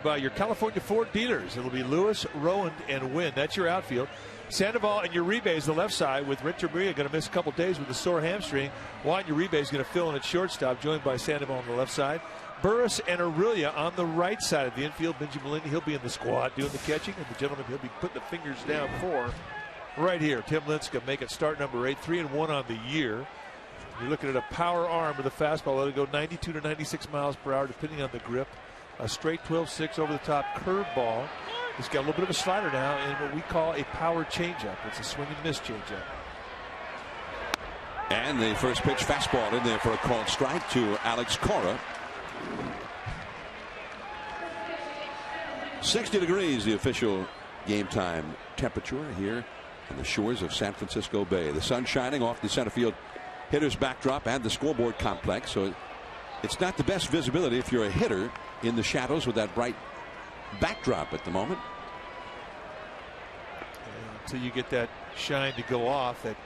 By your California Ford dealers. It'll be Lewis, Rowand, and NYN. That's your outfield. Sandoval and Uribe is the left side, with Renteria going to miss a couple days with a sore hamstring. Juan Uribe is going to fill in at shortstop, joined by Sandoval on the left side. Burris and Aurelia on the right side of the infield. Benjamin Molina, he'll be in the squad doing the catching, and the gentleman he'll be putting the fingers down for right here. Tim Lincecum make it start number 8, 3-1 on the year. You're looking at a power arm with a fastball. Let it go 92 to 96 miles per hour, depending on the grip. A straight 12-6 over the top curveball. He's got a little bit of a slider now and what we call a power changeup. It's a swing and miss changeup. And the first pitch fastball in there for a called strike to Alex Cora. 60 degrees the official game time temperature here on the shores of San Francisco Bay. The sun shining off the center field hitter's backdrop and the scoreboard complex. So it's not the best visibility if you're a hitter in the shadows with that bright backdrop at the moment. Until you get that shine to go off, that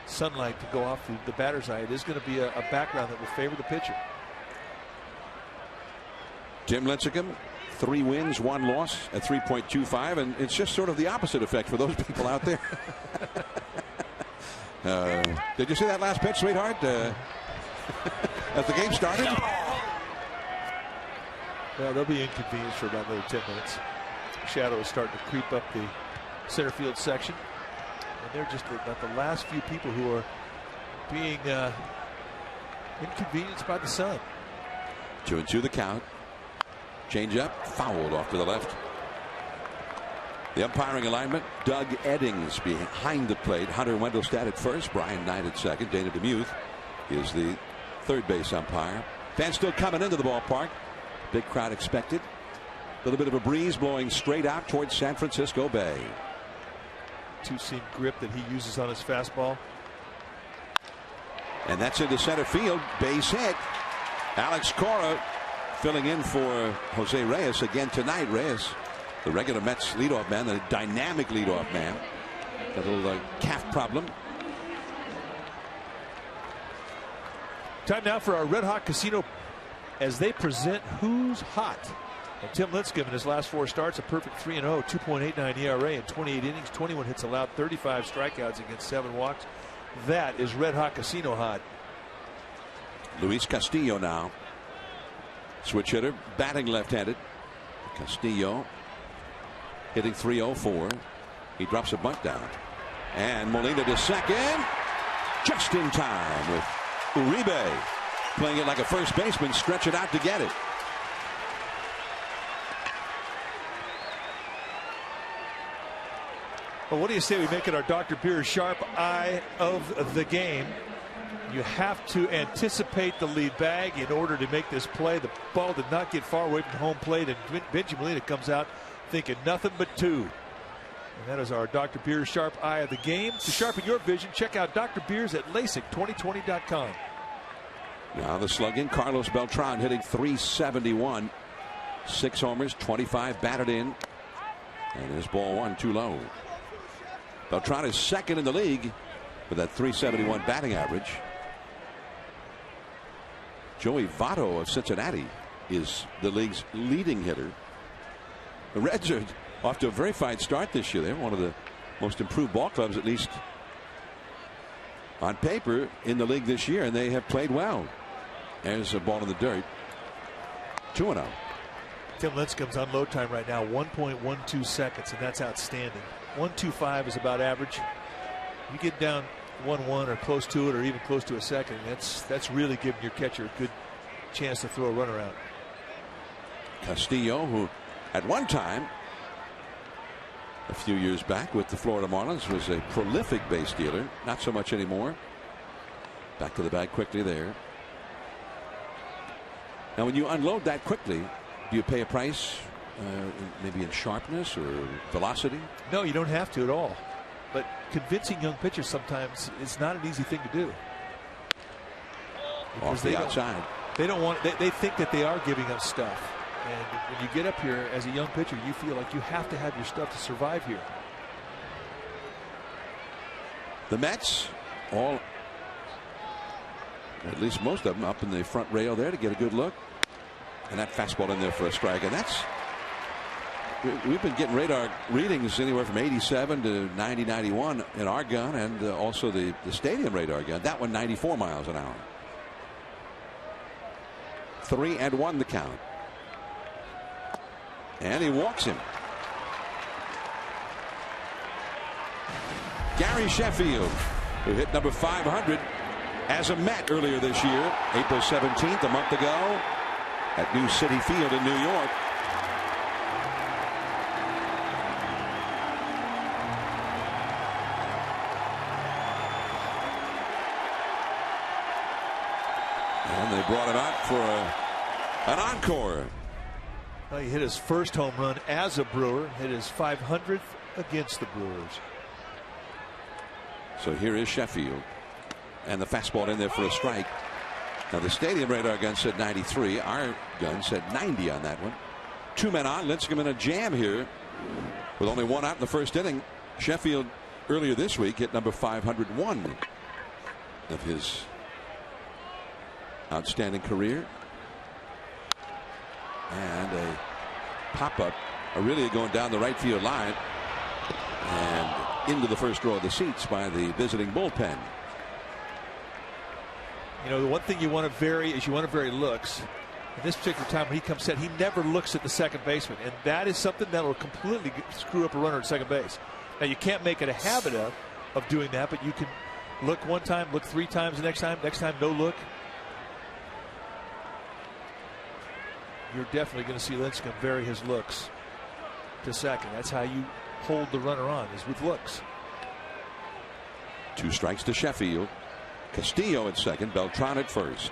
sunlight to go off the batter's eye, it is going to be a background that will favor the pitcher. Tim Lincecum, 3 wins, 1 loss at 3.25, and it's just sort of the opposite effect for those people out there. Did you see that last pitch, sweetheart? As the game started? Well, they'll be inconvenienced for about another 10 minutes. Shadow is starting to creep up the center field section. And they're just about the last few people who are being inconvenienced by the sun. 2-2 the count. Change up, fouled off to the left. The umpiring alignment, Doug Eddings behind the plate. Hunter Wendelstedt at first, Brian Knight at second. Dana DeMuth is the third base umpire. Fans still coming into the ballpark. Big crowd expected. A little bit of a breeze blowing straight out towards San Francisco Bay. Two-seam grip that he uses on his fastball. And that's into center field. Base hit. Alex Cora filling in for Jose Reyes again tonight. Reyes, the regular Mets leadoff man, the dynamic leadoff man. Got a little calf problem. Time now for our Red Hot Casino as they present Who's Hot. And Tim Lincecum in his last 4 starts, a perfect 3-0, 2.89 ERA in 28 innings, 21 hits allowed, 35 strikeouts against 7 walks. That is Red Hot Casino hot. Luis Castillo now. Switch hitter, batting left-handed. Castillo hitting .304. He drops a bunt down. And Molina to second. Just in time with Uribe playing it like a first baseman, stretch it out to get it. Well, what do you say we make it our Dr. Beer's sharp eye of the game? You have to anticipate the lead bag in order to make this play. The ball did not get far away from home plate, and Benjamin Molina comes out thinking nothing but 2. And that is our Dr. Beer's sharp eye of the game. To sharpen your vision, check out Dr. Beers at LASIK2020.com. Now the slug in. Carlos Beltran hitting .371. 6 homers, 25 batted in. And his ball 1 too low. Beltran is second in the league with that .371 batting average. Joey Votto of Cincinnati is the league's leading hitter. The Reds are off to a very fine start this year. They're one of the most improved ball clubs, at least on paper, in the league this year, and they have played well. There's a ball in the dirt. 2-0. Tim Lincecum's on load time right now, 1.12 seconds, and that's outstanding. 1.25 is about average. You get down 1-1 or close to it, or even close to a second, that's really giving your catcher a good chance to throw a runner out. Castillo, who at one time a few years back with the Florida Marlins was a prolific base stealer, not so much anymore. Back to the bag quickly there. Now when you unload that quickly, do you pay a price maybe in sharpness or velocity? No, you don't have to at all. But convincing young pitchers sometimes is not an easy thing to do. Off the outside. They don't want. They think that they are giving up stuff. And when you get up here as a young pitcher, you feel like you have to have your stuff to survive here. The Mets, all, at least most of them, up in the front rail there to get a good look. And that fastball in there for a strike. And that's, we've been getting radar readings anywhere from 87 to 90, 91 in our gun, and also the stadium radar gun. That one 94 miles an hour. 3-1 the count. And he walks him. Gary Sheffield, who hit number 500 as a Met earlier this year, April 17th, a month ago, at New City Field in New York. And they brought him out for an encore. Well, he hit his first home run as a Brewer, hit his 500th against the Brewers. So here is Sheffield, and the fastball in there for a strike. Now the stadium radar gun said 93. Our gun said 90 on that one. 2 men on. Lincecum in a jam here with only 1 out in the first inning. Sheffield earlier this week hit number 501 of his outstanding career. And a pop-up, really going down the right field line and into the first row of the seats by the visiting bullpen. You know, the one thing you want to vary is you want to vary looks. In this particular time when he comes set, he never looks at the second baseman, and that is something that will completely screw up a runner at second base. Now, you can't make it a habit of doing that, but you can look one time, look 3 times the next time no look. You're definitely going to see Lincecum vary his looks to second. That's how you hold the runner on, is with looks. 2 strikes to Sheffield. Castillo at second, Beltran at first.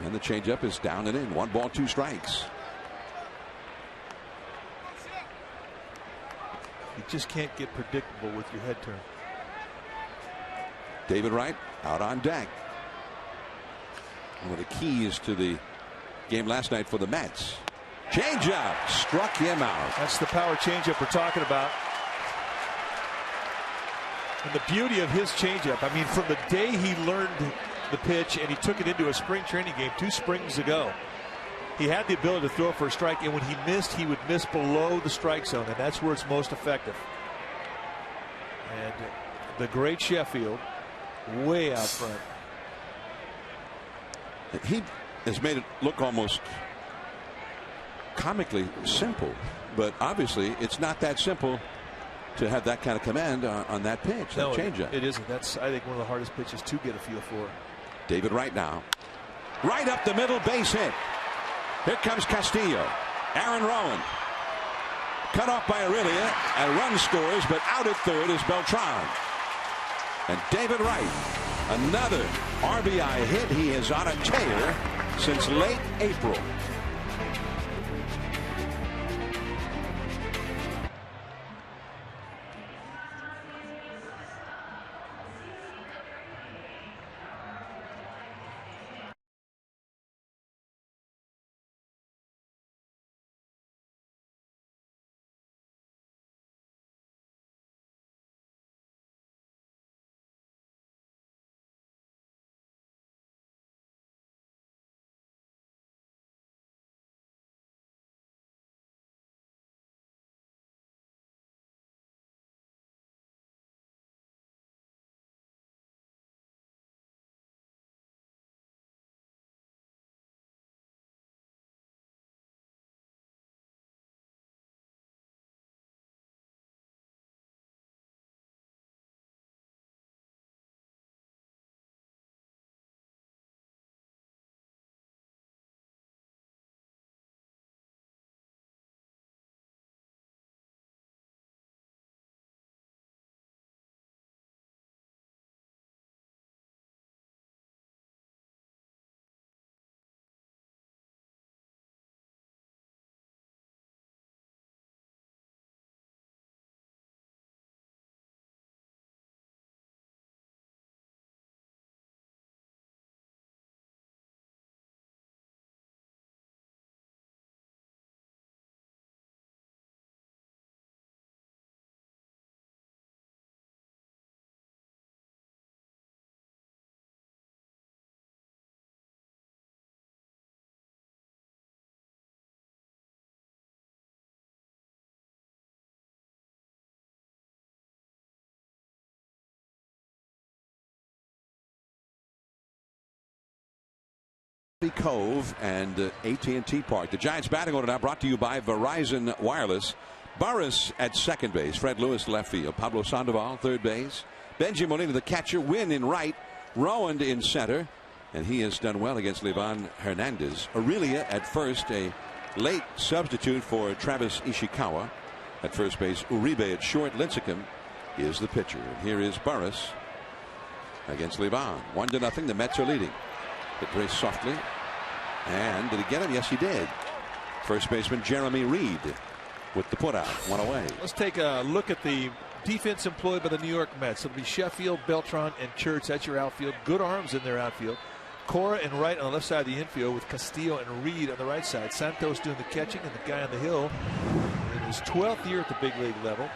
And the changeup is down and in. 1 ball, 2 strikes. You just can't get predictable with your head turn. David Wright out on deck. One of the keys to the game last night for the Mets. Changeup struck him out. That's the power changeup we're talking about. And the beauty of his changeup, I mean, from the day he learned the pitch and he took it into a spring training game 2 springs ago, he had the ability to throw for a strike, and when he missed, he would miss below the strike zone, and that's where it's most effective. And the great Sheffield way out front. He has made it look almost comically simple, but obviously it's not that simple to have that kind of command on that pitch, that changeup. It isn't. That's, I think, one of the hardest pitches to get a feel for. David Wright now. Right up the middle, base hit. Here comes Castillo. Aaron Rowan. Cut off by Aurelia, and run scores, but out at third is Beltran. And David Wright, another RBI hit. He is on a tear since late April. Cove and AT&T Park. The Giants batting order now brought to you by Verizon Wireless. Burris at second base. Fred Lewis left field. Pablo Sandoval third base. Benji Molina the catcher. Wynn in right. Rowand in center. And he has done well against Livan Hernandez. Aurelia at first, a late substitute for Travis Ishikawa. At first base, Uribe at short. Lincecum is the pitcher. And here is Burris against Livan. 1-0. The Mets are leading. Hit very softly. And did he get him? Yes, he did. First baseman Jeremy Reed with the putout. One away. Let's take a look at the defense employed by the New York Mets. It'll be Sheffield, Beltran, and Church. That's your outfield. Good arms in their outfield. Cora and right on the left side of the infield with Castillo and Reed on the right side. Santos doing the catching, and the guy on the hill in his 12th year at the big league level.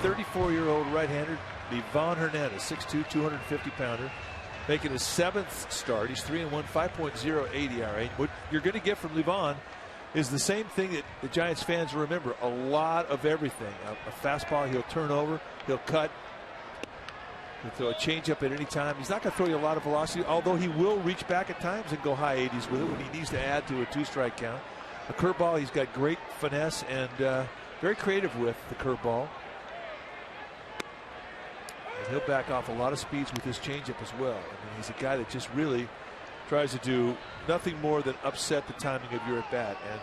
34-year-old right-hander Livan Hernandez, 6'2", 250-pounder. Making his 7th start. He's 3-1, 5.08 ERA. What you're going to get from Livan is the same thing that the Giants fans remember. A lot of everything. A fastball he'll turn over. He'll cut. He'll throw a changeup at any time. He's not going to throw you a lot of velocity, although he will reach back at times and go high 80s with it when he needs to add to a 2-strike count. A curveball, he's got great finesse and very creative with the curveball. And he'll back off a lot of speeds with his changeup as well. I mean, he's a guy that just really tries to do nothing more than upset the timing of your at bat. And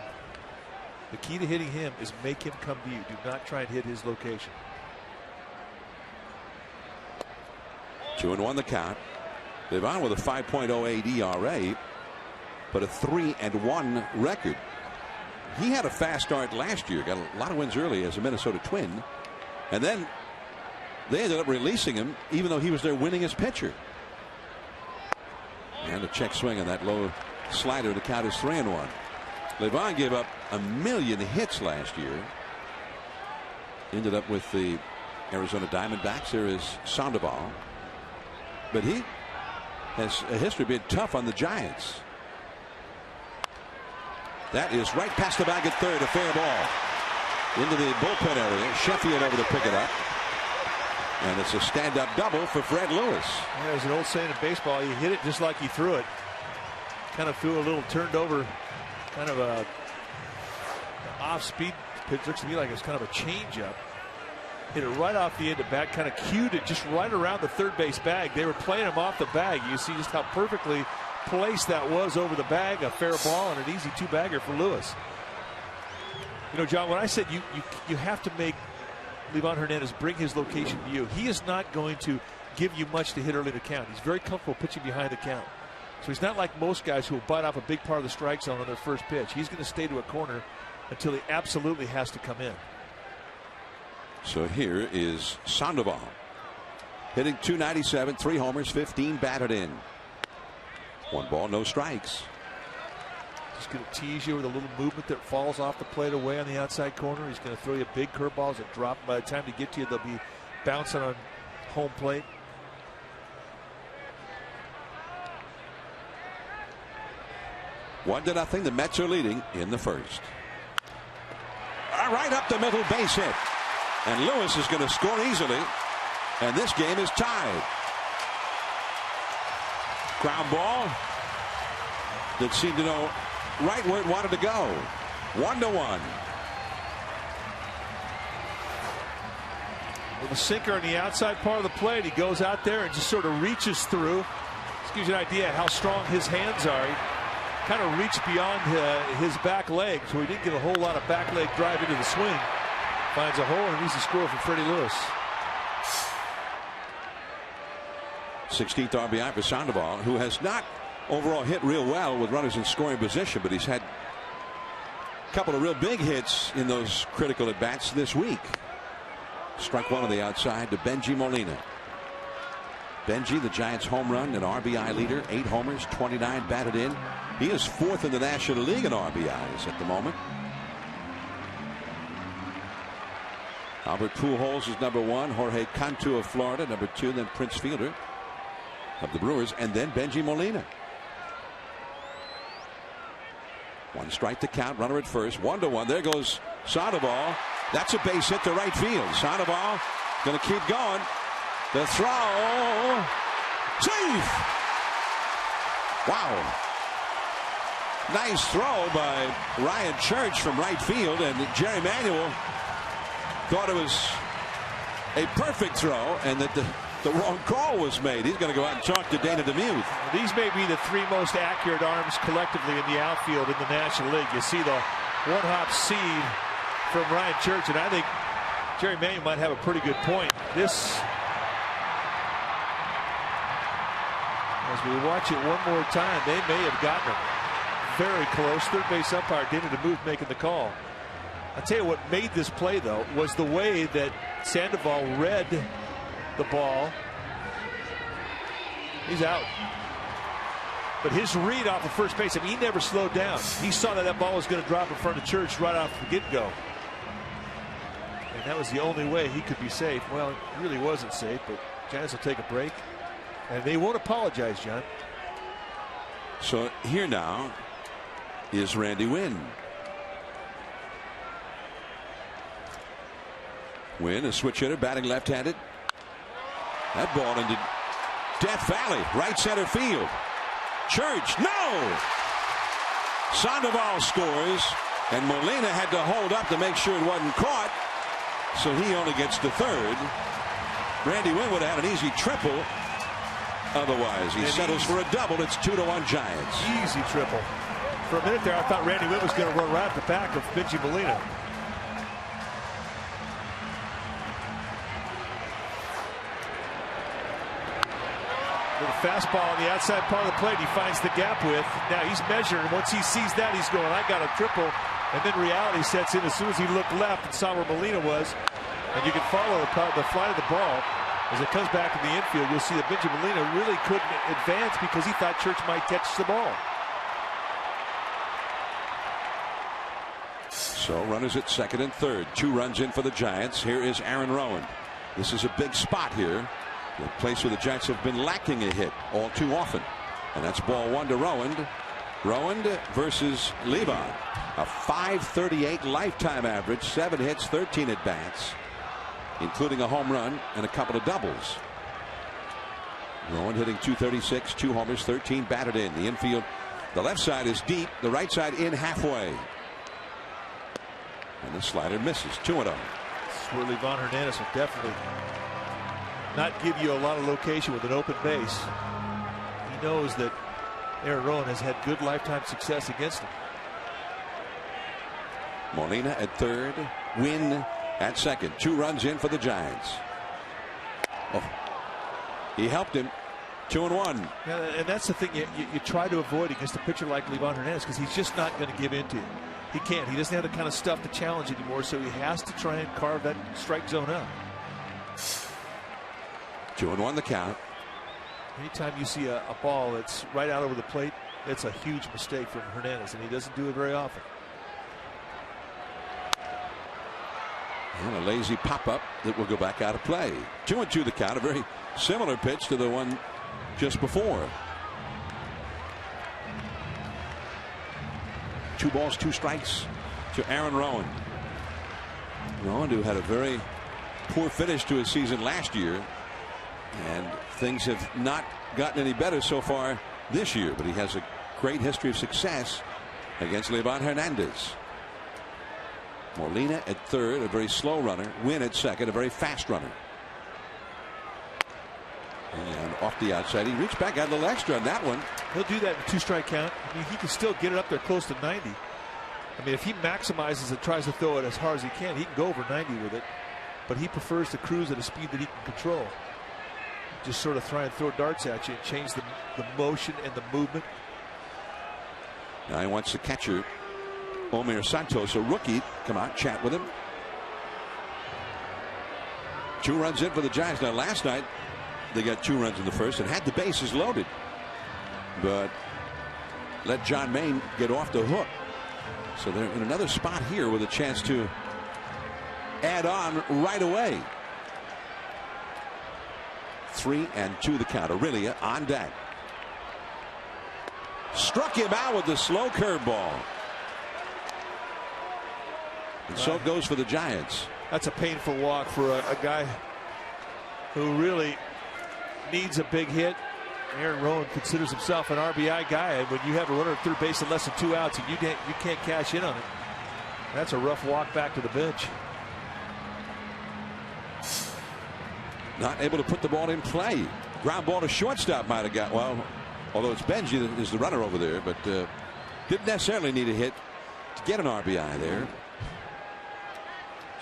the key to hitting him is make him come to you. Do not try and hit his location. 2-1 the count. Livan with a 5.08 ERA, but a 3-1 record. He had a fast start last year. Got a lot of wins early as a Minnesota Twin, and then they ended up releasing him, even though he was their winningest pitcher. And a check swing on that low slider. The count is 3-1. Livan gave up 1 million hits last year. Ended up with the Arizona Diamondbacks. There is Sandoval. But he has a history of being tough on the Giants. That is right past the bag at third. A fair ball into the bullpen area. Sheffield over to pick it up. And it's a stand-up double for Fred Lewis. Yeah, there's an old saying in baseball, you hit it just like you threw it. Kind of threw a little turned over, kind of a off-speed pitch. Looks to me like it's kind of a changeup. Hit it right off the end of bat, kind of cued it just right around the third base bag. They were playing him off the bag. You see just how perfectly placed that was over the bag. A fair ball and an easy 2-bagger for Lewis. You know, John, when I said you have to make Livan Hernandez bring his location to you, he is not going to give you much to hit early in the count. He's very comfortable pitching behind the count. So he's not like most guys who will bite off a big part of the strike zone on their first pitch. He's going to stay to a corner until he absolutely has to come in. So here is Sandoval, hitting .297, 3 homers, 15 batted in. 1 ball, no strikes. Just going to tease you with a little movement that falls off the plate away on the outside corner. He's going to throw you big curveballs that drop. By the time they get to you, they'll be bouncing on home plate. One to nothing. The Mets are leading in the first. Right up the middle, base hit. And Lewis is going to score easily. And this game is tied. Ground ball that seemed to know right where it wanted to go. 1-1. With a sinker on the outside part of the plate, he goes out there and just sort of reaches through. This gives you an idea how strong his hands are. He kind of reached beyond his back leg, so he didn't get a whole lot of back leg drive into the swing. Finds a hole and an easy score for Freddie Lewis. 16th RBI for Sandoval, who has not overall hit real well with runners in scoring position, but he's had a couple of real big hits in those critical at bats this week. Strike one on the outside to Benji Molina. Benji, the Giants home run and RBI leader, 8 homers, 29 batted in. He is 4th in the National League in RBIs at the moment. Albert Pujols is number 1. Jorge Cantu of Florida, number 2. Then Prince Fielder of the Brewers, and then Benji Molina. 1 strike to count. Runner at first. 1-1. There goes Sandoval. That's a base hit to right field. Sandoval going to keep going. The throw. Safe. Wow. Nice throw by Ryan Church from right field, and Jerry Manuel thought it was a perfect throw and that the wrong call was made. He's going to go out and talk to Dana DeMuth. These may be the three most accurate arms collectively in the outfield in the National League. You see the one-hop seed from Ryan Church, and I think Jerry Manuel might have a pretty good point. This, as we watch it one more time, they may have gotten it very close. Third base umpire Dana DeMuth making the call. I'll tell you what made this play, though, was the way that Sandoval read the ball. He's out. But his read off of first base, I mean, he never slowed down. He saw that that ball was going to drop in front of Church right off the get-go. And that was the only way he could be safe. Well, it really wasn't safe, but Giants will take a break. And they won't apologize, John. So here now is Randy Wynn. Wynn, a switch hitter, batting left-handed. That ball into Death Valley, right center field. Church, no! Sandoval scores, and Molina had to hold up to make sure it wasn't caught, so he only gets to third. Randy Wynn would have had an easy triple. Otherwise, he settles for a double. It's 2-1 Giants. Easy triple. For a minute there, I thought Randy Wynn was going to run right at the back of Benji Molina. With a fastball on the outside part of the plate, he finds the gap with. Now he's measuring. Once he sees that, he's going, I got a triple. And then reality sets in as soon as he looked left and saw where Molina was. And you can follow the flight of the ball. As it comes back in the infield, you'll see that Benji Molina really couldn't advance because he thought Church might catch the ball. So runners at second and third. 2 runs in for the Giants. Here is Aaron Rowan. This is a big spot here. The place where the Giants have been lacking a hit all too often. And that's ball 1 to Rowand. Rowand versus Levon. A .538 lifetime average, 7 hits, 13 at bats, including a home run and a couple of doubles. Rowand hitting .236, 2 homers, 13 batted in. The infield, the left side is deep, the right side in halfway. And the slider misses. 2-0. This is where Levon Hernandez will definitely not give you a lot of location with an open base. He knows that Aaron Rowan has had good lifetime success against him. Molina at third, Wynn at second. 2 runs in for the Giants. Oh, he helped him. 2-1. Yeah, and that's the thing you try to avoid against a pitcher like Levon Hernandez, because he's just not going to give in to you. He can't. He doesn't have the kind of stuff to challenge anymore, so he has to try and carve that strike zone up. 2-1 the count. Anytime you see a ball that's right out over the plate, it's a huge mistake from Hernandez, and he doesn't do it very often. And a lazy pop-up that will go back out of play. 2-2 the count. A very similar pitch to the one just before. 2 balls, 2 strikes to Aaron Rowan. Rowan, who had a very poor finish to his season last year, and things have not gotten any better so far this year, but he has a great history of success against Levon Hernandez. Molina at third, a very slow runner. Wynn at second, a very fast runner. And off the outside, he reached back, got a little extra on that one. He'll do that in a 2-strike count. I mean, he can still get it up there close to 90. I mean, if he maximizes and tries to throw it as hard as he can, he can go over 90 with it. But he prefers to cruise at a speed that he can control. Just sort of try and throw darts at you and change the motion and the movement. Now he wants the catcher, Omir Santos, a rookie, come out, chat with him. 2 runs in for the Giants. Now last night they got 2 runs in the first and had the bases loaded, but let John Maine get off the hook. So they're in another spot here with a chance to add on right away. 3-2 the count. Aurelia on deck. Struck him out with the slow curveball. And so it goes for the Giants. That's a painful walk for a guy who really needs a big hit. Aaron Rowan considers himself an RBI guy, and when you have a runner at third base and less than 2 outs, and you can't cash in on it, that's a rough walk back to the bench. Not able to put the ball in play. Ground ball to shortstop might have got, well, although it's Benji that is the runner over there, but didn't necessarily need a hit to get an RBI there.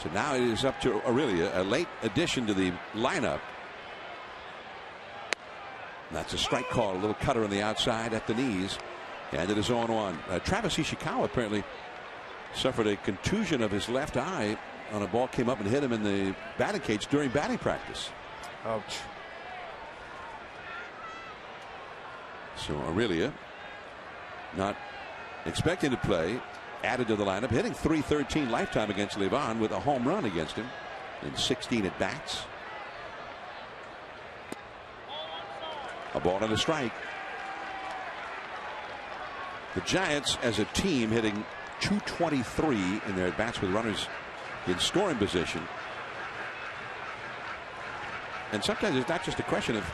So now it is up to Aurelia, a late addition to the lineup. That's a strike call, a little cutter on the outside at the knees, and it is 0-1. Travis Ishikawa apparently suffered a contusion of his left eye on a ball came up and hit him in the batting cage during batting practice. Ouch. So Aurelia not expecting to play, added to the lineup, hitting .313 lifetime against Levon with a home run against him in 16 at bats. A ball and a strike. The Giants as a team hitting .223 in their at bats with runners in scoring position. And sometimes it's not just a question of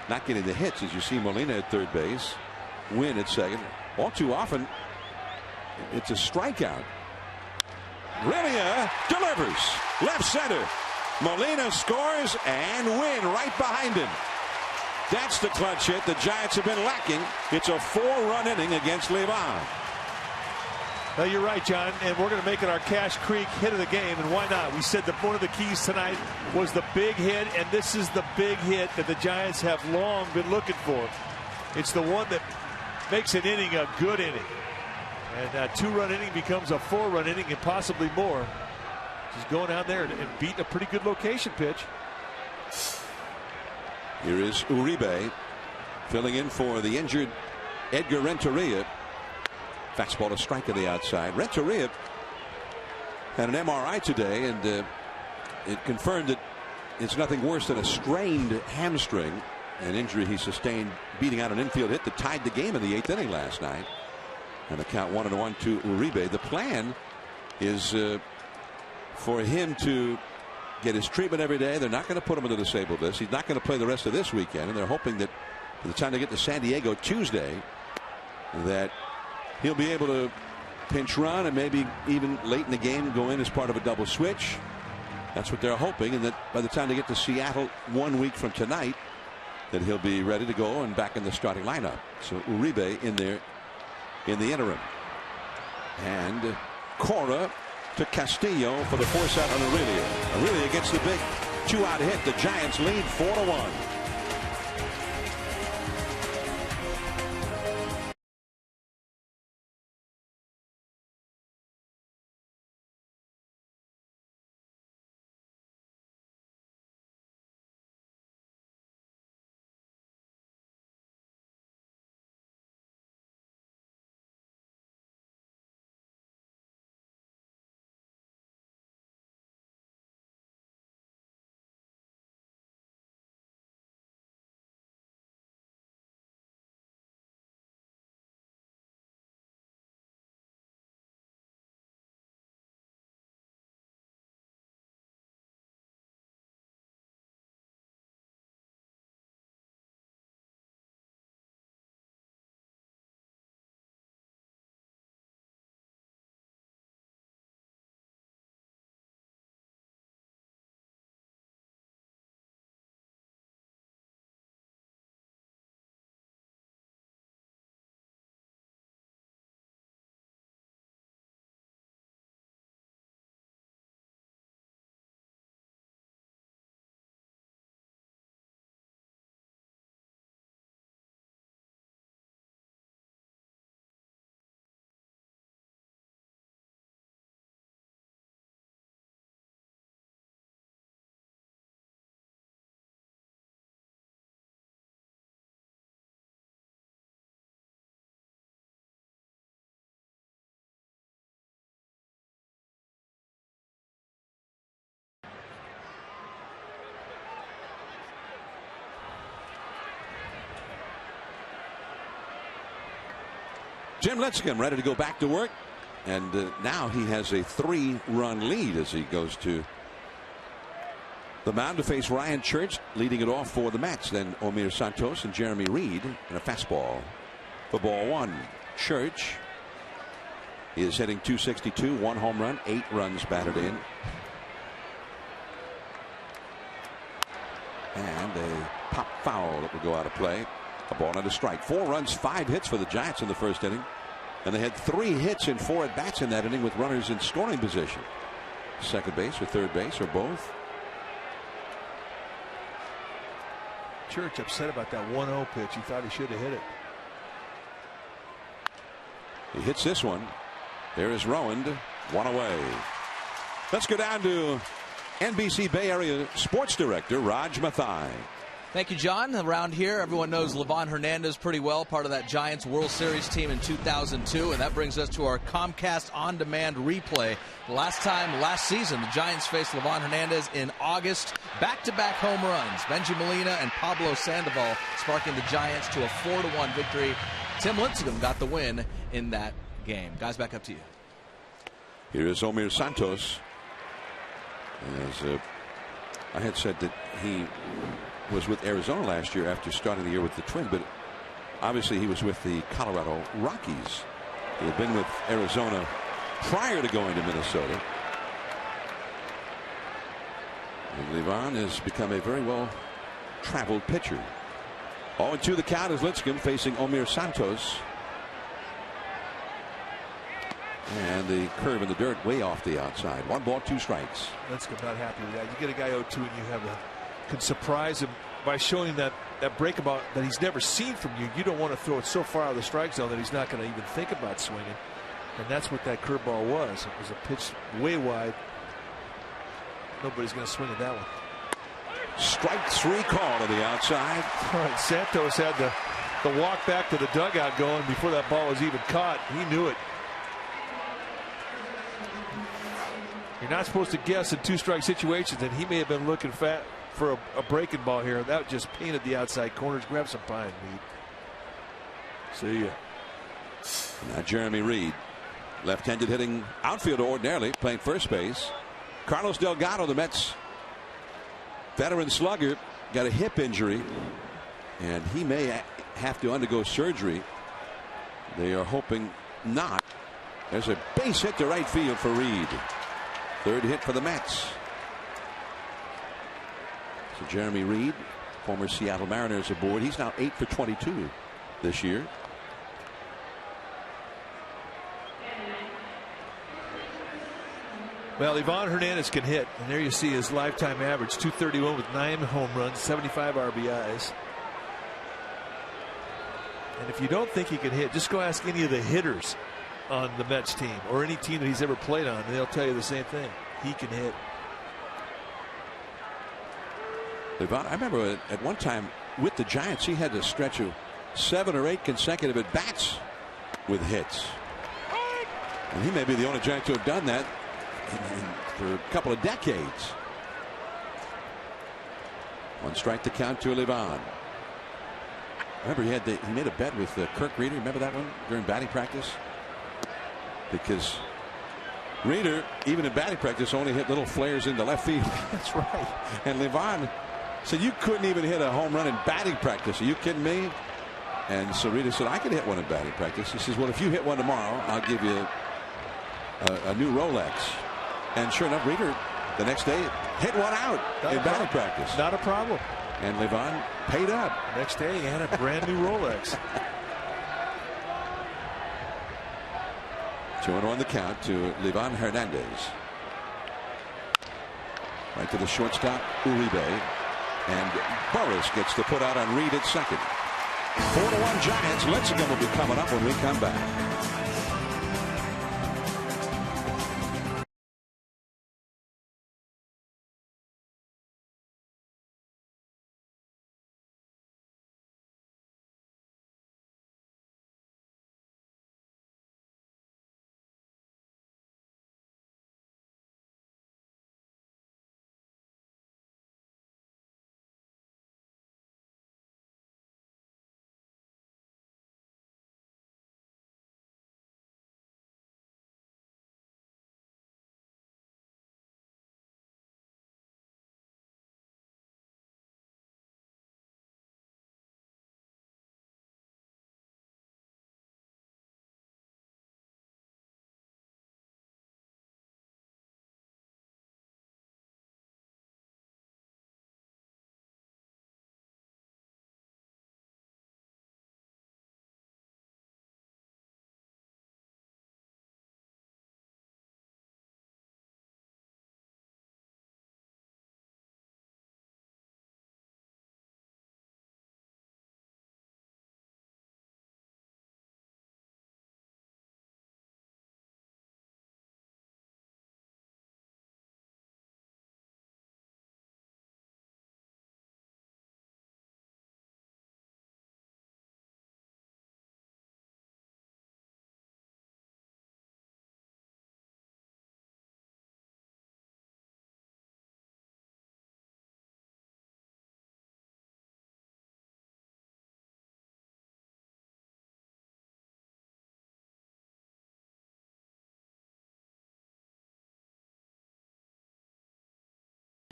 not getting the hits, as you see Molina at third base, Wynn at second. All too often it's a strikeout. Aurelia delivers left center. Molina scores and Wynn right behind him. That's the clutch hit the Giants have been lacking. It's a 4-run inning against Levon. Well, you're right, John, and we're going to make it our Cash Creek hit of the game, and why not? We said that one of the keys tonight was the big hit, and this is the big hit that the Giants have long been looking for. It's the one that makes an inning a good inning, and that 2-run inning becomes a 4-run inning and possibly more. Just going out there and beating a pretty good location pitch. Here is Uribe filling in for the injured Edgar Renteria. Fastball to strike on the outside. Renteria had an MRI today, and it confirmed that it's nothing worse than a strained hamstring, an injury he sustained beating out an infield hit that tied the game in the 8th inning last night. And the count 1-1 to Uribe. The plan is for him to get his treatment every day. They're not going to put him on the disabled list. He's not going to play the rest of this weekend, and they're hoping that by the time they get to San Diego Tuesday, that he'll be able to pinch run and maybe even late in the game go in as part of a double switch. That's what they're hoping, and that by the time they get to Seattle 1 week from tonight, that he'll be ready to go and back in the starting lineup. So Uribe in there in the interim. And Cora to Castillo for the force out on Aurelia. Aurelia gets the big 2-out hit. The Giants lead 4-1. Jim Lincecum ready to go back to work, and now he has a 3-run lead as he goes to The mound to face Ryan Church, leading it off for the Mets. Then Omir Santos and Jeremy Reed, and a fastball for ball one. Church is hitting .262, 1 home run, 8 runs batted in. And a pop foul that will go out of play. A ball and a strike. 4 runs, 5 hits for the Giants in the first inning. And they had 3 hits in 4 at bats in that inning with runners in scoring position. Second base or third base or both. Church upset about that 1-0 pitch. He thought he should have hit it. He hits this one. There is Rowand, 1 away. Let's go down to NBC Bay Area Sports Director Raj Mathai. Thank you, John. Around here, everyone knows Livan Hernandez pretty well, part of that Giants World Series team in 2002, and that brings us to our Comcast On-Demand replay. Last season, the Giants faced Livan Hernandez in August. Back-to-back home runs. Benji Molina and Pablo Sandoval sparking the Giants to a 4-1 victory. Tim Lincecum got the win in that game. Guys, back up to you. Here is Omir Santos. As I had said that he was with Arizona last year after starting the year with the Twins, but obviously he was with the Colorado Rockies. He had been with Arizona prior to going to Minnesota. And Livan has become a very well traveled pitcher. 0-2 the count as Lincecum facing Omir Santos. And the curve in the dirt way off the outside. 1 ball, 2 strikes. Lincecum not happy with that. You get a guy 0-2 and you can surprise him by showing that breakabout that he's never seen from you. You don't want to throw it so far out of the strike zone that he's not going to even think about swinging. And that's what that curveball was. It was a pitch way wide. Nobody's going to swing at that one. Strike 3 call to the outside. All right, Santos had the walk back to the dugout going before that ball was even caught. He knew it. You're not supposed to guess in 2-strike situations, and he may have been looking for a breaking ball here. That just painted the outside corners. Grab some pine, Reed. See ya. Now Jeremy Reed, left-handed hitting outfielder ordinarily, playing first base. Carlos Delgado, the Mets veteran slugger, got a hip injury, and he may have to undergo surgery. They are hoping not. There's a base hit to right field for Reed. 3rd hit for the Mets. So Jeremy Reed, former Seattle Mariners, aboard. He's now 8 for 22 this year. Well, Livan Hernandez can hit, and there you see his lifetime average, 231 with 9 home runs, 75 RBIs. And if you don't think he can hit, just go ask any of the hitters on the Mets team or any team that he's ever played on, and they'll tell you the same thing. He can hit. Livan, I remember at one time with the Giants, he had a stretch of 7 or 8 consecutive at bats with hits. And he may be the only Giant to have done that for a couple of decades. 1 strike to count to Livan. Remember, he made a bet with Kirk Reeder. Remember that one during batting practice? Because Reeder, even in batting practice, only hit little flares into left field. That's right. And Livan said, you couldn't even hit a home run in batting practice. Are you kidding me? And so Reeder said, I could hit one in batting practice. He says, well, if you hit one tomorrow, I'll give you a new Rolex. And sure enough, Reeder the next day hit one out in batting practice. Not a problem. And Livan paid up. Next day, he had a brand new Rolex. 2-1 the count to Livan Hernandez. Right to the shortstop, Uribe. And Burris gets the put out on Reed at second. 4-1 Giants. Lincecum will be coming up when we come back.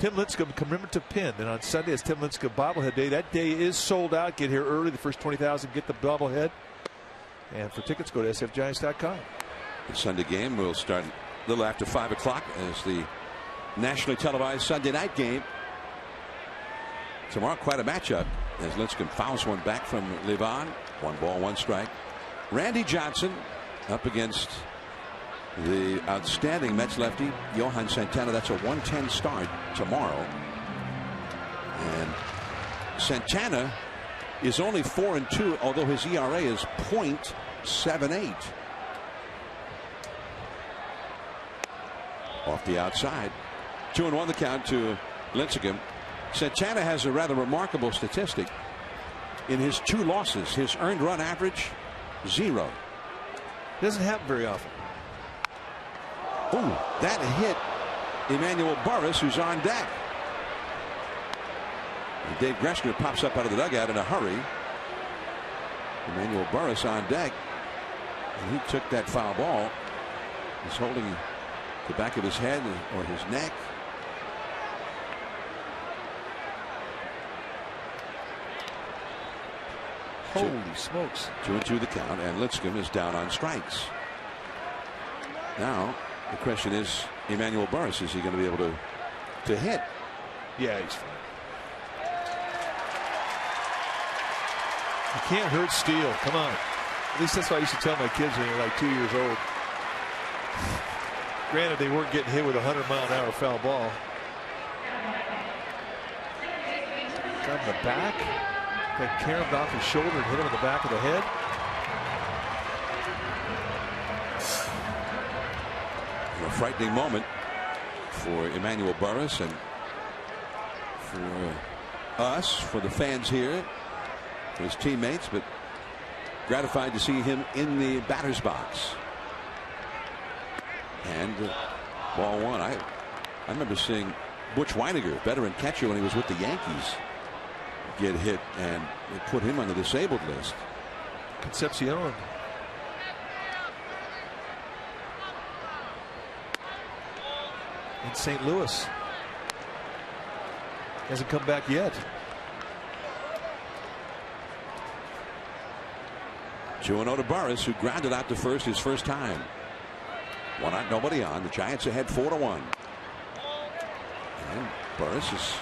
Tim Lincecum commemorative pin. And on Sunday is Tim Lincecum bobblehead day. That day is sold out. Get here early. The first 20,000 get the bobblehead. And for tickets, go to sfgiants.com. The Sunday game will start a little after 5 o'clock as the nationally televised Sunday night game. Tomorrow, quite a matchup as Lincecum fouls one back from Levon. 1 ball, 1 strike. Randy Johnson up against the outstanding Mets lefty Johan Santana. That's a 110 start tomorrow. And Santana is only 4-2, although his ERA is .78. Off the outside. 2-1 the count to Lincecum. Santana has a rather remarkable statistic. In his 2 losses, his earned run average, 0. Doesn't happen very often. Ooh, that hit Emmanuel Burris, who's on deck. And Dave Greshner pops up out of the dugout in a hurry. Emmanuel Burris on deck. And he took that foul ball. He's holding the back of his head or his neck. Holy smokes. 2-2 the count, and Lincecum is down on strikes. Now, the question is, Emmanuel Burris, is he going to be able to hit? Yeah, he's fine. You can't hurt Steele. Come on. At least that's what I used to tell my kids when they were like 2 years old. Granted, they weren't getting hit with a 100-mile-an-hour foul ball. Got in the back. Got caromed off his shoulder and hit him in the back of the head. A frightening moment for Emmanuel Burris and for us, for the fans here, for his teammates, but gratified to see him in the batter's box. And ball 1. I remember seeing Butch Weiniger, veteran catcher, when he was with the Yankees, get hit, and it put him on the disabled list. Concepcion. In St. Louis. Hasn't come back yet. 2-0 to Burris, who grounded out to first his first time. 1 out, nobody on. The Giants ahead 4-1. And Burris is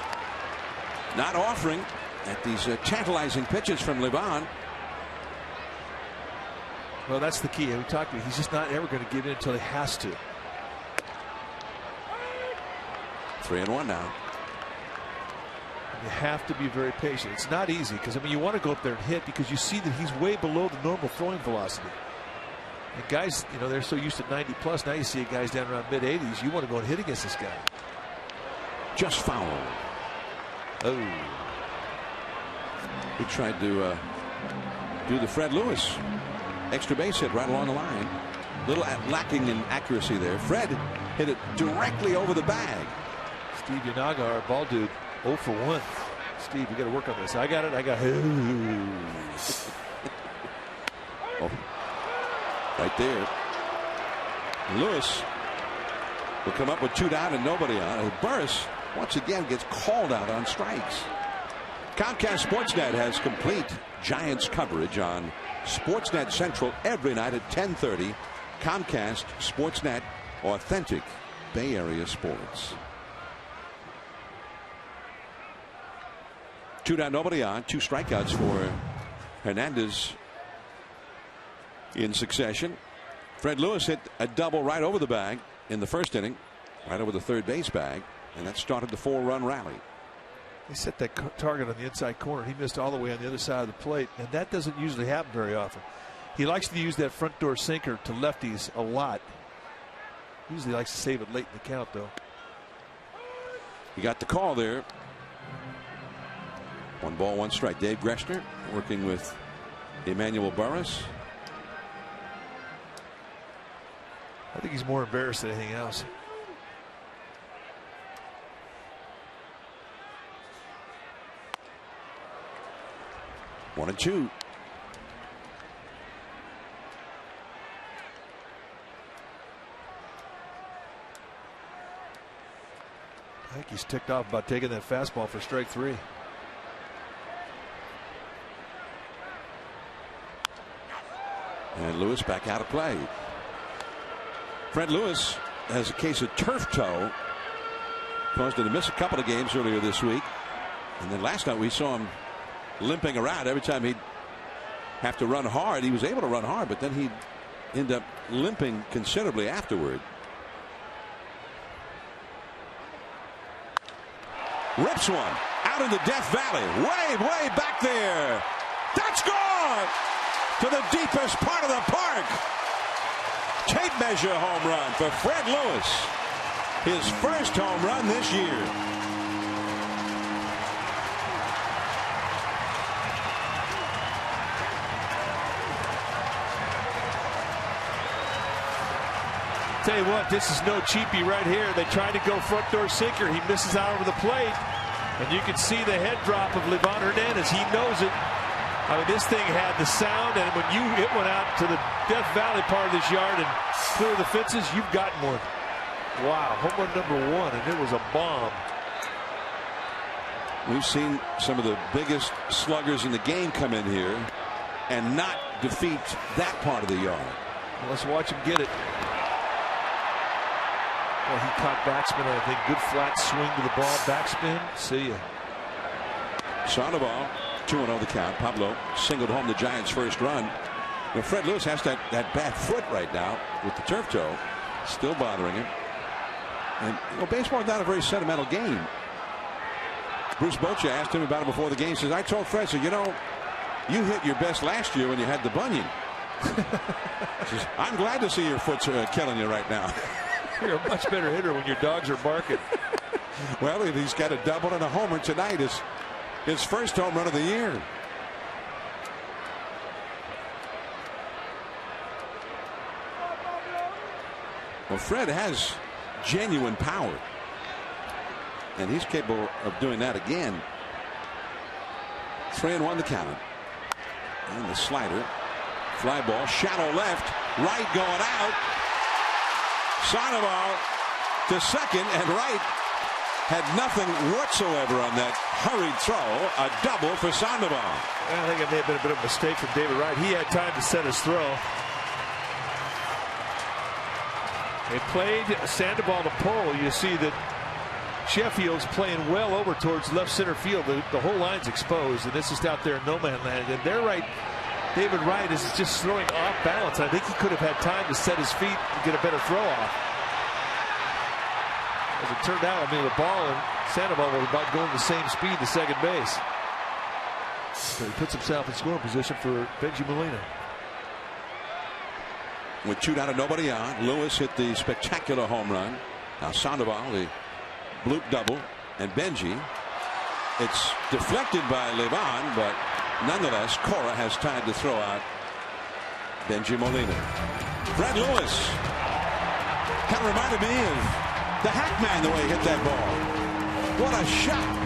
not offering at these tantalizing pitches from Levon. Well, that's the key. We talked about, he's just not ever going to give in until he has to. 3-1 now. You have to be very patient. It's not easy because, I mean, you want to go up there and hit because you see that he's way below the normal throwing velocity. And guys, you know, they're so used to 90 plus. Now you see guys down around mid 80s. You want to go and hit against this guy. Just foul. Oh. He tried to do the Fred Lewis extra base hit right along the line. Little lacking in accuracy there. Fred hit it directly over the bag. Steve Yanaga, our ball dude, 0 for 1. Steve, we got to work on this. I got it. I got it. Oh, right there. Lewis will come up with 2 down and nobody on. Burris once again gets called out on strikes. Comcast Sportsnet has complete Giants coverage on Sportsnet Central every night at 10:30. Comcast Sportsnet, authentic Bay Area sports. 2 down, nobody on. 2 strikeouts for Hernandez in succession. Fred Lewis hit a double right over the bag in the first inning, right over the third base bag, and that started the 4-run rally. They set that target on the inside corner. He missed all the way on the other side of the plate, and that doesn't usually happen very often. He likes to use that front door sinker to lefties a lot. Usually likes to save it late in the count, though. He got the call there. 1 ball, 1 strike. Dave Greshner working with Emmanuel Burris. I think he's more embarrassed than anything else. One and 2. I think he's ticked off about taking that fastball for strike 3. And Lewis back out of play. Fred Lewis has a case of turf toe. Caused him to miss a couple of games earlier this week. And then last night we saw him limping around every time he'd have to run hard. He was able to run hard, but then he'd end up limping considerably afterward. Rips one out into Death Valley. Way back there. That's gone to the deepest part of the park. Tape measure home run for Fred Lewis. His first home run this year. Tell you what, this is no cheapie right here. They tried to go front door sinker. He misses out over the plate. And you can see the head drop of Livan Hernandez. He knows it. I mean, this thing had the sound, and when you hit one out to the Death Valley part of this yard and clear the fences, you've gotten one. Wow, home run number 1, and it was a bomb. We've seen some of the biggest sluggers in the game come in here and not defeat that part of the yard. Well, let's watch him get it. Well, he caught backspin, I think. Good flat swing to the ball. Backspin. See ya. Sandoval, 2-0 the count. Pablo singled home the Giants' first run. Now, Fred Lewis has that bad foot right now with the turf toe. Still bothering him. And baseball is not a very sentimental game. Bruce Boccia asked him about it before the game. He says, I told Fred, you know, you hit your best last year when you had the bunion. Says, I'm glad to see your foot's killing you right now. You're a much better hitter when your dogs are barking. Well, he's got a double and a homer tonight. His first home run of the year. Well, Fred has genuine power. And he's capable of doing that again. 3-1 the count. And the slider. Fly ball, shallow left, right going out. Sandoval to second, and Wright had nothing whatsoever on that hurried throw. A double for Sandoval. I think it may have been a bit of a mistake from David Wright. He had time to set his throw. They played Sandoval to pull. You see that Sheffield's playing well over towards left center field. The whole line's exposed, and this is out there in no man land. And they're right. David Wright is just throwing off balance. I think he could have had time to set his feet and get a better throw off. As it turned out, I mean, the ball and Sandoval were about going the same speed to second base. So he puts himself in scoring position for Benji Molina. With 2 down and nobody on, Lewis hit the spectacular home run. Now Sandoval, the bloop double, and Benji. It's deflected by Livan, but nonetheless, Cora has time to throw out Benji Molina. Fred Lewis kind of reminded me of the Hackman, the way he hit that ball. What a shot.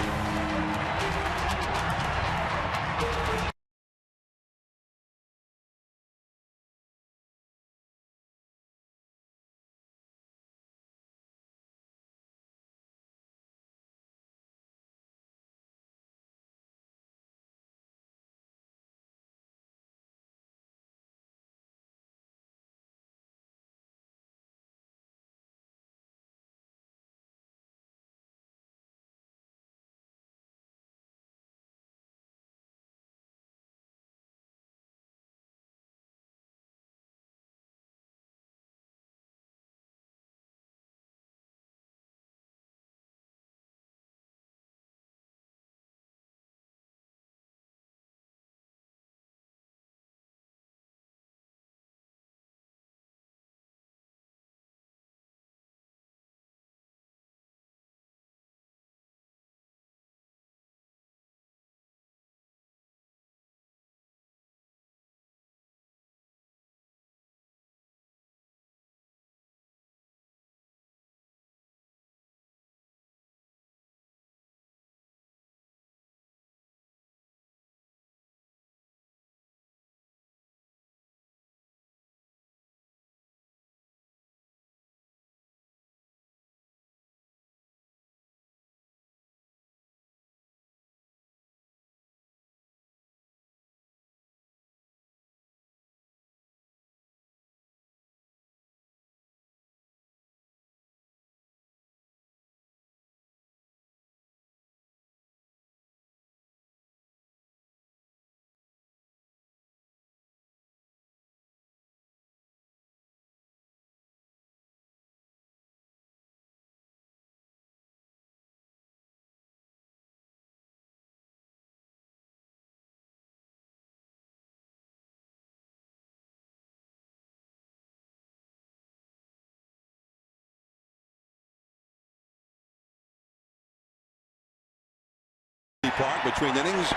Park between innings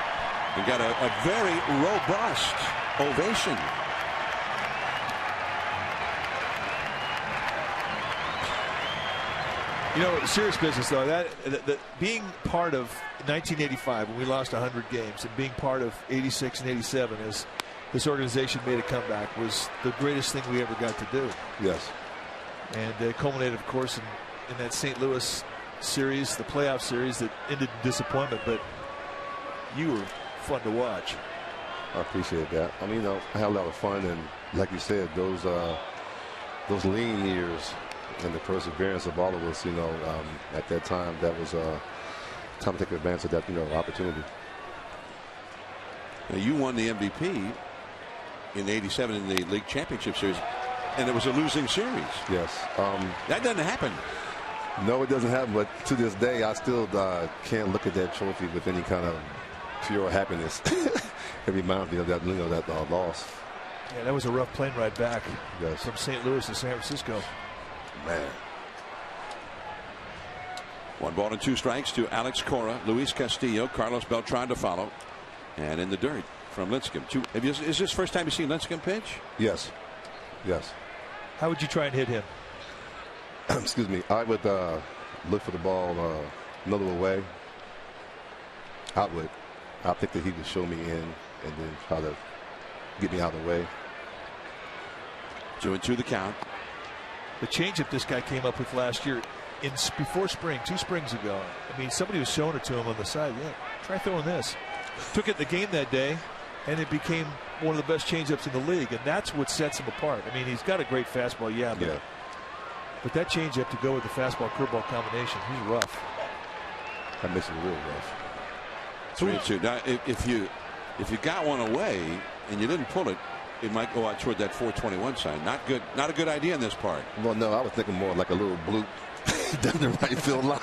and got a very robust ovation. You know, serious business though. That being part of 1985 when we lost 100 games, and being part of 86 and 87 as this organization made a comeback was the greatest thing we ever got to do. Yes. And it culminated, of course, in that St. Louis series, the playoff series that ended in disappointment. But you were fun to watch. I appreciate that. I mean, I had a lot of fun, and like you said, those lean years and the perseverance of all of us, at that time, that was time to take advantage of that, opportunity. Now, you won the MVP in '87 in the league championship series, and it was a losing series. Yes. That doesn't happen. No, it doesn't happen. But to this day, I still can't look at that trophy with any kind of pure happiness. It reminds me of that, that loss. Yeah, that was a rough plane ride back from St. Louis to San Francisco. Man. 1 ball and 2 strikes to Alex Cora, Luis Castillo, Carlos Beltran to follow, and in the dirt from Lincecum. Is this first time you've seen Lincecum pitch? Yes. Yes. How would you try and hit him? Excuse me. I would look for the ball another way. I think that he would show me in and then try to get me out of the way. 2-2 the count. The changeup this guy came up with last year before spring, 2 springs ago. I mean, somebody was showing it to him on the side. Yeah, try throwing this. Took it in the game that day, and it became one of the best changeups in the league, and that's what sets him apart. I mean, he's got a great fastball, but that changeup to go with the fastball curveball combination, he's rough. That makes it real rough. 3-2. Now, if you got one away and you didn't pull it, it might go out toward that 421 sign. Not good. Not a good idea in this part. Well, no, I was thinking more like a little bloop down the right field line.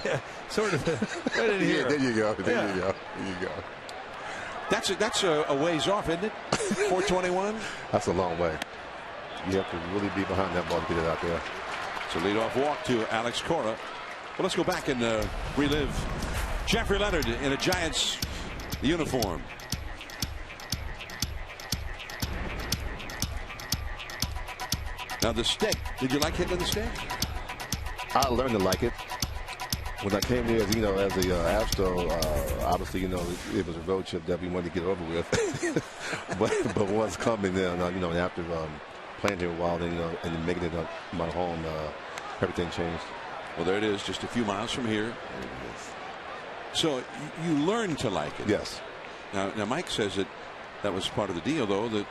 Yeah, sort of. Right in here. Yeah, there you go. There you go. That's a ways off, isn't it? 421. That's a long way. You have to really be behind that ball to get it out there. It's a leadoff walk to Alex Cora. Well, let's go back and relive Jeffrey Leonard in a Giants uniform. Now the stick. Did you like hitting the stick? I learned to like it. When I came here, as a Astro, obviously, it was a road trip that we wanted to get over with. but once coming there, after playing here a while, and making it my home, everything changed. Well, there it is, just a few miles from here. So you learned to like it. Yes. Now Mike says that was part of the deal, though, that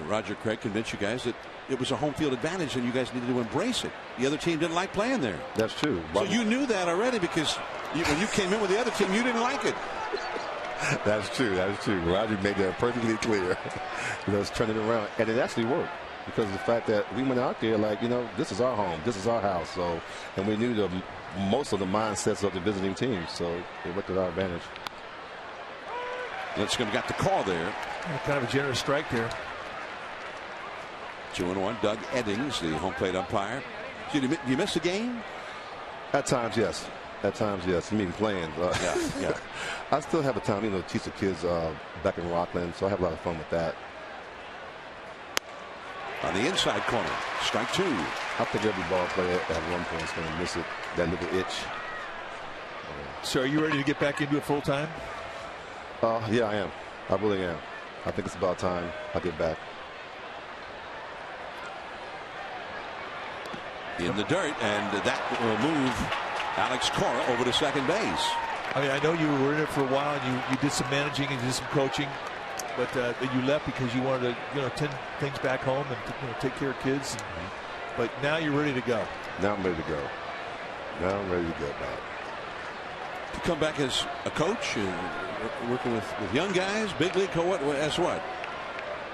Roger Craig convinced you guys that it was a home field advantage and you guys needed to embrace it. The other team didn't like playing there. That's true. So you knew that already because when you came in with the other team, you didn't like it. That's true. Roger made that perfectly clear. Let's turn it around. And it actually worked because of the fact that we went out there like, this is our home. This is our house. So, and we knew most of the mindsets of the visiting team. So it worked to our advantage. Lincecum got the call there. Kind of a generous strike there. 2-1. Doug Eddings, the home plate umpire. Did you miss the game? At times, yes. I mean, playing. Yeah. I still have a time, to teach the kids back in Rockland, so I have a lot of fun with that. On the inside corner, strike 2. I think every ball player at one point is going to miss it, that little itch. So are you ready to get back into it full time? Yeah, I am. I really am. I think it's about time I get back. In the dirt, and that will move Alex Cora over to second base. I mean, I know you were in it for a while, and you did some managing and did some coaching, but you left because you wanted to, tend things back home and take care of kids. But now you're ready to go. Now I'm ready to go. Now I'm ready to go back. To come back as a coach, working with young guys, big league, as what?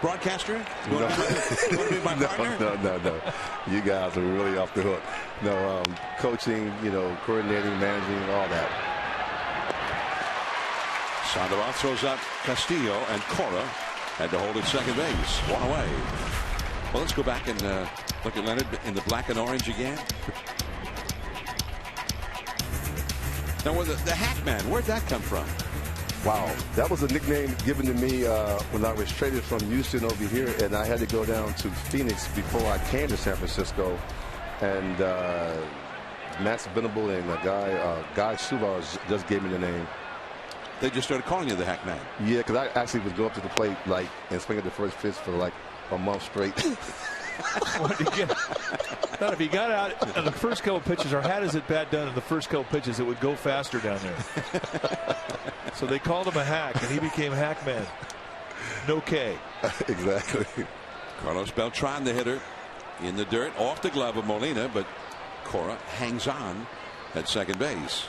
Broadcaster? You want to be my partner? No. You guys are really off the hook. No, coaching, coordinating, managing, all that. Sandoval throws out Castillo, and Cora had to hold at second base. One away. Well, let's go back and look at Leonard in the black and orange again. Now, the Hackman, where'd that come from? Wow, that was a nickname given to me when I was traded from Houston over here, and I had to go down to Phoenix before I came to San Francisco. And Max Venable and a guy Suvar just gave me the name. They just started calling you the Hackman. Yeah, because I actually would go up to the plate and swing at the first pitch for like a month straight. Not if he got out in the first couple pitches or had his at bat done in the first couple pitches, it would go faster down there. So they called him a hack, and he became Hackman. No K. Exactly. Carlos Beltran, the hitter, in the dirt, off the glove of Molina, but Cora hangs on at second base.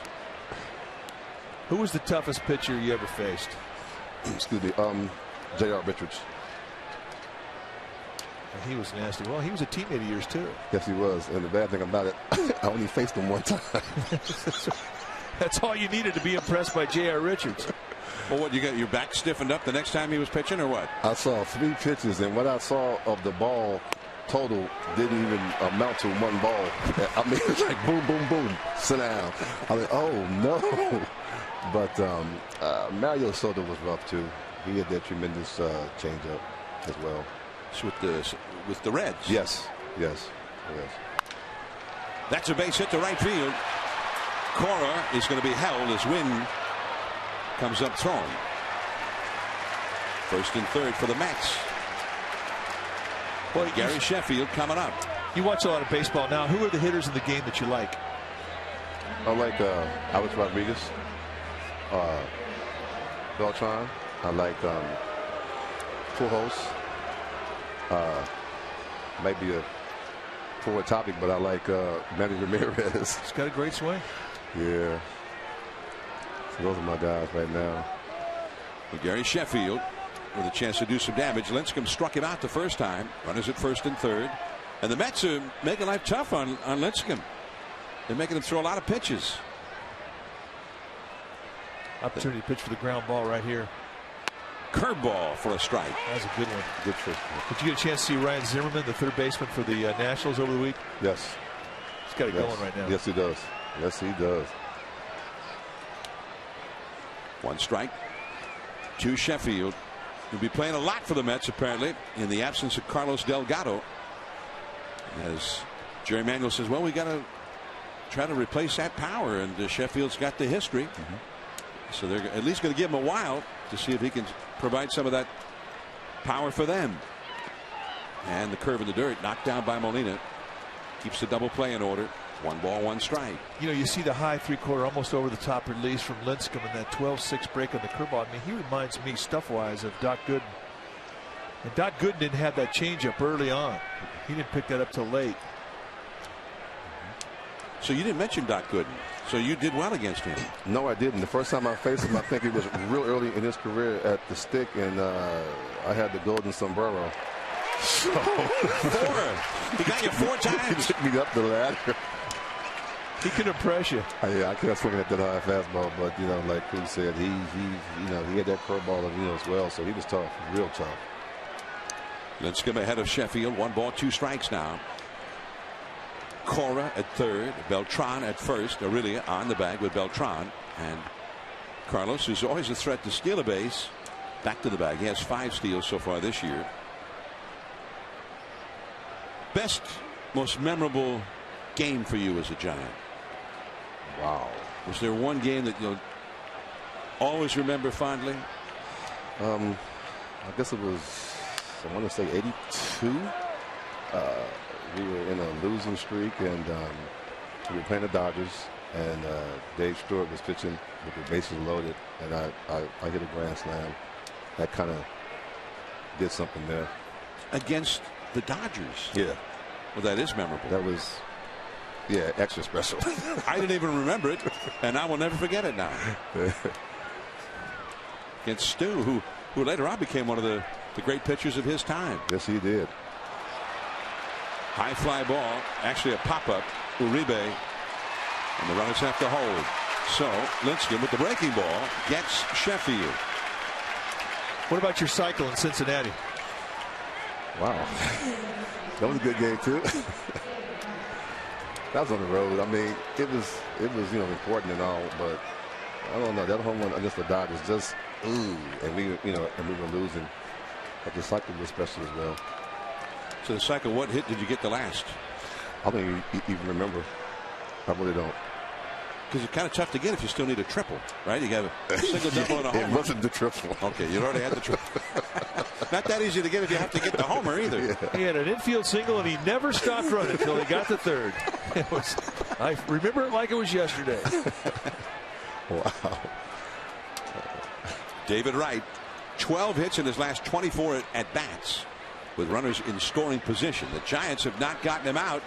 Who was the toughest pitcher you ever faced? Excuse me, J.R. Richards. He was nasty. Well, he was a teammate of yours, too. Yes, he was. And the bad thing about it, I only faced him one time. That's all you needed to be impressed by J.R. Richards. Well, what, you got your back stiffened up the next time he was pitching, or what? I saw 3 pitches, and what I saw of the ball total didn't even amount to one ball. I mean, it was like boom, boom, boom, sit down. I'm like, oh, no. But Mario Soto was rough, too. He had that tremendous changeup as well. With the Reds. Yes. That's a base hit to right field. Cora is going to be held as Wynn comes up throwing. First and third for the Mets. Well, Gary Sheffield coming up. You watch a lot of baseball now. Who are the hitters in the game that you like? I like Alex Rodriguez, Beltran. I like Pujols. Maybe a poor topic, but I like Manny Ramirez. He's got a great swing. Yeah. So those are my guys right now. Well, Gary Sheffield with a chance to do some damage. Lincecum struck him out the first time. Runners at first and third. And the Mets are making life tough on Lincecum. They're making him throw a lot of pitches. Opportunity to pitch for the ground ball right here. Curveball for a strike. That's a good one. Good trick. Did you get a chance to see Ryan Zimmerman, the third baseman for the Nationals over the week? Yes. He's got it going right now. Yes, he does. Yes, he does. 1 strike to Sheffield. He'll be playing a lot for the Mets, apparently, in the absence of Carlos Delgado. As Jerry Manuel says, well, we got to try to replace that power, and Sheffield's got the history. So they're at least going to give him a while to see if he can provide some of that power for them. And the curve in the dirt knocked down by Molina. Keeps the double play in order. 1 ball, 1 strike. You know, you see the high 3/4 almost over the top release from Lincecum and that 12-6 break on the curveball. I mean, he reminds me stuff-wise of Doc Gooden. And Doc Gooden didn't have that changeup early on. He didn't pick that up till late. So you didn't mention Doc Gooden. So you did well against him. No, I didn't. The first time I faced him, I think it was real early in his career at the stick, and I had the golden sombrero. So 4. He got you 4 times. He took me up the ladder. He can impress you. Yeah, I couldn't swing at that high fastball, but you know, like Cruz said, he had that curveball as well, so he was tough, real tough. Lincecum ahead of Sheffield. 1 ball, 2 strikes now. Cora at third, Beltran at first. Aurelia on the bag with Beltran, and Carlos, who's always a threat to steal a base, back to the bag. He has 5 steals so far this year. Best, most memorable game for you as a Giant? Wow. Was there one game that you'll always remember fondly? I guess it was, I want to say 82. We were in a losing streak, and we were playing the Dodgers, and Dave Stewart was pitching with the bases loaded, and I hit a grand slam. That kind of did something there. Against the Dodgers? Yeah. Well, that is memorable. That was, yeah, extra special. I didn't even remember it, and I will never forget it now. Against Stu, who later on became one of the great pitchers of his time. Yes, he did. High fly ball, actually a pop-up. Uribe, and the runners have to hold. So Lincecum with the breaking ball gets Sheffield. What about your cycle in Cincinnati? Wow. That was a good game, too. That was on the road. I mean, it was important and all, but I don't know. That home run against the Dodgers just and we were losing. But the cycle was special as well. So the cycle, what hit did you get the last? I don't even remember. I really don't. Because it's kind of tough to get if you still need a triple, right? You got a single, double, and a homer. It wasn't the triple. Okay, you already had the triple. Not that easy to get if you have to get the homer either. Yeah. He had an infield single, and he never stopped running until he got to third. I remember it like it was yesterday. Wow. David Wright, 12 hits in his last 24 at-bats with runners in scoring position. The Giants have not gotten him out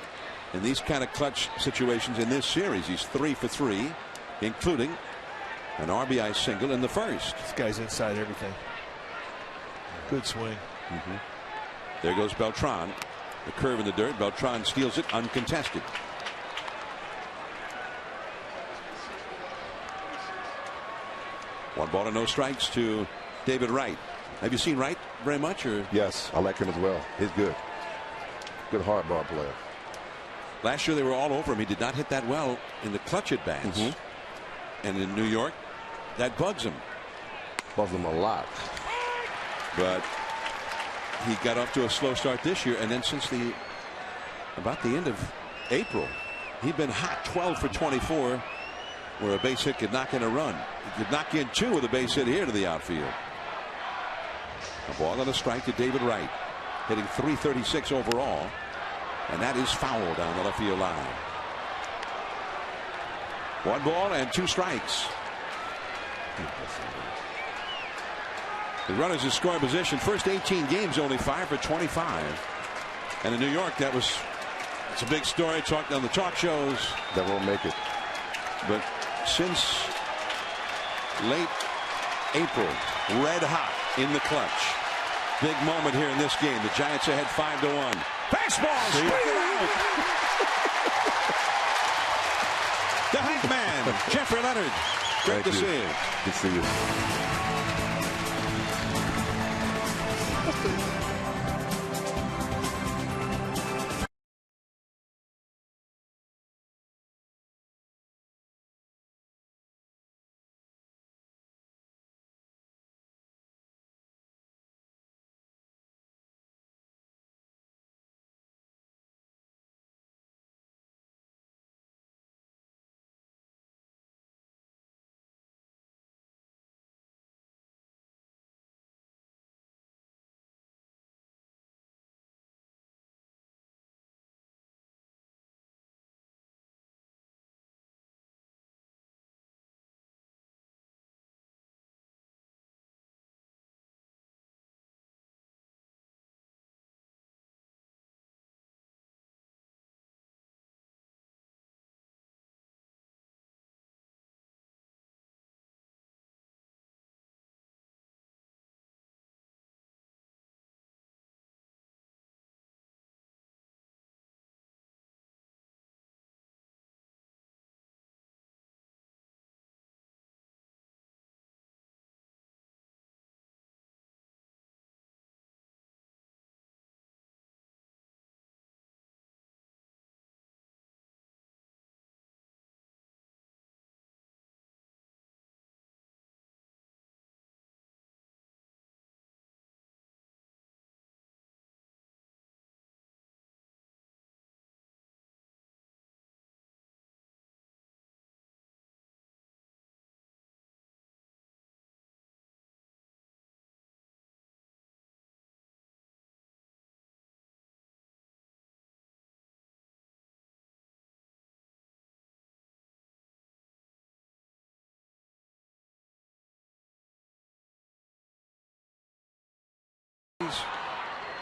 in these kind of clutch situations in this series. He's 3 for 3, including an RBI single in the first. This guy's inside everything. Good swing. There goes Beltran. The curve in the dirt. Beltran steals it uncontested. One ball and no strikes to David Wright. Have you seen Wright very much? Or? Yes, I like him as well. He's good. Good hard ball player. Last year they were all over him. He did not hit that well in the clutch at bats. And in New York, that bugs him. Bugs him a lot. But he got off to a slow start this year, and then since about the end of April, he'd been hot. 12 for 24, where a base hit could knock in a run. He could knock in 2 with a base hit here to the outfield. A ball and a strike to David Wright, hitting .336 overall. And that is foul down the left field line. 1 ball and 2 strikes. The runners in scoring position. First 18 games, only 5 for 25. And in New York, it's a big story. Talked on the talk shows. That won't make it. But since late April, red hot in the clutch. Big moment here in this game. The Giants ahead 5-1. Baseball, swing it out. The Hank Man, Jeffrey Leonard. Great to see you. Good to see you.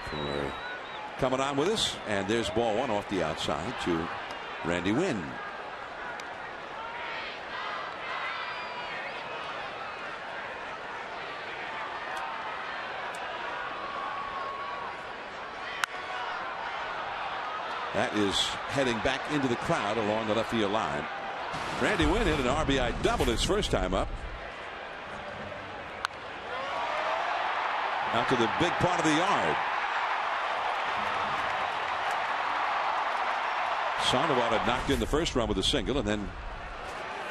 For coming on with us, and there's ball 1 off the outside to Randy Wynn. That is heading back into the crowd along the left field line. Randy Wynn hit an RBI double his first time up. Out to the big part of the yard. Sandoval had knocked in the first run with a single, and then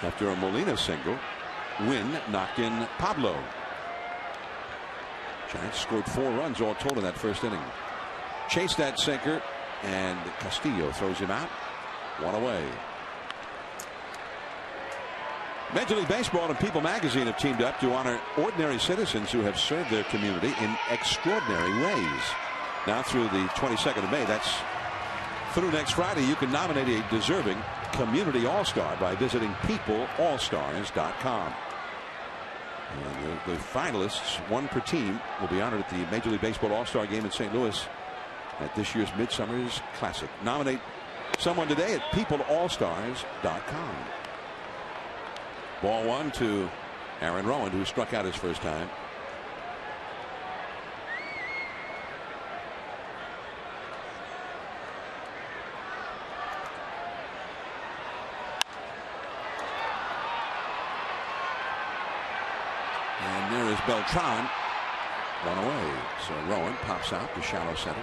after a Molina single, Wynn knocked in Pablo. Giants scored 4 runs all told in that first inning. Chased that sinker, and Castillo throws him out. 1 away. Major League Baseball and People magazine have teamed up to honor ordinary citizens who have served their community in extraordinary ways. Now through the 22nd of May, that's through next Friday, you can nominate a deserving community all-star by visiting peopleallstars.com. And the finalists, 1 per team, will be honored at the Major League Baseball All-Star Game in St. Louis at this year's Midsummer's Classic. Nominate someone today at peopleallstars.com. Ball 1 to Aaron Rowand, who struck out his first time. And there is Beltran. 1 away. So Rowand pops out to shallow center.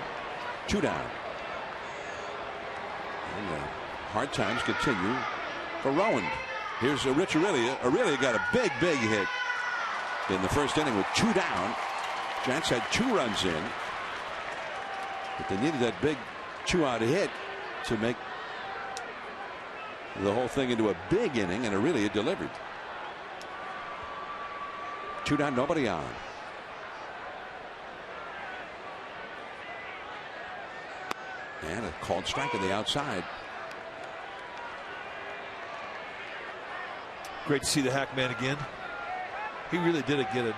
2 down. And hard times continue for Rowand. Here's Rich Aurelia. Aurelia got a big hit in the first inning with 2 down. Giants had 2 runs in, but they needed that big 2-out hit to make the whole thing into a big inning, and Aurelia delivered. 2 down, nobody on. And a called strike on the outside. Great to see the Hack Man again. He really did get he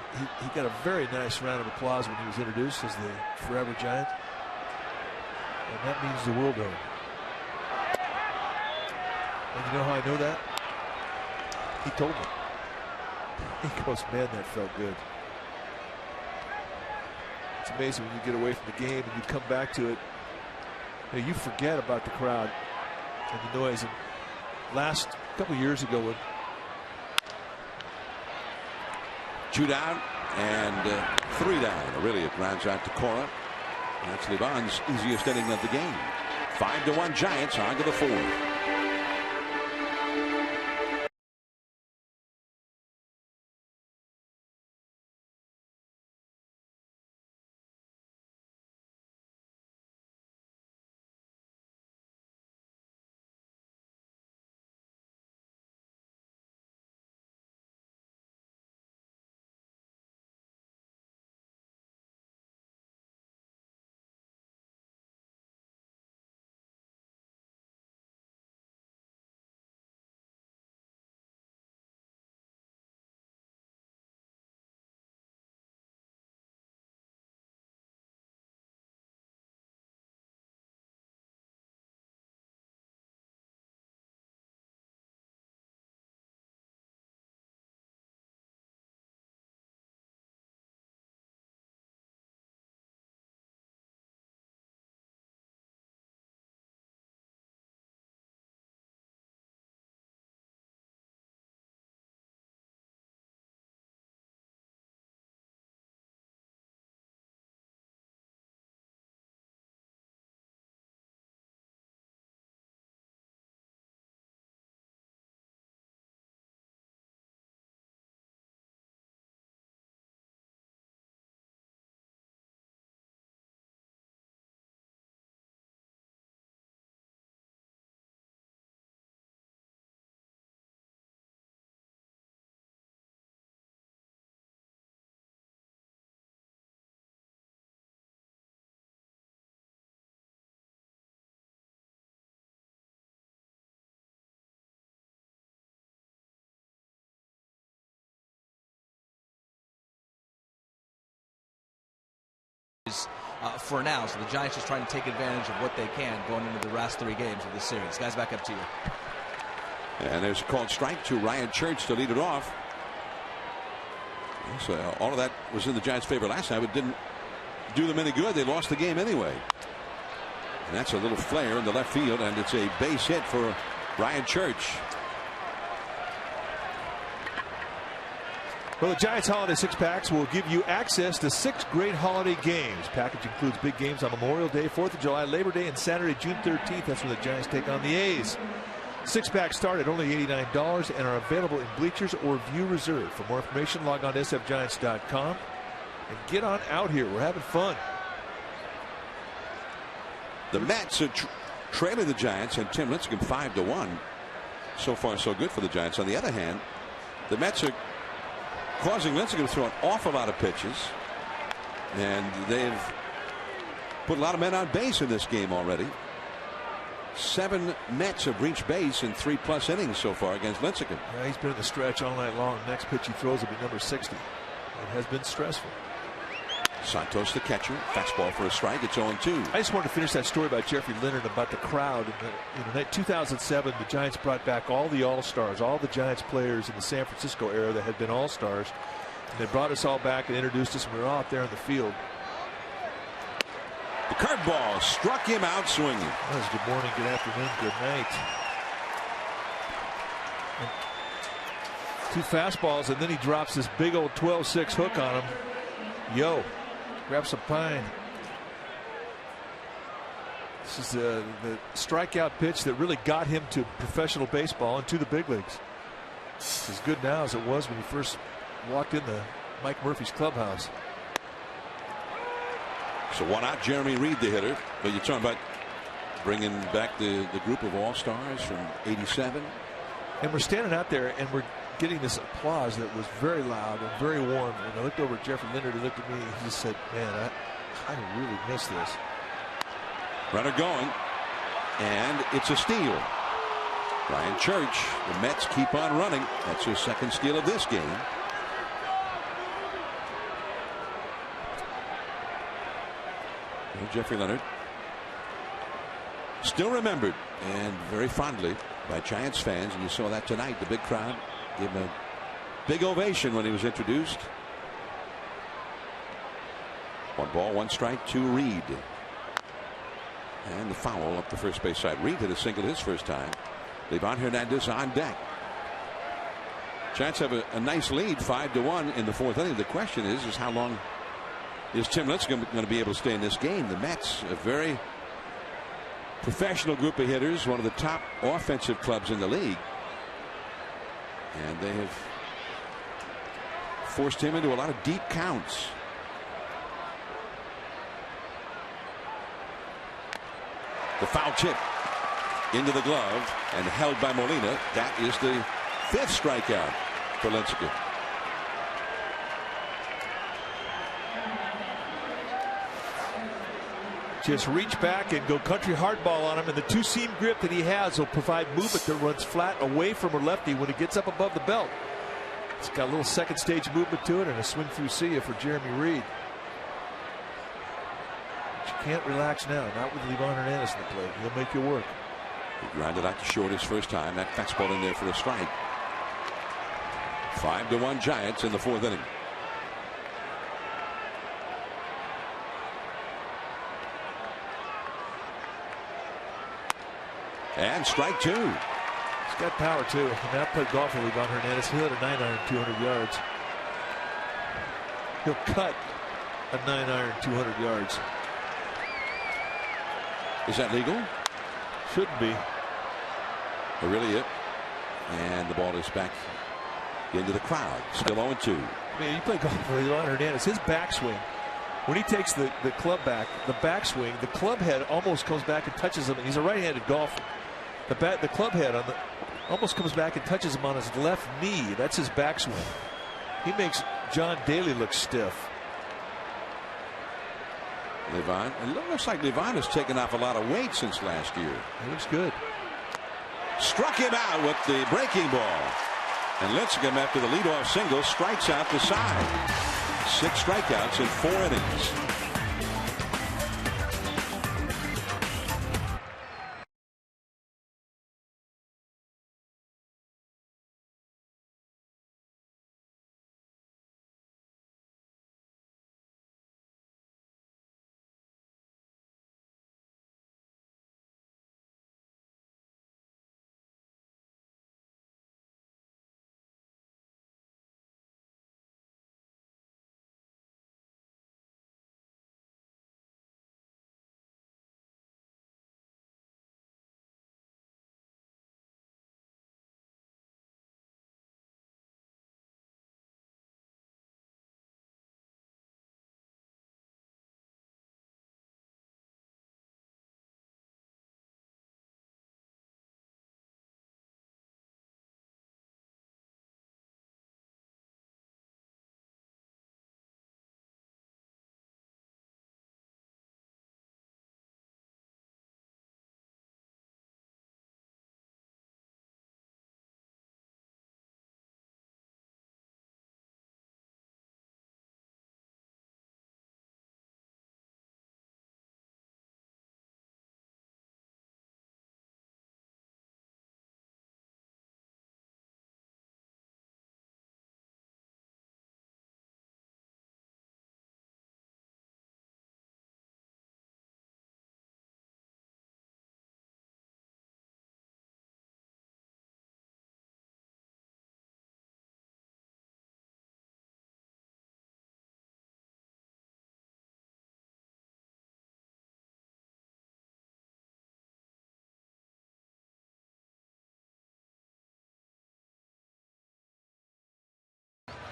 got a very nice round of applause when he was introduced as the Forever Giant. And that means the world to him. And you know how I know that? He told me. He goes, man, that felt good. It's amazing when you get away from the game and you come back to it. You forget about the crowd and the noise. And last couple years ago when 2 down and 3 down. Aurelia grounds out to Cora. That's Livan's easiest inning of the game. 5-1 Giants on to the 4th. For now, so the Giants just trying to take advantage of what they can going into the last 3 games of this series. Guys, back up to you. And there's a called strike to Ryan Church to lead it off. So all of that was in the Giants' favor last time. It didn't do them any good. They lost the game anyway. And that's a little flare in the left field, and it's a base hit for Ryan Church. Well, the Giants Holiday Six Packs will give you access to 6 great holiday games. Package includes big games on Memorial Day, 4th of July, Labor Day, and Saturday, June 13th. That's when the Giants take on the A's. 6 packs start at only $89 and are available in bleachers or view reserve. For more information, log on to sfgiants.com and get on out here. We're having fun. The Mets are trailing the Giants and Tim Lincecum 5-1. So far, so good for the Giants. On the other hand, the Mets are causing Lincecum to throw an awful lot of pitches, and they've put a lot of men on base in this game already. 7 Mets have reached base in 3+ innings so far against Lincecum. Yeah, he's been in the stretch all night long. The next pitch he throws will be number 60. It has been stressful. Santos, the catcher, fastball for a strike. It's 0-2. I just wanted to finish that story about Jeffrey Leonard about the crowd. In 2007, the Giants brought back all the All-Stars, all the Giants players in the San Francisco era that had been All-Stars. And they brought us all back and introduced us, and we were all out there in the field. The curveball struck him out swinging. That was good morning, good afternoon, good night. And 2 fastballs, and then he drops this big old 12-6 hook on him. Yo. Grab some pine. This is the strikeout pitch that really got him to professional baseball and to the big leagues. It's as good now as it was when he first walked in the Mike Murphy's clubhouse. So 1 out, Jeremy Reed, the hitter. But you're talking about bringing back the group of All-Stars from '87. And we're standing out there and we're getting this applause that was very loud and very warm. And I looked over at Jeffrey Leonard. He looked at me and he just said, man, I really miss this. Runner going, and it's a steal. Brian Church, the Mets keep on running. That's his 2nd steal of this game. And Jeffrey Leonard, still remembered and very fondly by Giants fans, and you saw that tonight. The big crowd gave him a big ovation when he was introduced. 1 ball, 1 strike to Reed. And the foul up the first base side. Reed hit a single his first time. Livan Hernandez on deck. Giants have a nice lead, 5-1 in the 4th inning. The question is how long is Tim Lincecum going to be able to stay in this game? The Mets, a very professional group of hitters, one of the top offensive clubs in the league. And they have forced him into a lot of deep counts. The foul tip into the glove and held by Molina. That is the 5th strikeout for Lincecum. Just reach back and go country hardball on him, and the 2-seam grip that he has will provide movement that runs flat away from a lefty when it gets up above the belt. It's got a little 2nd stage movement to it and a swing through see ya for Jeremy Reed. But you can't relax now, not with Livan Hernandez in the plate. He'll make you work. He grounded out to short his first time. That fastball in there for a strike. 5-1 Giants in the 4th inning. And strike 2. He's got power too. And I played golf with Livan Hernandez. He'll hit a 9-iron 200 yards. He'll cut a 9-iron 200 yards. Is that legal? Shouldn't be. Oh, really it. And the ball is back into the crowd. Still 0-2. I mean, you play golf with Livan Hernandez. His backswing, when he takes the club back, the backswing, the club head almost comes back and touches him. He's a right-handed golfer. The club head almost comes back and touches him on his left knee. That's his backswing. He makes John Daly look stiff. Livan. It looks like Livan has taken off a lot of weight since last year. He looks good. Struck him out with the breaking ball. And Lincecum, after the leadoff single, strikes out the side. 6 strikeouts in 4 innings.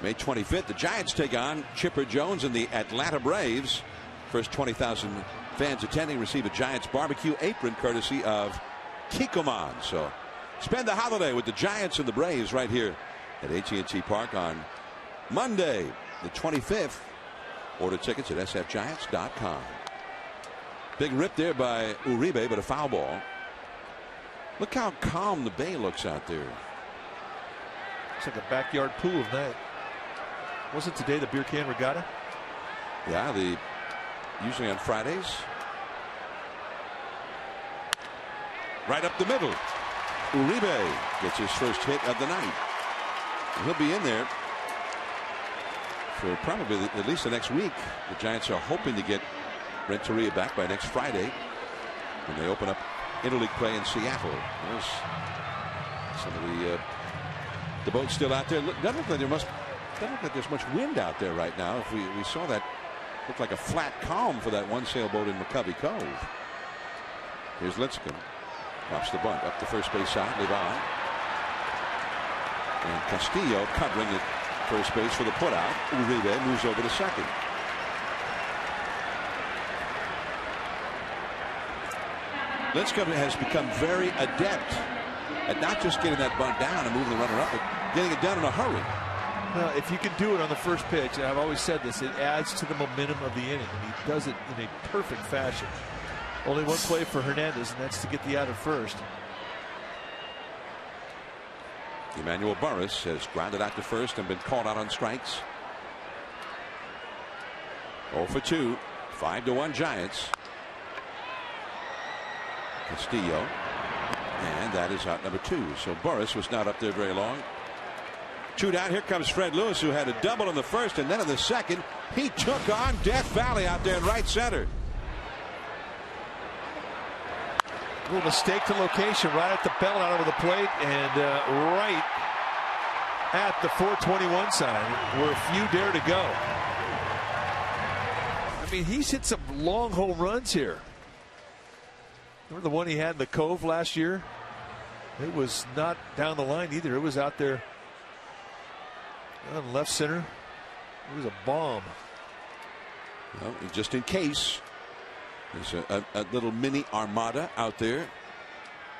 May 25th, the Giants take on Chipper Jones and the Atlanta Braves. First 20,000 fans attending receive a Giants barbecue apron courtesy of Kikkoman. So spend the holiday with the Giants and the Braves right here at AT&T Park on Monday, the 25th. Order tickets at sfgiants.com. Big rip there by Uribe, but a foul ball. Look how calm the bay looks out there. It's like a backyard pool of night. Wasn't today the beer can regatta? Yeah, usually on Fridays. Right up the middle. Uribe gets his first hit of the night. And he'll be in there for probably at least the next week. The Giants are hoping to get Renteria back by next Friday when they open up interleague play in Seattle. There's some of the boat's still out there. Doesn't look like there's much wind out there right now. If we saw that, looked like a flat calm for that one sailboat in McCovey Cove. Here's Lincecum. Drops the bunt up the first base side. Levon. And Castillo covering at first base for the putout. Uribe moves over to second. Lincecum has become very adept at not just getting that bunt down and moving the runner up, but getting it done in a hurry. Well, if you can do it on the first pitch, and I've always said this, it adds to the momentum of the inning, and he does it in a perfect fashion. Only one play for Hernandez, and that's to get the out at first. Emmanuel Burris has grounded out to first and been called out on strikes. 0 for 2, 5-1 Giants. Castillo, and that is out number 2. So Burris was not up there very long. 2 down. Here comes Fred Lewis, who had a double in the first, and then in the second he took on Death Valley out there in right center. A little mistake to location, right at the belt out over the plate, and right at the 421 sign where few dare to go. I mean, he's hit some long home runs here. Remember the one he had in the Cove last year? It was not down the line either. It was out there on left center. It was a bomb. Well, just in case, there's a little mini armada out there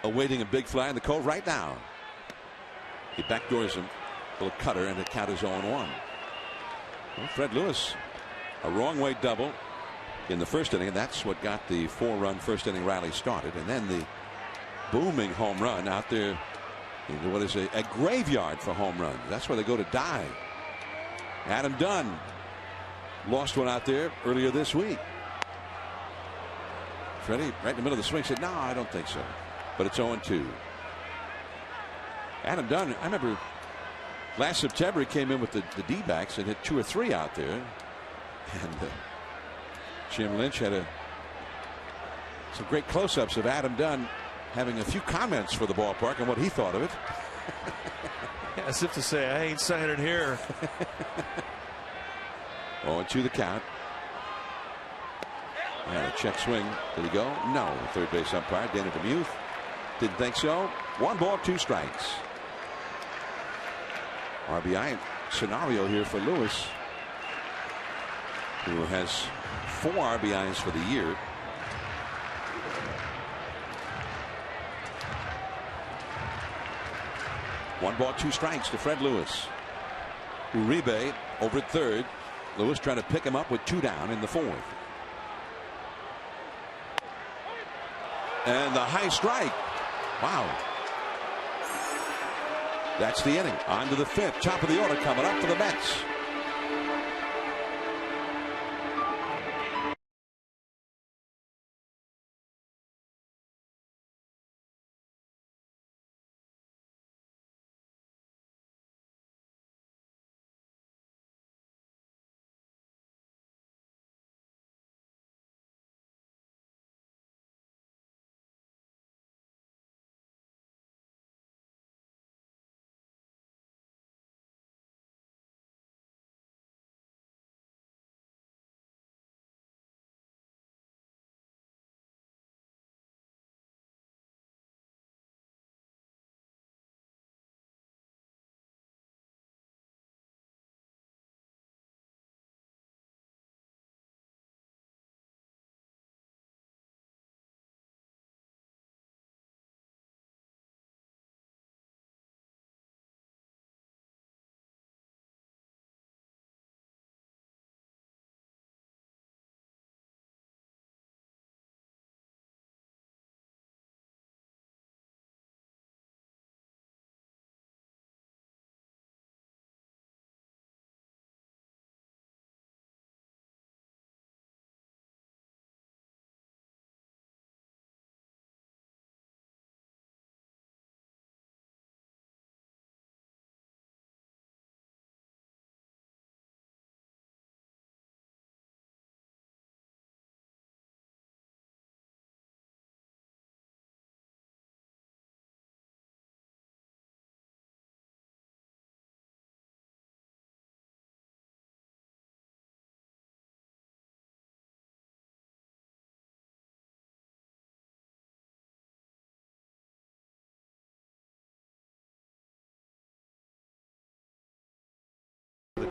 awaiting a big fly in the Cove right now. He backdoors him, a little cutter, and the count is 0-1. Well, Fred Lewis, a wrong way double in the first inning, and that's what got the 4-run first inning rally started. And then the booming home run out there in what is a graveyard for home runs. That's where they go to die. Adam Dunn lost one out there earlier this week. Freddie, right in the middle of the swing, said, "No, I don't think so." But it's 0-2. Adam Dunn, I remember last September he came in with the D-backs and hit 2 or 3 out there. And Jim Lynch had some great close-ups of Adam Dunn having a few comments for the ballpark and what he thought of it. As if to say, I ain't signing here. 0-2 the count. And a check swing. Did he go? No. Third base umpire Dana DeMuth didn't think so. 1 ball, 2 strikes. RBI scenario here for Lewis, who has 4 RBIs for the year. One ball, 2 strikes to Fred Lewis. Uribe over at third. Lewis trying to pick him up with 2 down in the 4th. And the high strike. Wow. That's the inning. On to the 5th. Top of the order coming up for the Mets.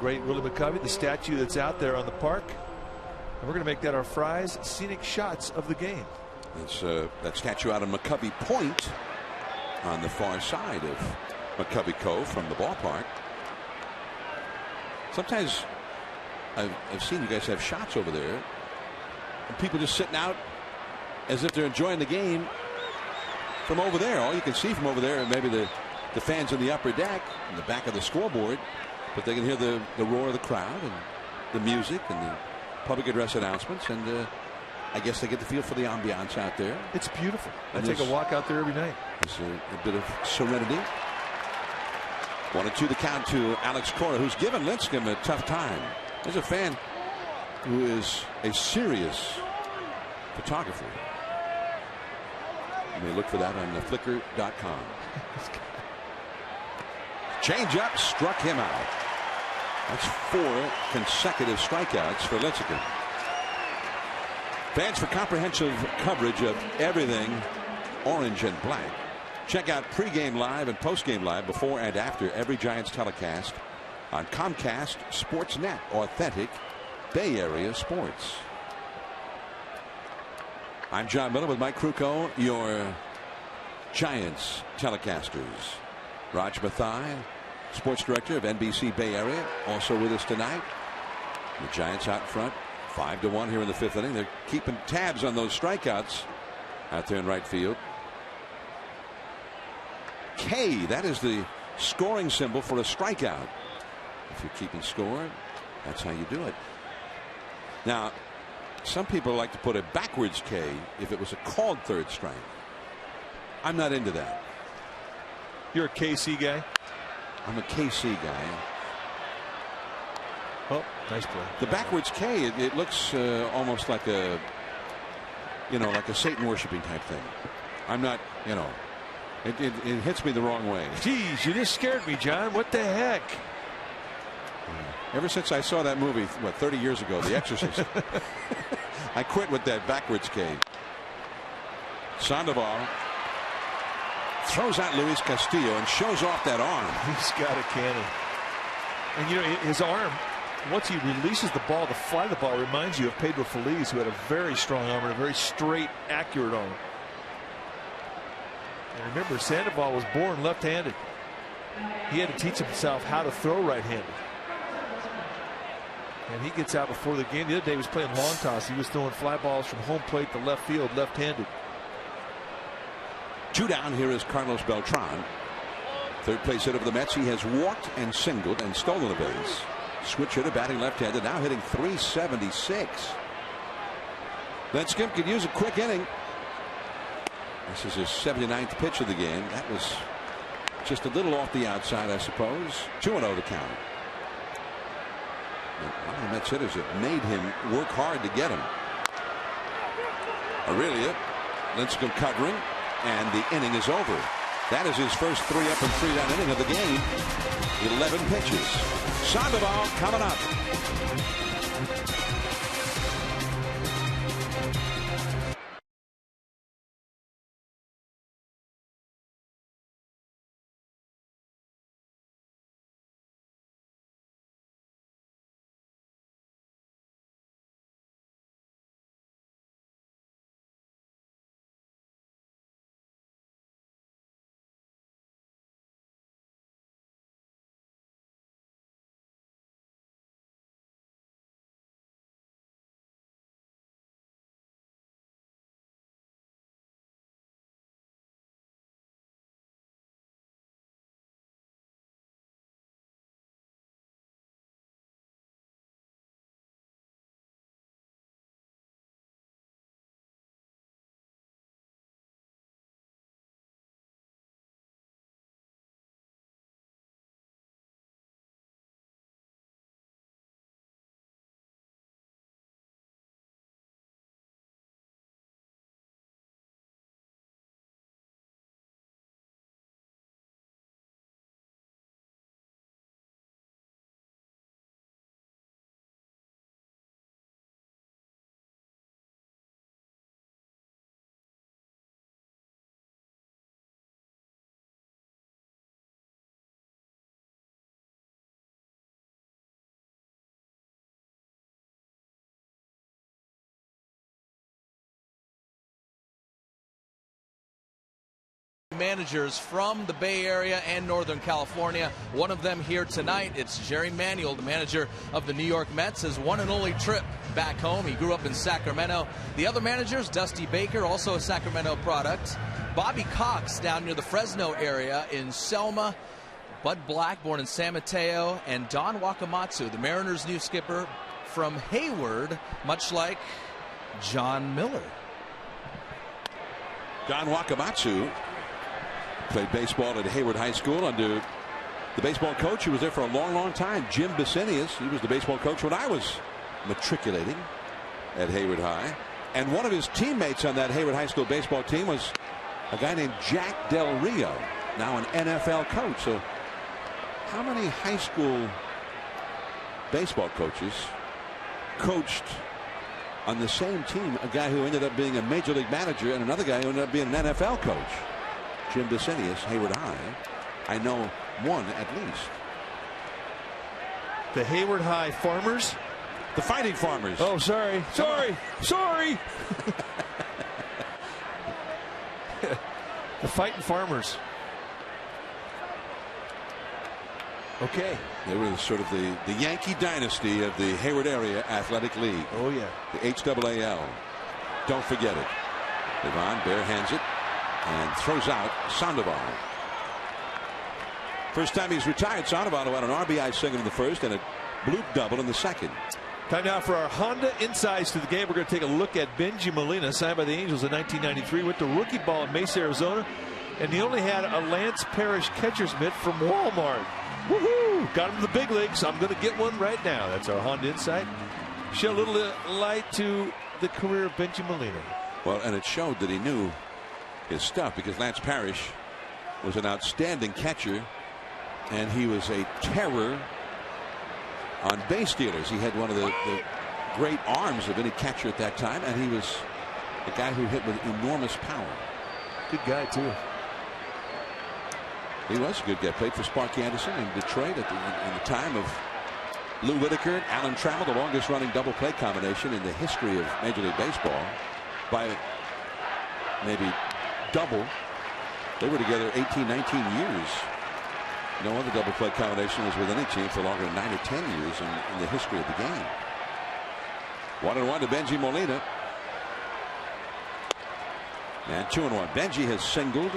great Willie McCovey, the statue that's out there on the park. And we're going to make that our Fry's Scenic Shots of the game. It's that statue out of McCovey Point on the far side of McCovey Cove from the ballpark. Sometimes I've seen you guys have shots over there, and people just sitting out as if they're enjoying the game from over there. All you can see from over there, and maybe the fans in the upper deck, in the back of the scoreboard, but they can hear the roar of the crowd and the music and the public address announcements, and I guess they get the feel for the ambiance out there. It's beautiful. I take a walk out there every night. There's a bit of serenity. 1-2 the count to Alex Cora, who's given Lincecum a tough time. There's a fan who is a serious photographer. You may look for that on Flickr.com. Change up, struck him out. That's 4 consecutive strikeouts for Lincecum. Fans, for comprehensive coverage of everything orange and black, check out pregame live and postgame live before and after every Giants telecast on Comcast Sportsnet, authentic Bay Area sports. I'm John Miller with Mike Krukow, your Giants telecasters. Raj Mathai, sports director of NBC Bay Area, also with us tonight. The Giants out in front, 5-1 here in the 5th inning. They're keeping tabs on those strikeouts out there in right field. K, that is the scoring symbol for a strikeout. If you're keeping score, that's how you do it. Now, some people like to put a backwards K if it was a called third strike. I'm not into that. You're a KC guy? I'm a KC guy. Oh, nice play. The backwards K, it looks almost like a, like a Satan worshiping type thing. I'm not, it hits me the wrong way. Geez, you just scared me, John. What the heck? Ever since I saw that movie, 30 years ago, The Exorcist, I quit with that backwards K. Sandoval throws out Luis Castillo and shows off that arm. He's got a cannon. And his arm, once he releases the ball, the fly of the ball reminds you of Pedro Feliz, who had a very strong arm and a very straight, accurate arm. And remember, Sandoval was born left-handed. He had to teach himself how to throw right-handed. And he gets out before the game. The other day he was playing long toss. He was throwing fly balls from home plate to left field, left-handed. 2 down. Here is Carlos Beltran, third place hitter of the Mets. He has walked and singled and stolen a base. Switch hitter, batting left-handed, now hitting .376. Lincecum could use a quick inning. This is his 79th pitch of the game. That was just a little off the outside, I suppose. 2-0 the count. A lot of the Mets hitters have made him work hard to get him. Aurelia, Lincecum covering, and the inning is over. That is his first 3 up and 3 down inning of the game. 11 pitches. Sandoval coming up. Managers from the Bay Area and Northern California. One of them here tonight. It's Jerry Manuel, the manager of the New York Mets, his one and only trip back home. He grew up in Sacramento. The other managers, Dusty Baker, also a Sacramento product. Bobby Cox down near the Fresno area in Selma. Bud Black, born in San Mateo, and Don Wakamatsu, the Mariners' new skipper from Hayward, much like John Miller. Don Wakamatsu played baseball at Hayward High School under the baseball coach who was there for a long, long time, Jim Bissenius. He was the baseball coach when I was matriculating at Hayward High. And one of his teammates on that Hayward High School baseball team was a guy named Jack Del Rio, now an NFL coach. So how many high school baseball coaches coached on the same team a guy who ended up being a major league manager and another guy who ended up being an NFL coach? Jim Bissenius, Hayward High. I know one at least. The Hayward High Farmers? The Fighting Farmers. Oh, sorry. The Fighting Farmers. Okay. They were sort of the Yankee dynasty of the Hayward Area Athletic League. Oh, yeah. The HAAL. Don't forget it. Devon barehands it and throws out Sandoval. First time he's retired, Sandoval had an RBI single in the first and a bloop double in the second. Time now for our Honda Insights to the game. We're going to take a look at Benji Molina, signed by the Angels in 1993. Went to rookie ball in Mesa, Arizona, and he only had a Lance Parrish catcher's mitt from Walmart. Woohoo! Got him to the big leagues. I'm going to get one right now. That's our Honda Insight. Shed a little light to the career of Benji Molina. Well, and it showed that he knew his stuff because Lance Parrish was an outstanding catcher, and he was a terror on base stealers. He had one of the great arms of any catcher at that time, and he was a guy who hit with enormous power. Good guy, too. He was a good guy. Played for Sparky Anderson in Detroit in the time of Lou Whitaker and Alan Trammell, the longest running double play combination in the history of Major League Baseball, by maybe double. They were together 18, 19 years. No other double play combination was with any team for longer than 9 or 10 years in the history of the game. 1-1 to Benji Molina. And 2-1. Benji has singled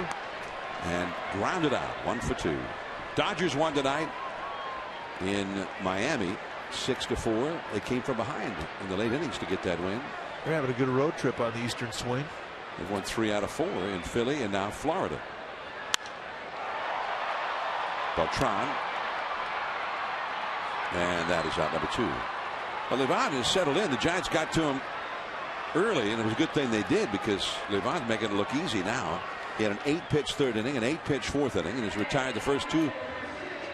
and grounded out. 1 for 2. Dodgers won tonight in Miami 6-4. They came from behind in the late innings to get that win. They're having a good road trip on the Eastern Swing. They've won 3 out of 4 in Philly and now Florida. Beltran. And that is out number 2. Well, Levon has settled in. The Giants got to him early, and it was a good thing they did because Levon's making it look easy now. He had an 8-pitch third inning, an 8-pitch fourth inning, and has retired the first 2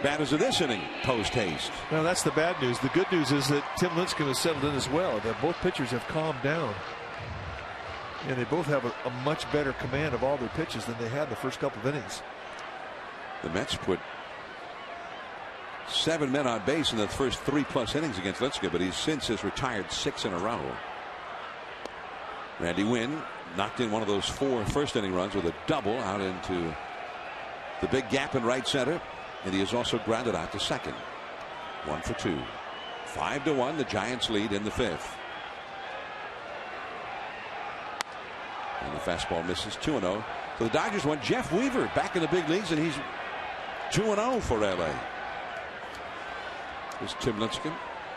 batters of this inning post haste. Well, that's the bad news. The good news is that Tim Lincecum has settled in as well. That both pitchers have calmed down, and they both have a much better command of all their pitches than they had in the first couple of innings. The Mets put 7 men on base in the first 3+ innings against Lincecum, but he since has retired 6 in a row. Randy Wynn knocked in one of those 4 first inning runs with a double out into the big gap in right center, and he has also grounded out to second. 1 for 2. 5-1. The Giants lead in the 5th. And the fastball misses. 2-0. So the Dodgers want Jeff Weaver back in the big leagues, and he's 2-0 for LA. There's Tim Lincecum.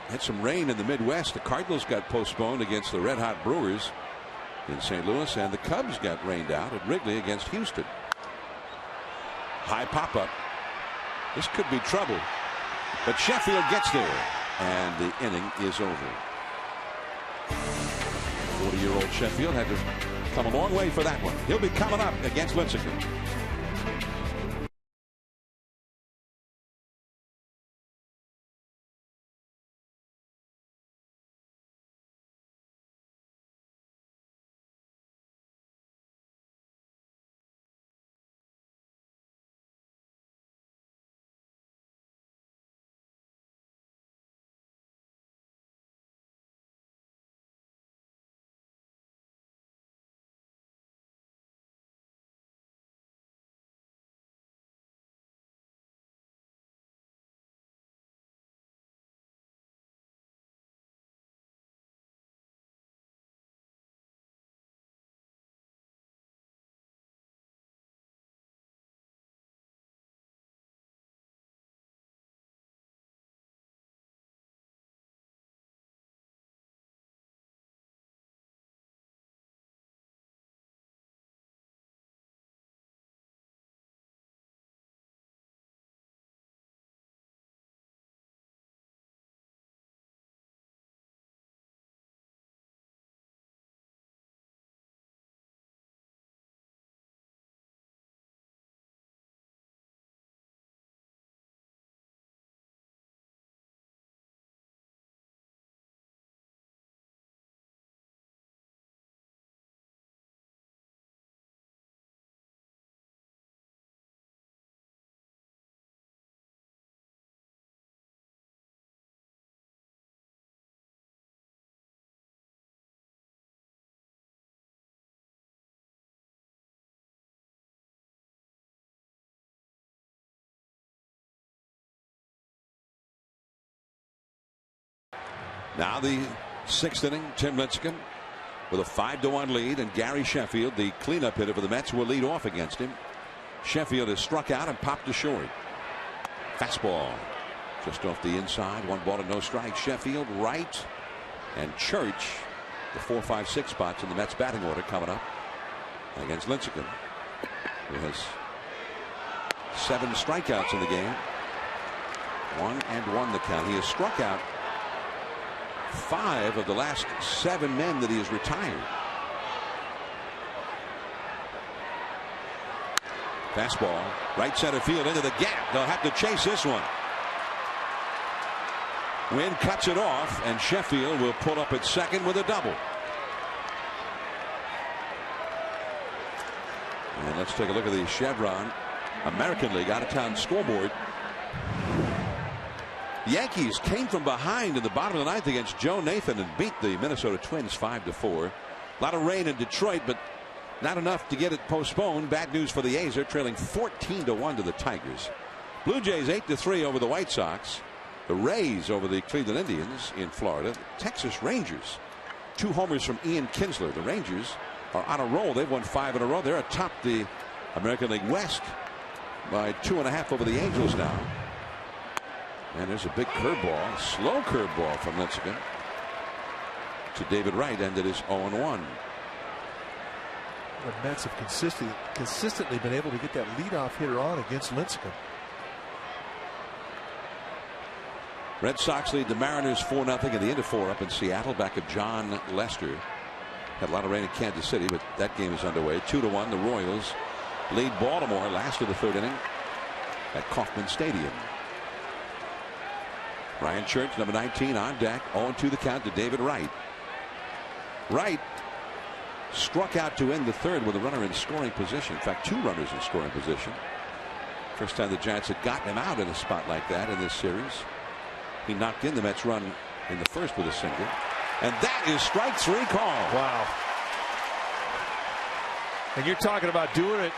Had some rain in the Midwest. The Cardinals got postponed against the Red Hot Brewers in St. Louis, and the Cubs got rained out at Wrigley against Houston. High pop-up. This could be trouble, but Sheffield gets there, and the inning is over. 40-year-old Sheffield had to come a long way for that one. He'll be coming up against Lincecum. Now the 6th inning, Tim Lincecum with a 5-1 lead, and Gary Sheffield, the cleanup hitter for the Mets, will lead off against him. Sheffield has struck out and popped to short. Fastball just off the inside. 1 ball and no strike. Sheffield, Wright, and Church, the 4, 5, 6 spots in the Mets batting order coming up against Lincecum, who has 7 strikeouts in the game. 1-1 the count. He has struck out 5 of the last 7 men that he has retired. Fastball, right center field into the gap. They'll have to chase this one. Wynn cuts it off, and Sheffield will pull up at second with a double. And let's take a look at the Chevron American League out-of-town scoreboard. The Yankees came from behind in the bottom of the 9th against Joe Nathan and beat the Minnesota Twins 5-4. A lot of rain in Detroit, but not enough to get it postponed. Bad news for the A's. They're trailing 14-1 to the Tigers. Blue Jays 8-3 over the White Sox. The Rays over the Cleveland Indians in Florida. Texas Rangers, 2 homers from Ian Kinsler. The Rangers are on a roll. They've won 5 in a row. They're atop the American League West by 2.5 over the Angels now. And there's a big curveball, slow curveball from Lincecum to David Wright, and it is 0-1. The Mets have consistently been able to get that leadoff hitter on against Lincecum. Red Sox lead the Mariners 4-0 in the end of 4 up in Seattle. Back of John Lester. Had a lot of rain in Kansas City, but that game is underway. 2-1. The Royals lead Baltimore last of the 3rd inning at Kauffman Stadium. Ryan Church, number 19, on deck. 0-2 the count to David Wright. Wright struck out to end the 3rd with a runner in scoring position. In fact, 2 runners in scoring position. First time the Giants had gotten him out in a spot like that in this series. He knocked in the Mets run in the 1st with a single. And that is strike 3 call. Wow. And you're talking about doing it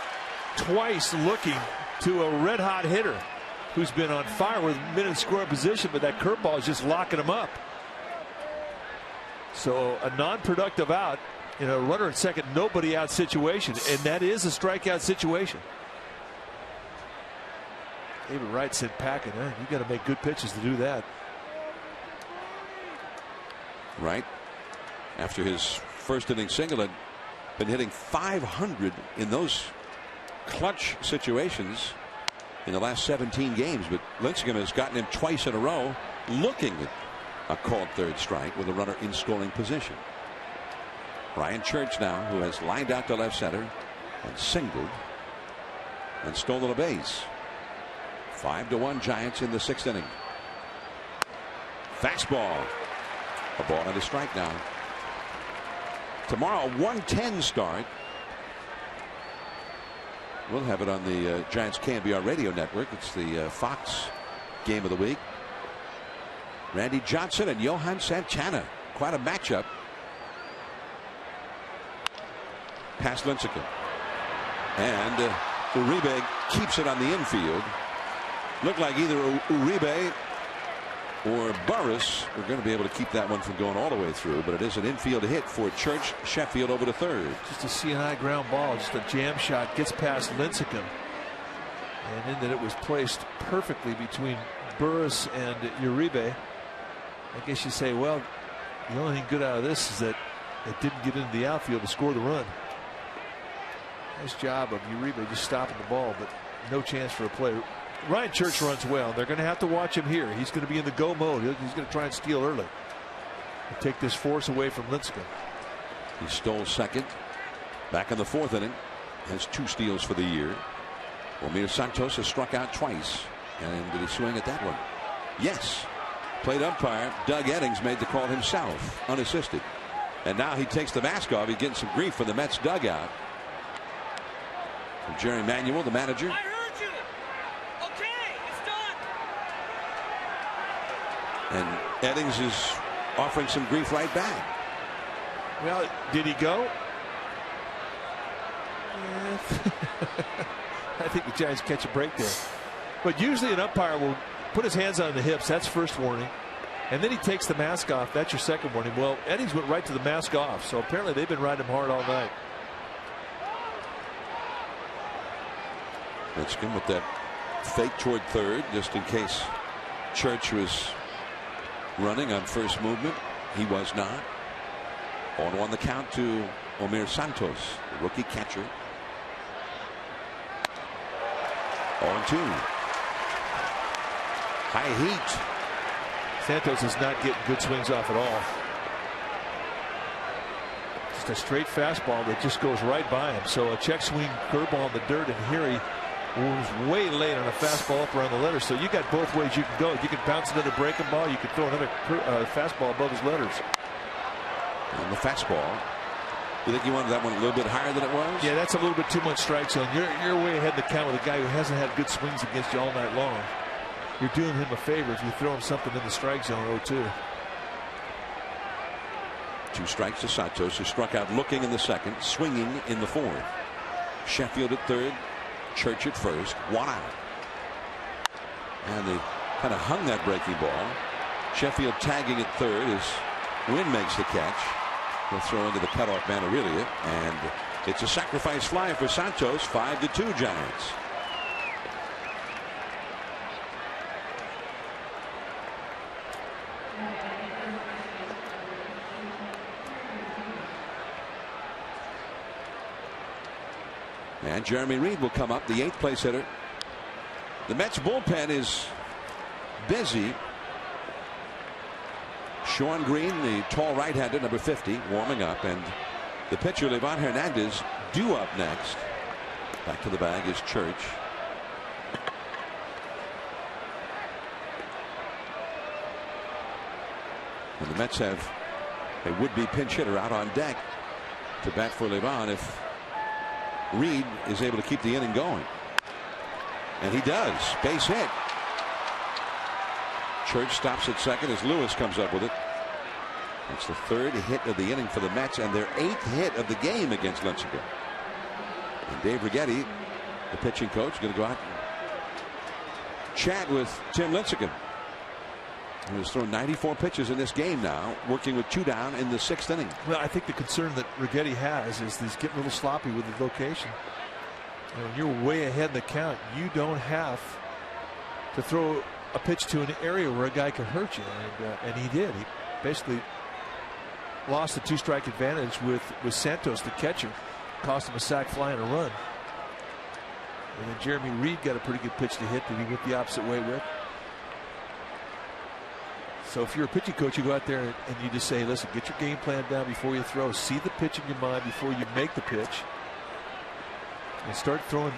twice, looking to a red hot hitter who's been on fire with men in scoring position, but that curveball is just locking him up. So a non-productive out in a runner at second, nobody out situation, and that is a strikeout situation. David Wright said, "Pack it, you got to make good pitches to do that." Wright, after his 1st inning single, had been hitting .500 in those clutch situations in the last 17 games, but Lincecum has gotten him twice in a row looking at a called 3rd strike with a runner in scoring position. Ryan Church now, who has lined out to left center and singled and stolen a base. 5-1 Giants in the 6th inning. Fastball. A ball and a strike now. Tomorrow, 1:10 start. We'll have it on the Giants KNBR radio network. It's the Fox game of the week. Randy Johnson and Johan Santana. Quite a matchup. Past Lincecum. And Uribe keeps it on the infield. Looked like either Uribe or Burris are going to be able to keep that one from going all the way through, but it is an infield hit for Church. Sheffield over to 3rd. Just a CNI ground ball, just a jam shot, gets past Lincecum, and in that it was placed perfectly between Burris and Uribe. I guess you say, well, the only thing good out of this is that it didn't get into the outfield to score the run. Nice job of Uribe just stopping the ball, but no chance for a play. Ryan Church runs well. They're going to have to watch him here. He's going to be in the go mode. He's going to try and steal early and take this force away from Lincecum. He stole second. Back in the 4th inning. Has 2 steals for the year. Omir Santos has struck out twice. And did he swing at that one? Yes. Plate umpire Doug Eddings made the call himself, unassisted. And now he takes the mask off. He's getting some grief from the Mets dugout. From Jerry Manuel, the manager. And Eddings is offering some grief right back. Well, did he go? I think the Giants catch a break there. But usually an umpire will put his hands on the hips. That's first warning. and then he takes the mask off. That's your second warning. Well, Eddings went right to the mask off, so apparently they've been riding him hard all night. Lincecum with that fake toward third, just in case Church was running on first movement. He was not. 0-1 the count to Omir Santos, the rookie catcher. 0-2. High heat. Santos is not getting good swings off at all. Just a straight fastball that just goes right by him. So a check swing curveball in the dirt, and here he was way late on a fastball up around the letters. So you got both ways you can go. You can bounce another breaking ball. You can throw another fastball above his letters. And the fastball. You think you wanted that one a little bit higher than it was? Yeah, that's a little bit too much strike zone. You're way ahead in the count with a guy who hasn't had good swings against you all night long. You're doing him a favor if you throw him something in the strike zone. 0-2. 2 strikes to Santos, who struck out looking in the second, swinging in the fourth. Sheffield at third, Church at first, 1 out. And they kind of hung that breaking ball. Sheffield tagging at third as Wynn makes the catch. He'll throw into the cutoff man Aurelia, and it's a sacrifice fly for Santos. 5-2 Giants. And Jeremy Reed will come up, the 8th place hitter. The Mets bullpen is busy. Sean Green, the tall right-hander, number 50, warming up, and the pitcher Livan Hernandez due up next. Back to the bag is Church. And the Mets have a would-be pinch hitter out on deck to bat for Livan if Reed is able to keep the inning going. And he does. Base hit. Church stops at second as Lewis comes up with it. It's the 3rd hit of the inning for the Mets and their 8th hit of the game against Lincecum. And Dave Righetti, the pitching coach, going to go out and chat with Tim Lincecum, who has thrown 94 pitches in this game now, working with 2 down in the 6th inning. Well, I think the concern that Righetti has is he's getting a little sloppy with his location. You know, you're way ahead in the count. You don't have to throw a pitch to an area where a guy can hurt you, and he did. He basically lost the 2-strike advantage with Santos, the catcher. Cost him a sac fly and a run. And then Jeremy Reed got a pretty good pitch to hit that he went the opposite way with. So if you're a pitching coach, you go out there and you just say, listen, get your game plan down before you throw. See the pitch in your mind before you make the pitch. And start throwing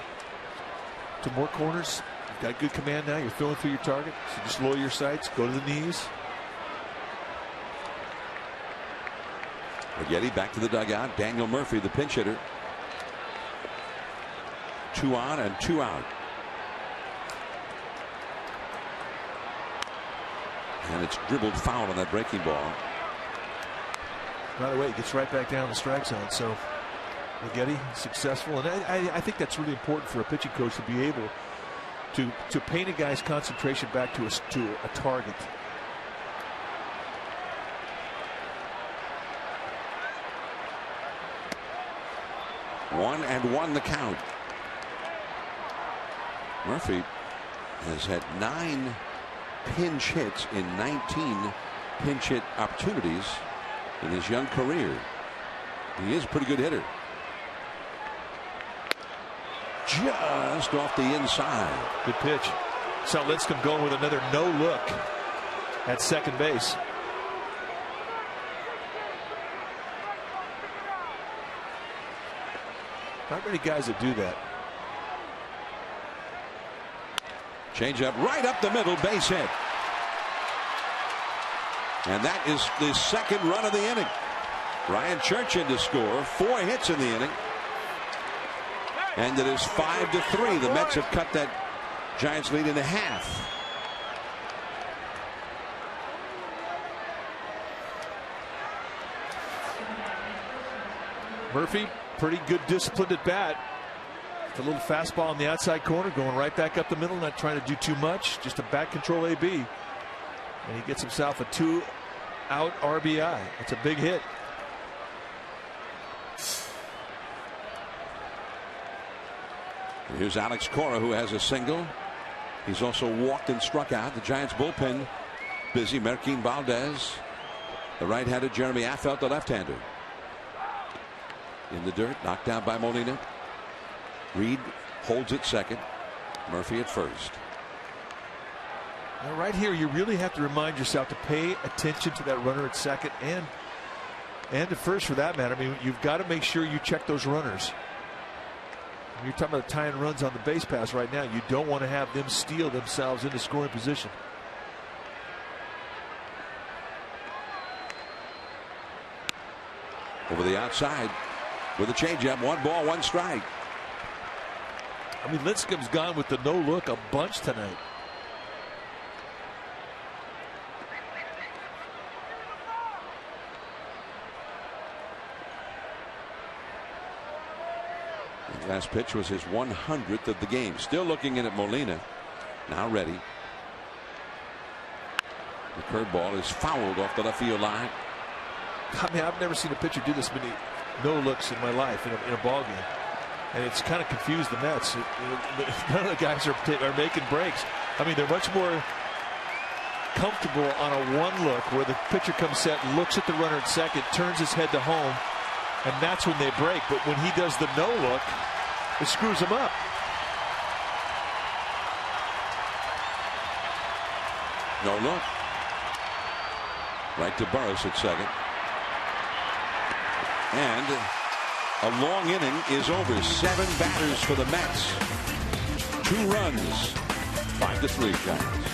to more corners. You've got good command now. You're throwing through your target. So just lower your sights. Go to the knees. Righetti back to the dugout. Daniel Murphy, the pinch hitter. 2 on and 2 out. And it's dribbled foul on that breaking ball. By the way, it gets right back down the strike zone. So Righetti successful. And I think that's really important for a pitching coach to be able to paint a guy's concentration back to a target. One and one the count. Murphy has had 9 pinch hits in 19 pinch hit opportunities in his young career. He is a pretty good hitter. Just off the inside. Good pitch. Saw Lincecum going with another no look at second base. Not many guys that do that. Change up right up the middle, base hit. And that is the second run of the inning. Ryan Church in to score. 4 hits in the inning. And it is 5-3. The Mets have cut that Giants lead in half. Murphy, pretty good disciplined at bat. A little fastball on the outside corner, going right back up the middle, not trying to do too much, just a back control AB. And he gets himself a 2-out RBI. That's a big hit. Here's Alex Cora, who has a single. He's also walked and struck out. The Giants bullpen busy. Marquín Valdez, the right-handed. Jeremy Affeldt, the left-hander. In the dirt, knocked down by Molina. Reed holds at second. Murphy at first. Now right here, you really have to remind yourself to pay attention to that runner at second and to first, for that matter. I mean, you've got to make sure you check those runners. When you're talking about tying runs on the base pass right now, you don't want to have them steal themselves into scoring position. Over the outside with a changeup. 1 ball, 1 strike. I mean, Lincecum's gone with the no look a bunch tonight. His last pitch was his 100th of the game. Still looking in at Molina. Now ready. The curveball is fouled off the left field line. I mean, I've never seen a pitcher do this many no looks in my life in a ball game, and it's kind of confused the Mets. None of the guys are making breaks. I mean, they're much more comfortable on a 1 look where the pitcher comes set, looks at the runner at second, turns his head to home, and that's when they break. But when he does the no look, it screws him up. No look. Right to Burris at second. And a long inning is over. 7 batters for the Mets. 2 runs. 5-3 Giants.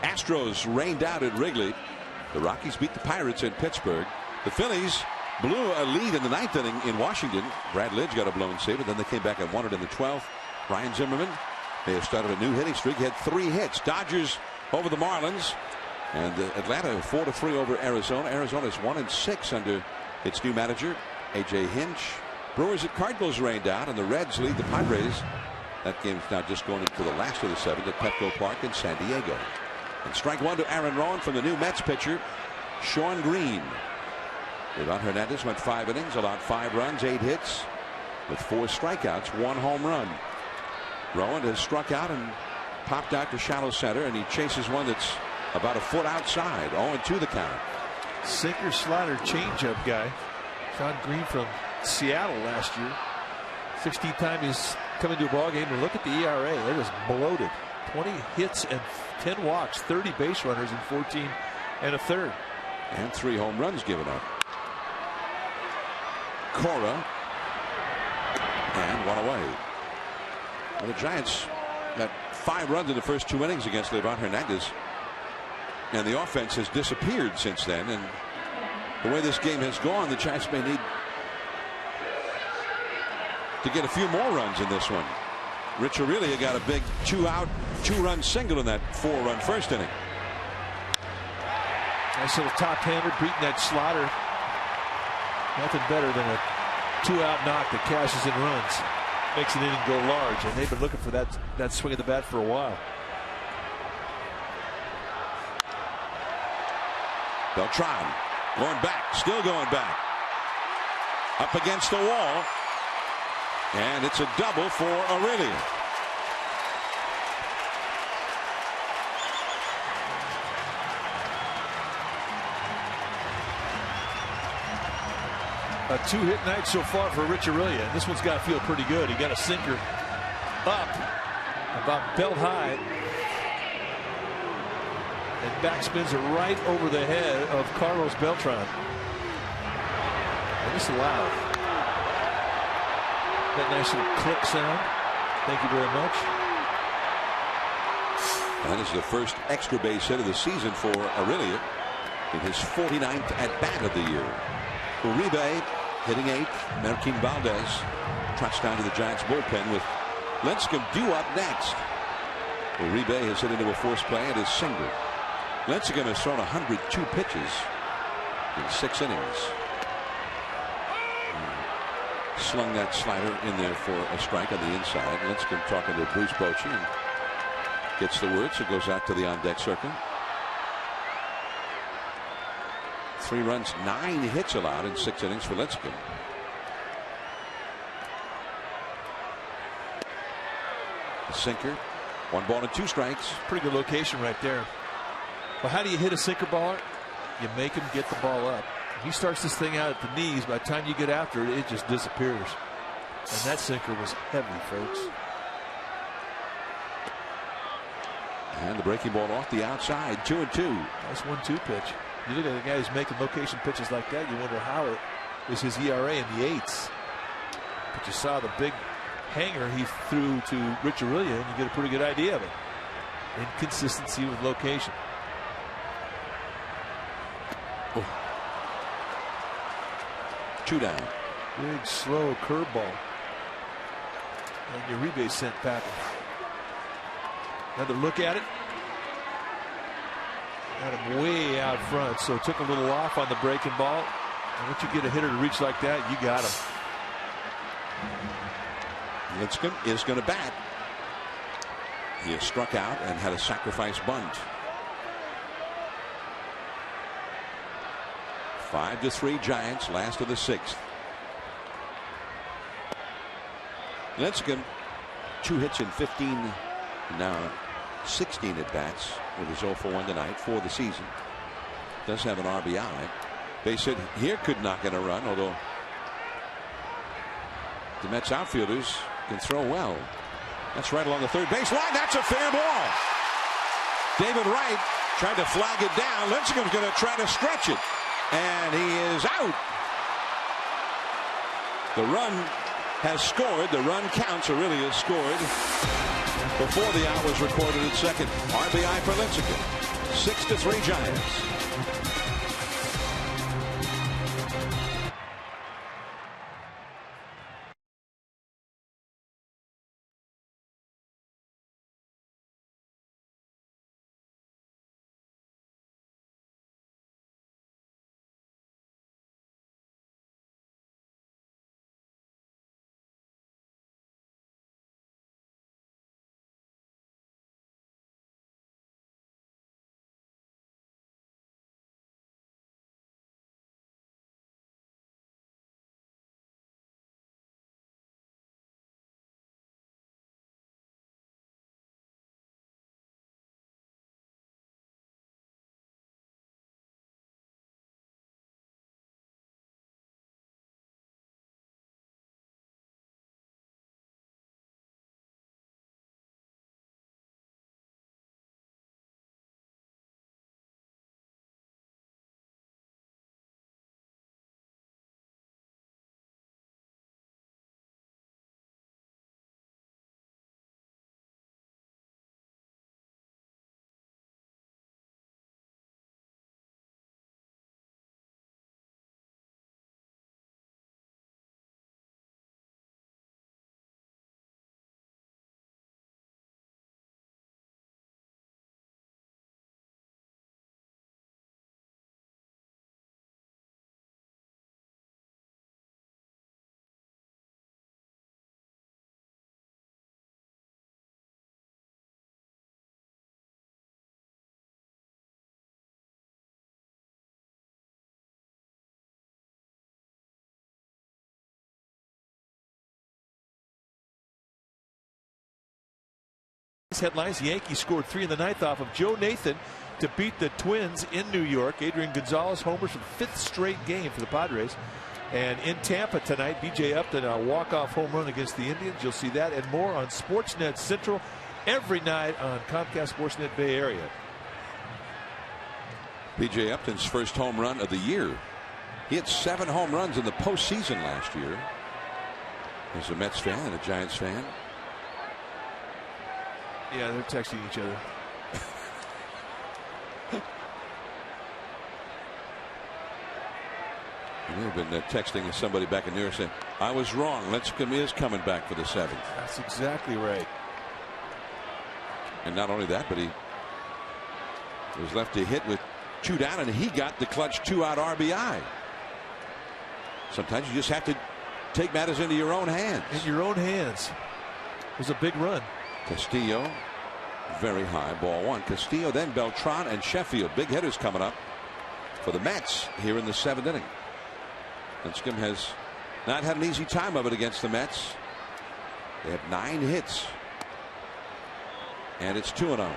Astros rained out at Wrigley. The Rockies beat the Pirates in Pittsburgh. The Phillies blew a lead in the 9th inning in Washington. Brad Lidge got a blown save, and then they came back and won it in the 12th. Ryan Zimmerman may have started a new hitting streak. He had 3 hits. Dodgers over the Marlins, and Atlanta 4-3 over Arizona. Arizona's 1-6 under its new manager, A.J. Hinch. Brewers at Cardinals rained out, and the Reds lead the Padres. That game's now just going into the last of the 7 at Petco Park in San Diego. And strike 1 to Aaron Rowan from the new Mets pitcher, Sean Green. Ivan Hernandez went 5 innings, allowed 5 runs, 8 hits, with 4 strikeouts, 1 home run. Rowan has struck out and popped out to shallow center, and he chases one that's about a foot outside. 0-2 the count. Sinker, slider, changeup guy. Sean Green from Seattle last year. 16th time he's come into a ball game, and look at the ERA. It is bloated. 20 hits and 10 walks, 30 base runners in 14 1/3. And 3 home runs given up. Cora. And 1 away. Well, the Giants got 5 runs in the first 2 innings against Livan Hernandez. And the offense has disappeared since then. And the way this game has gone, the Giants may need to get a few more runs in this one. Rich Aurelia got a big 2-out, 2-run single in that 4-run first inning. Nice little top-hander beating that slider. Nothing better than a 2-out knock that cashes in runs. Makes an inning go large, and they've been looking for that swing of the bat for a while. Beltran going back, still going back. Up against the wall. And it's a double for Aurelia. A 2-hit night so far for Rich Aurelia. And this one's got to feel pretty good. He got a sinker up about belt high. And backspins it right over the head of Carlos Beltran. And this is loud. That nice little click sound. Thank you very much. That is the first extra base hit of the season for Aurelia in his 49th at bat of the year. Uribe hitting 8th. Martin Valdez trots down to the Giants bullpen with Lincecum due up next. Uribe has hit into a force play and is single. Lincecum has thrown 102 pitches in 6 innings. Slung that slider in there for a strike on the inside. Lincecum talking to Bruce Bochy and gets the word, so goes out to the on-deck circle. 3 runs, 9 hits allowed in 6 innings for Lincecum. A sinker, 1 ball and 2 strikes. Pretty good location right there. Well, how do you hit a sinker baller? You make him get the ball up. He starts this thing out at the knees. By the time you get after it, it just disappears. And that sinker was heavy, folks. And the breaking ball off the outside, 2-2. Nice 1-2 pitch. You look at the guy who's making location pitches like that, you wonder how it is his ERA in the 8s. But you saw the big hanger he threw to Rich Aurelia, and you get a pretty good idea of it. Inconsistency with location. Oh. 2 down. Big, slow curveball. And Uribe sent packing. Another look at it. Got him way out front, so took a little off on the breaking ball. And once you get a hitter to reach like that, you got him. Lincecum is going to bat. He has struck out and had a sacrifice bunt. 5-3 Giants, last of the 6th. Lincecum, 2 hits in 15, now 16 at bats with his 0-for-1 tonight for the season. Does have an RBI. Base hit here could knock in a run, although the Mets outfielders can throw well. That's right along the third base line. That's a fair ball. David Wright tried to flag it down. Lincecum's going to try to stretch it. And he is out. The run has scored. The run counts. Aurelia scored before the out was recorded at second. RBI for Lincecum. 6-3 Giants. Headlines: the Yankees scored 3 in the 9th off of Joe Nathan to beat the Twins in New York. Adrian Gonzalez homers for the 5th straight game for the Padres. And in Tampa tonight, B.J. Upton, a walk-off home run against the Indians. You'll see that and more on Sportsnet Central every night on Comcast Sportsnet Bay Area. B.J. Upton's first home run of the year. He had 7 home runs in the postseason last year. He's a Mets fan and a Giants fan. Yeah, they're texting each other. He may have been texting somebody back in New York saying, I was wrong. Lincecum is coming back for the 7th. That's exactly right. And not only that, but he was left to hit with 2 down, and he got the clutch 2-out RBI. Sometimes you just have to take matters into your own hands. In your own hands. It was a big run. Castillo, very high, ball 1. Castillo, then Beltran and Sheffield. Big hitters coming up for the Mets here in the 7th inning. Lincecum has not had an easy time of it against the Mets. They have 9 hits. And it's 2-0.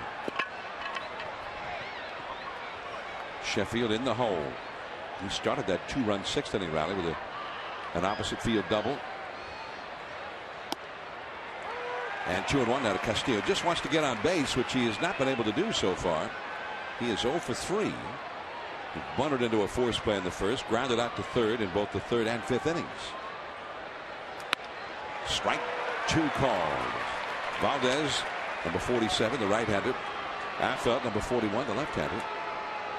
Sheffield in the hole. He started that 2-run 6th inning rally with an opposite field double. And 2-1 now to Castillo. Just wants to get on base, which he has not been able to do so far. He is 0 for 3. He bunted into a force play in the first, grounded out to third in both the 3rd and 5th innings. Strike 2 called. Valdez, number 47, the right-hander. Affelt, number 41, the left-hander.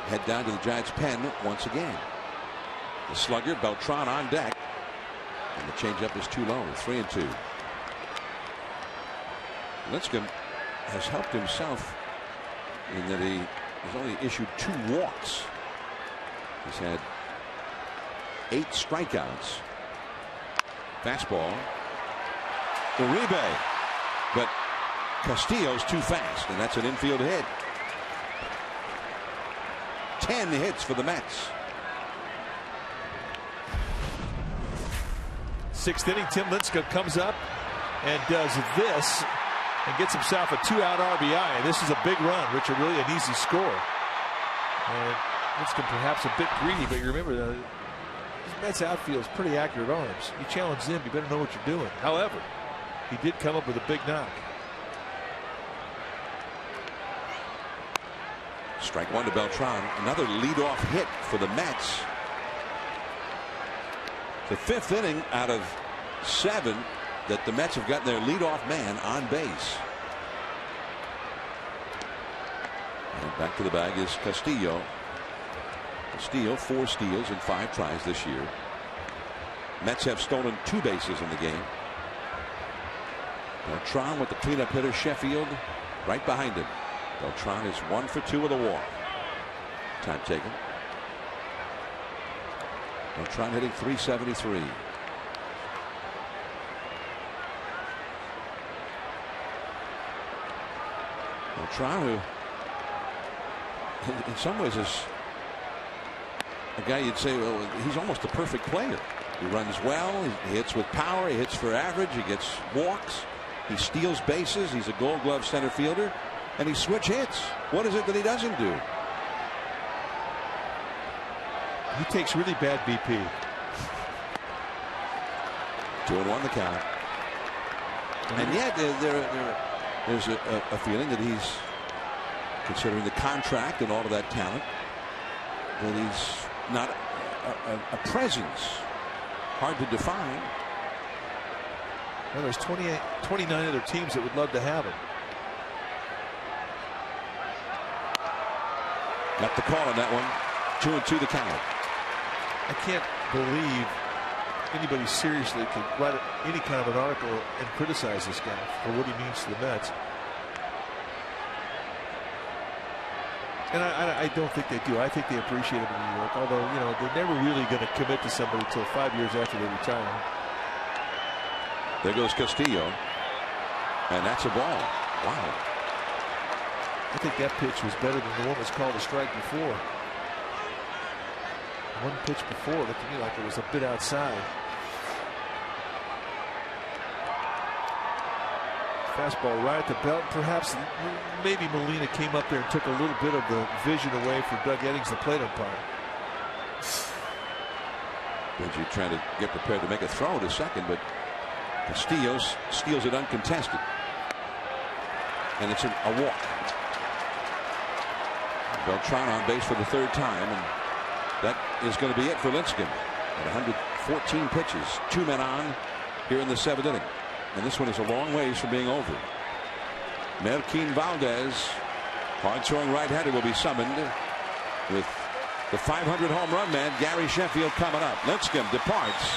Head down to the Giants' pen once again. The slugger, Beltran on deck. And the changeup is too low, 3-2. Lincecum has helped himself in that he has only issued 2 walks. He's had 8 strikeouts. Fastball. Uribe. But Castillo's too fast, and that's an infield hit. 10 hits for the Mets. 6th inning, Tim Lincecum comes up and does this and gets himself a 2-out RBI. And this is a big run, Richard, really an easy score. And Lincecum perhaps a bit greedy, but you remember the Mets outfield is pretty accurate arms. You challenge them, you better know what you're doing. However, he did come up with a big knock. Strike 1 to Beltran. Another leadoff hit for the Mets. The 5th inning out of 7 that the Mets have gotten their leadoff man on base. And back to the bag is Castillo. Castillo, 4 steals in 5 tries this year. Mets have stolen 2 bases in the game. Beltran with the cleanup hitter, Sheffield, right behind him. Beltran is 1 for 2 with a walk. Time taken. Beltran hitting .373. Beltran, who in some ways is a guy you'd say, well, he's almost a perfect player. He runs well, he hits with power, he hits for average, he gets walks, he steals bases, he's a Gold Glove center fielder, and he switch hits. What is it that he doesn't do? He takes really bad BP. 2-1 the count. And yet there's a feeling that he's, considering the contract and all of that talent, that he's not a presence. Hard to define. Well, there's 29 other teams that would love to have him. Got the call on that one. 2-2 the count. I can't believe anybody seriously could write any kind of an article and criticize this guy for what he means to the Mets. And I don't think they do. I think they appreciate him in New York, although, you know, they're never really going to commit to somebody until 5 years after they retire. There goes Castillo. And that's a ball. Wow. I think that pitch was better than the one that was called a strike before. One pitch before looked to me like it was a bit outside. Fastball right at the belt. Perhaps maybe Molina came up there and took a little bit of the vision away for Doug Eddings, the plate umpire. Benji trying to get prepared to make a throw to second, but Castillo steals it uncontested. And it's a walk. Beltran on base for the third time, and that is going to be it for Lincecum. At 114 pitches, 2 men on here in the 7th inning. And this one is a long ways from being over. Melquín Valdez, hard-throwing right-hander, will be summoned with the 500 home run man, Gary Sheffield, coming up. Lincecum departs.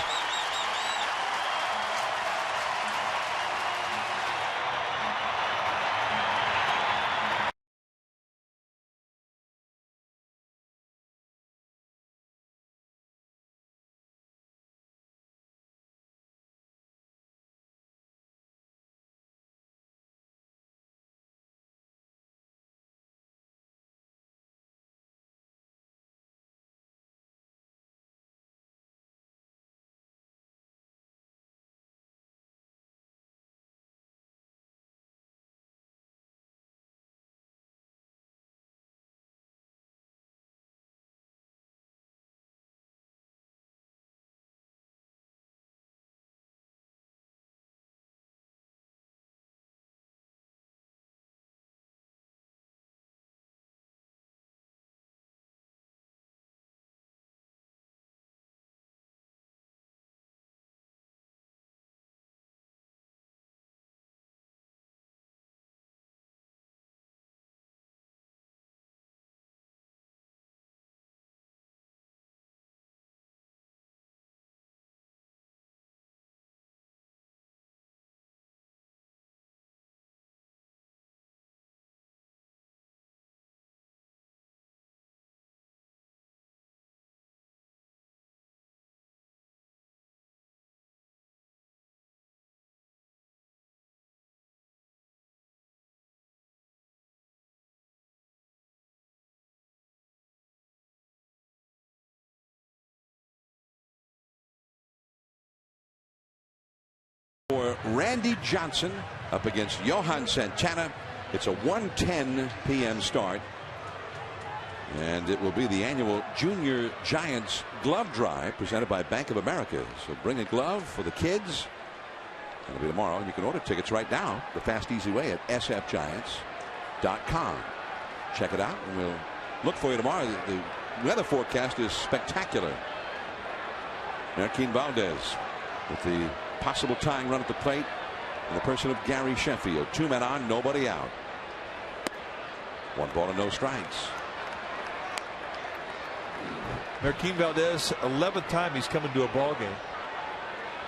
For Randy Johnson up against Johan Santana. It's a 1:10 p.m. start. And it will be the annual Junior Giants Glove Drive presented by Bank of America. So bring a glove for the kids. It'll be tomorrow. And you can order tickets right now the fast, easy way at sfgiants.com. Check it out, and we'll look for you tomorrow. The weather forecast is spectacular. Melquín Valdez with the possible tying run at the plate in the person of Gary Sheffield. 2 men on, nobody out. 1 ball and no strikes. Melquín Valdez, 11th time he's come into a ball game.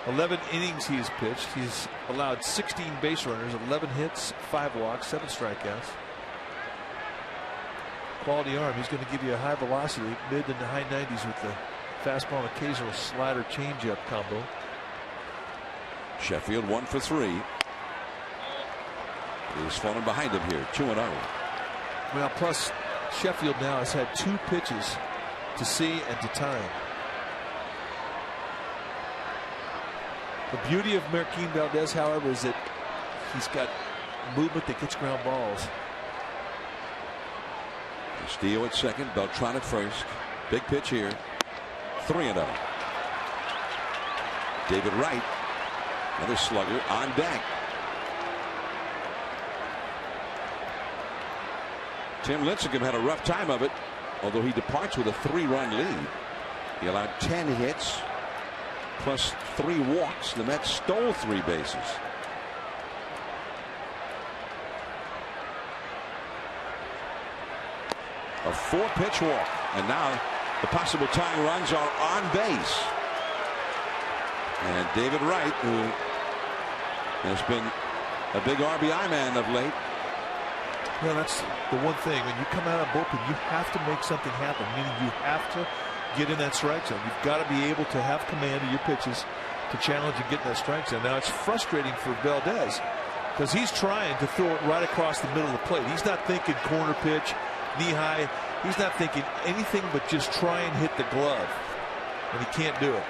11 innings he's pitched. He's allowed 16 base runners, 11 hits, 5 walks, 7 strikeouts. Quality arm. He's going to give you a high velocity, mid and high 90s with the fastball and occasional slider changeup combo. Sheffield 1 for 3. He's fallen behind him here, 2-0. Well, plus Sheffield now has had 2 pitches to see and to time. The beauty of Melquín Valdez, however, is that he's got movement that gets ground balls. Castillo at second, Beltran at first. Big pitch here. 3-0. David Wright, another slugger, on deck. Tim Lincecum had a rough time of it, although he departs with a 3-run lead. He allowed 10 hits plus 3 walks. The Mets stole 3 bases. A 4-pitch walk, and now the possible tying runs are on base. And David Wright, who has been a big RBI man of late. Well, that's the one thing. When you come out of bullpen, you have to make something happen, meaning you have to get in that strike zone. You've got to be able to have command of your pitches to challenge and get in that strike zone. Now, it's frustrating for Valdez because he's trying to throw it right across the middle of the plate. He's not thinking corner pitch, knee high. He's not thinking anything but just try and hit the glove, and he can't do it.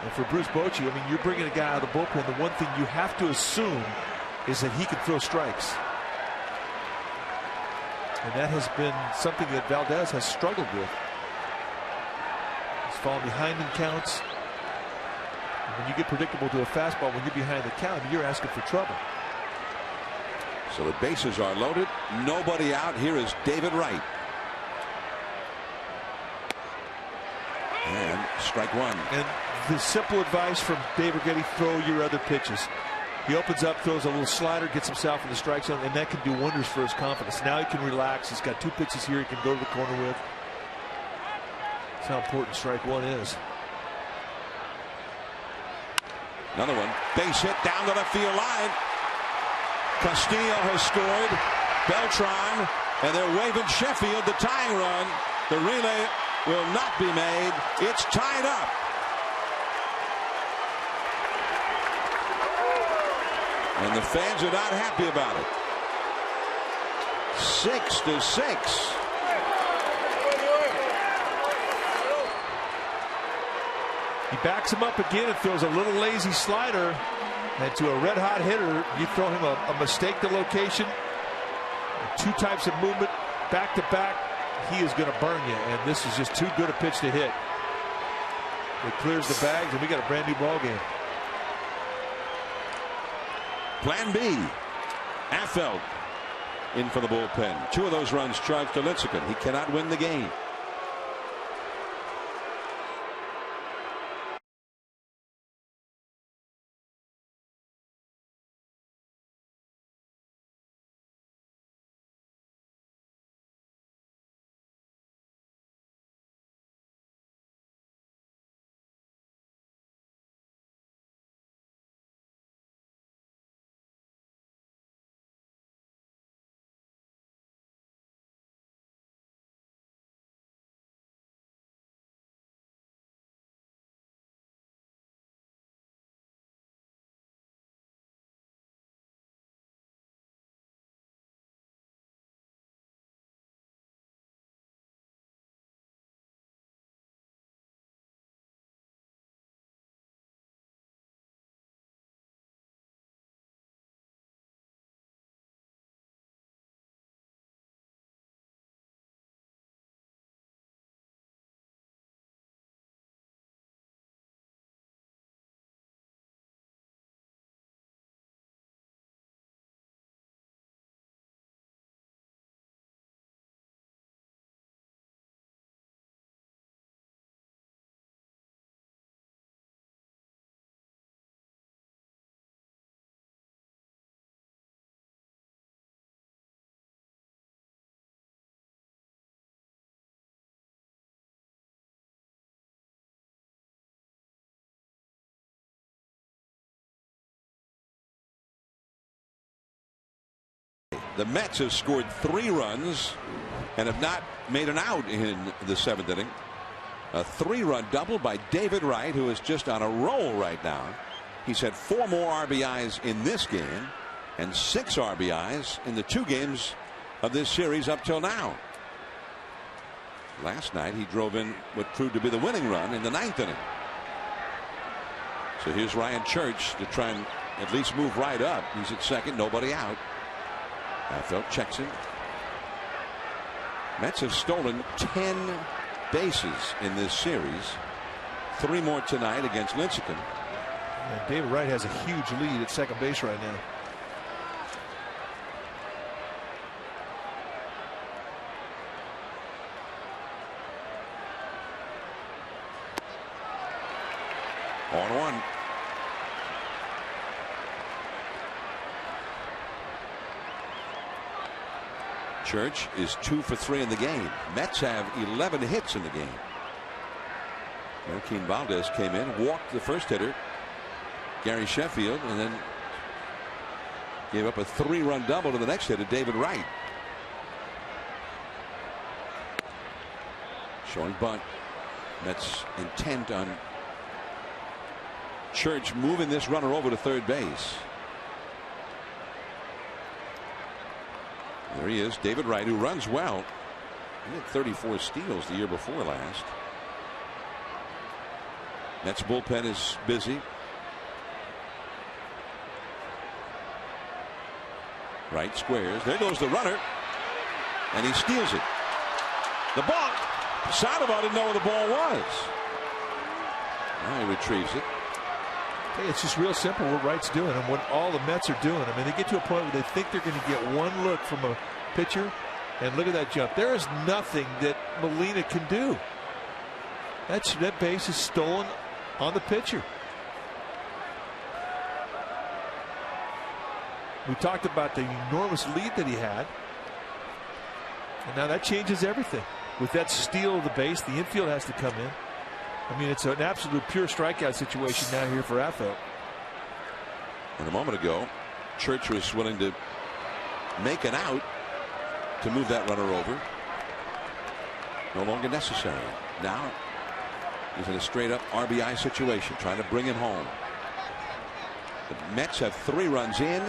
And for Bruce Bochy, I mean, you're bringing a guy out of the bullpen. The one thing you have to assume is that he can throw strikes. And that has been something that Valdez has struggled with. He's fallen behind in counts. And when you get predictable to a fastball, when you're behind the count, you're asking for trouble. So the bases are loaded. Nobody out. Here is David Wright. And strike one. And the simple advice from David Getty, throw your other pitches. He opens up, throws a little slider, gets himself in the strike zone, and that can do wonders for his confidence. Now he can relax. He's got 2 pitches here he can go to the corner with. That's how important strike one is. Another one. Base hit down the left field line. Castillo has scored. Beltran, and they're waving Sheffield the tying run. The relay will not be made. It's tied up. And the fans are not happy about it. 6-6. He backs him up again and throws a little lazy slider. And to a red hot hitter, you throw him a mistake to location. 2 types of movement back to back. He is going to burn you. And this is just too good a pitch to hit. It clears the bags, and we got a brand new ball game. Plan B. Affeldt in for the bullpen. 2 of those runs charged to Lincecum. He cannot win the game. The Mets have scored 3 runs and have not made an out in the 7th inning. A 3-run double by David Wright, who is just on a roll right now. He's had 4 more RBIs in this game and 6 RBIs in the 2 games of this series up till now. Last night he drove in what proved to be the winning run in the 9th inning. So here's Ryan Church to try and at least move right up. He's at second, nobody out. Affeldt checks him. Mets have stolen 10 bases in this series. 3 more tonight against Lincecum. And David Wright has a huge lead at second base right now. On 1. Church is 2 for 3 in the game. Mets have 11 hits in the game. Joaquin Valdez came in, walked the first hitter, Gary Sheffield, and then gave up a 3-run double to the next hitter, David Wright. Showing bunt. Mets intent on Church moving this runner over to third base. There he is, David Wright, who runs well. He had 34 steals the year before last. Mets bullpen is busy. Right squares. There goes the runner. And he steals it. The ball. Sandoval didn't know where the ball was. Now he retrieves it. Hey, it's just real simple what Wright's doing and what all the Mets are doing. I mean, they get to a point where they think they're going to get one look from a pitcher. And look at that jump. There is nothing that Molina can do. That base is stolen on the pitcher. We talked about the enormous lead that he had. And now that changes everything. With that steal of the base, the infield has to come in. I mean, it's an absolute pure strikeout situation now here for Affeldt. And a moment ago, Church was willing to make an out to move that runner over. No longer necessary. Now he's in a straight up RBI situation, trying to bring it home. The Mets have 3 runs in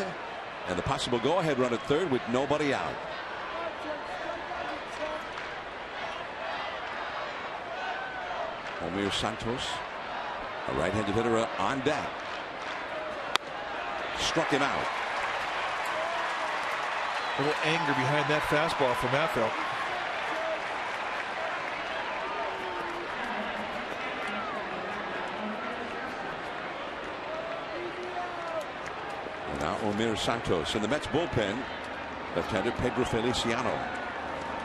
and the possible go ahead run at third with nobody out. Omir Santos, a right-handed hitter on deck. Struck him out. A little anger behind that fastball from Affeldt. Now Omir Santos in the Mets bullpen. Left-hander Pedro Feliciano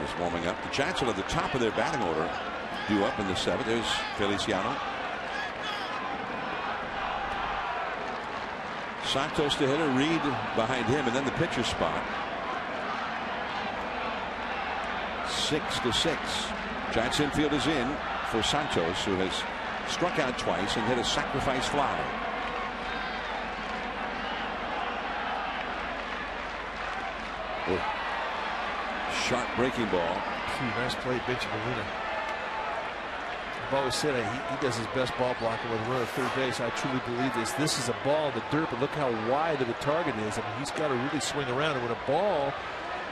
is warming up. The Giants are at the top of their batting order. Due up in the 7th. There's Feliciano. Santos the hitter, Reed behind him, and then the pitcher spot. 6-6. Giants infield is in for Santos, who has struck out twice and hit a sacrifice fly. Oh. Sharp breaking ball. Nice play, Benji Molina. I've always said he does his best ball blocking with a runner at third base. I truly believe this. This is a ball in the dirt, but look how wide of the target is. I mean, he's got to really swing around. And when a ball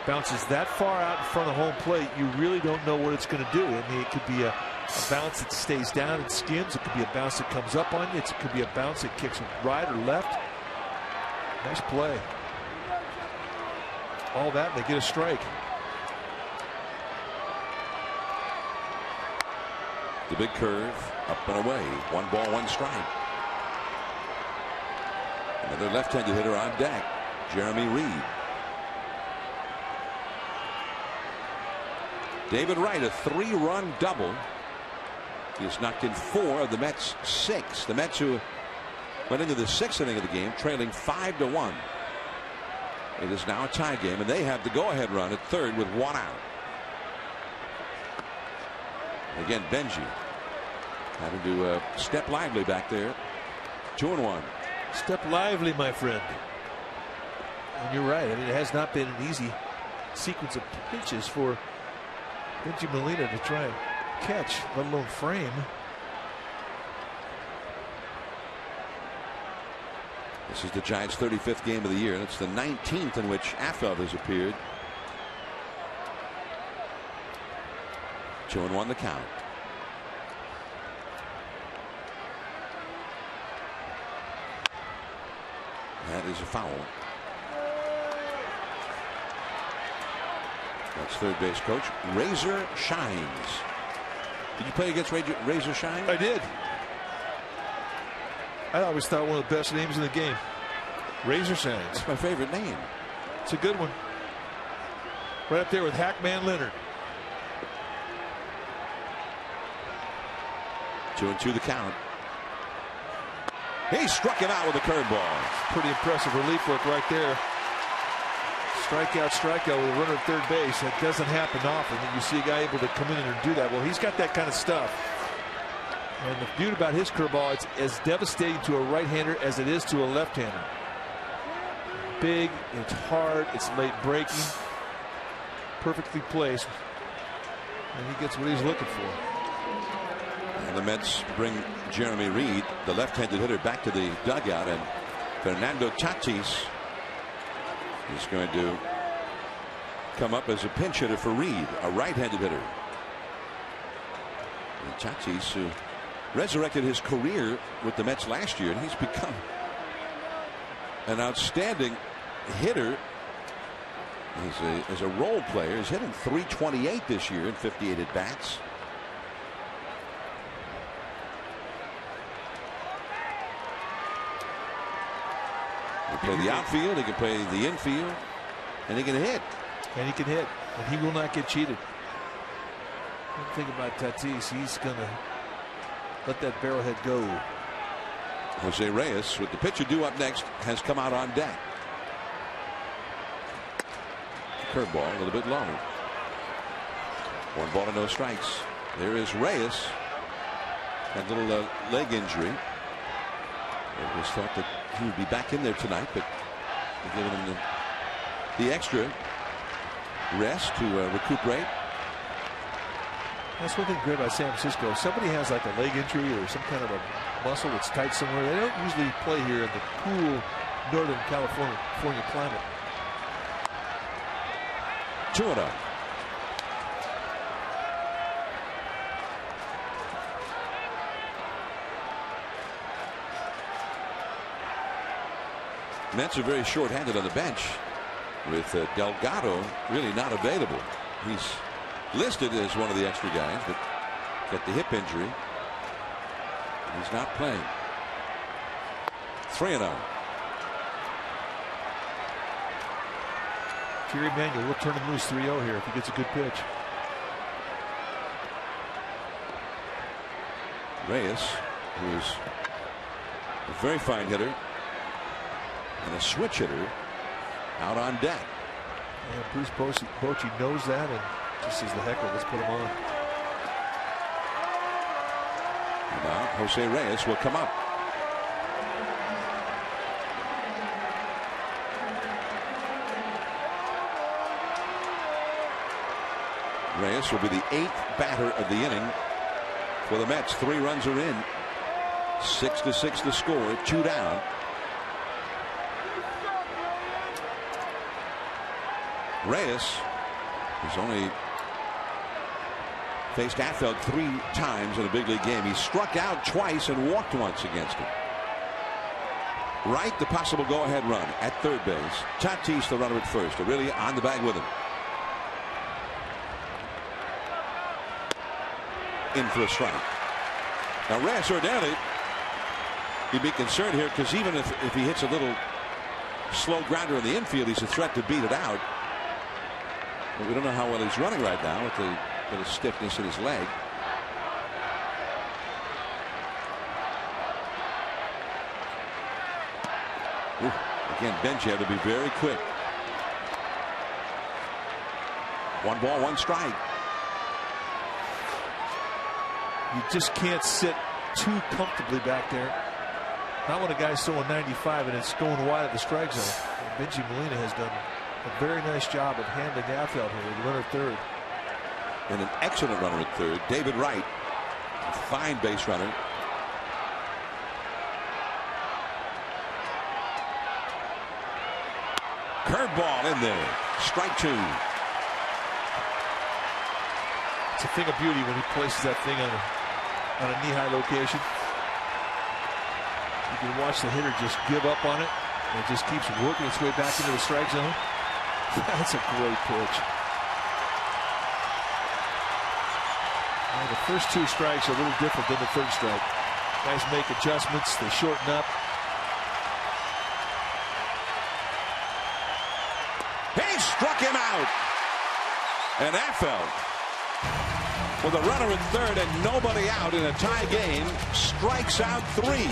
bounces that far out in front of home plate, you really don't know what it's going to do. I mean, it could be a bounce that stays down and skims. It could be a bounce that comes up on you. It could be a bounce that kicks right or left. Nice play. All that, and they get a strike. The big curve up and away. 1 ball, 1 strike. Another left-handed hitter on deck, Jeremy Reed. David Wright, a 3-run double. He has knocked in 4 of the Mets' 6. The Mets, who went into the 6th inning of the game trailing 5-1. It is now a tie game, and they have the go-ahead run at third with 1 out. Again, Benji having to step lively back there. 2-1. Step lively, my friend. And you're right. I mean, it has not been an easy sequence of pitches for Benji Molina to try and catch, let alone frame. This is the Giants' 35th game of the year, and it's the 19th in which Affeldt has appeared. 2-1 the count. That is a foul. That's third base coach Razor Shines. Did you play against Razor Shines? I did. I always thought one of the best names in the game. Razor Shines. That's my favorite name. It's a good one. Right up there with Hackman Leonard. 2-2 the count. He struck him out with a curveball. Pretty impressive relief work right there. Strikeout with a runner at third base. That doesn't happen often that you see a guy able to come in and do that. Well, he's got that kind of stuff. And the beauty about his curveball, it's as devastating to a right-hander as it is to a left-hander. Big, it's hard, it's late breaking, perfectly placed, and he gets what he's looking for. And the Mets bring Jeremy Reed, the left-handed hitter, back to the dugout, and Fernando Tatis is going to come up as a pinch hitter for Reed, a right-handed hitter. And Tatis, who resurrected his career with the Mets last year, and he's become an outstanding hitter. As a role player, he's hitting .328 this year in 58 at bats. He can play the outfield, he can play the infield, and he can hit. And he can hit, and he will not get cheated. One thing about Tatis, he's going to let that barrelhead go. Jose Reyes, with the pitcher due up next, has come out on deck. Curveball a little bit low. 1 ball and no strikes. There is Reyes. That little leg injury. It was thought that he would be back in there tonight, but they're giving him the extra rest to recuperate. That's one thing great about San Francisco. If somebody has like a leg injury or some kind of a muscle that's tight somewhere, they don't usually play here in the cool Northern California climate. 2-0. Mets are very short-handed on the bench, with Delgado really not available. He's listed as one of the extra guys, but got the hip injury. He's not playing. 3-0. Jerry Manuel will turn him loose 3-0 here if he gets a good pitch. Reyes, who is a very fine hitter and a switch hitter, out on deck. And Bruce Bochy knows that and just says, the heck with it, let's put him on. And now Jose Reyes will come up. Reyes will be the 8th batter of the inning for the Mets. 3 runs are in. 6-6 the score. 2 down. Reyes has only faced Affeldt 3 times in a big league game. He struck out twice and walked once against him. Wright, the possible go-ahead run at third base. Tatis, the runner at first. Really on the bag with him. In for a strike. Now Reyes ordinarily, he'd be concerned here because even if he hits a little slow grounder in the infield, he's a threat to beat it out. But we don't know how well he's running right now with the little stiffness in his leg. Ooh, again, Benji had to be very quick. 1 ball, 1 strike. You just can't sit too comfortably back there. Not when a guy's throwing 95 and it's going wide of the strike zone. And Benji Molina has done a very nice job of handling Affeldt here with the runner at third. And an excellent runner at third, David Wright, a fine base runner. Curveball in there. Strike 2. It's a thing of beauty when he places that thing on a knee-high location. You can watch the hitter just give up on it, and it just keeps working its way back into the strike zone. That's a great pitch. Well, the first 2 strikes are a little different than the third strike. Guys make adjustments, they shorten up. He struck him out. And Affeldt, with a runner at third and nobody out in a tie game, strikes out 3.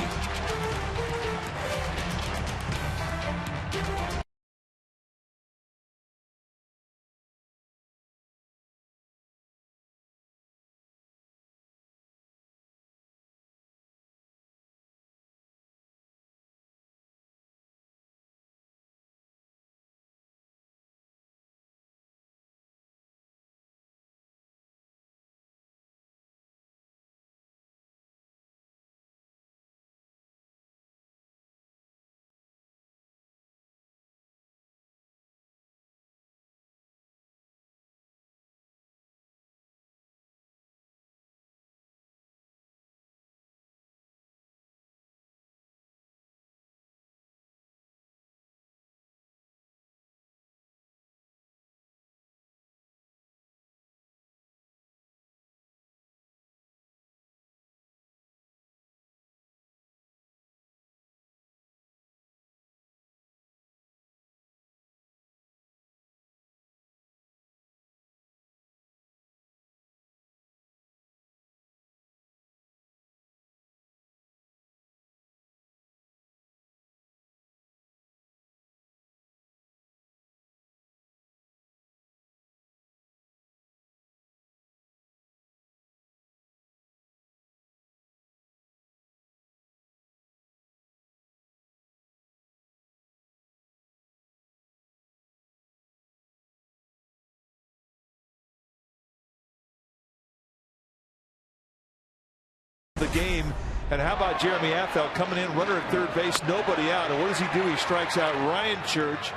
game. And how about Jeremy Affeldt coming in, runner at third base, nobody out. And what does he do? He strikes out Ryan Church.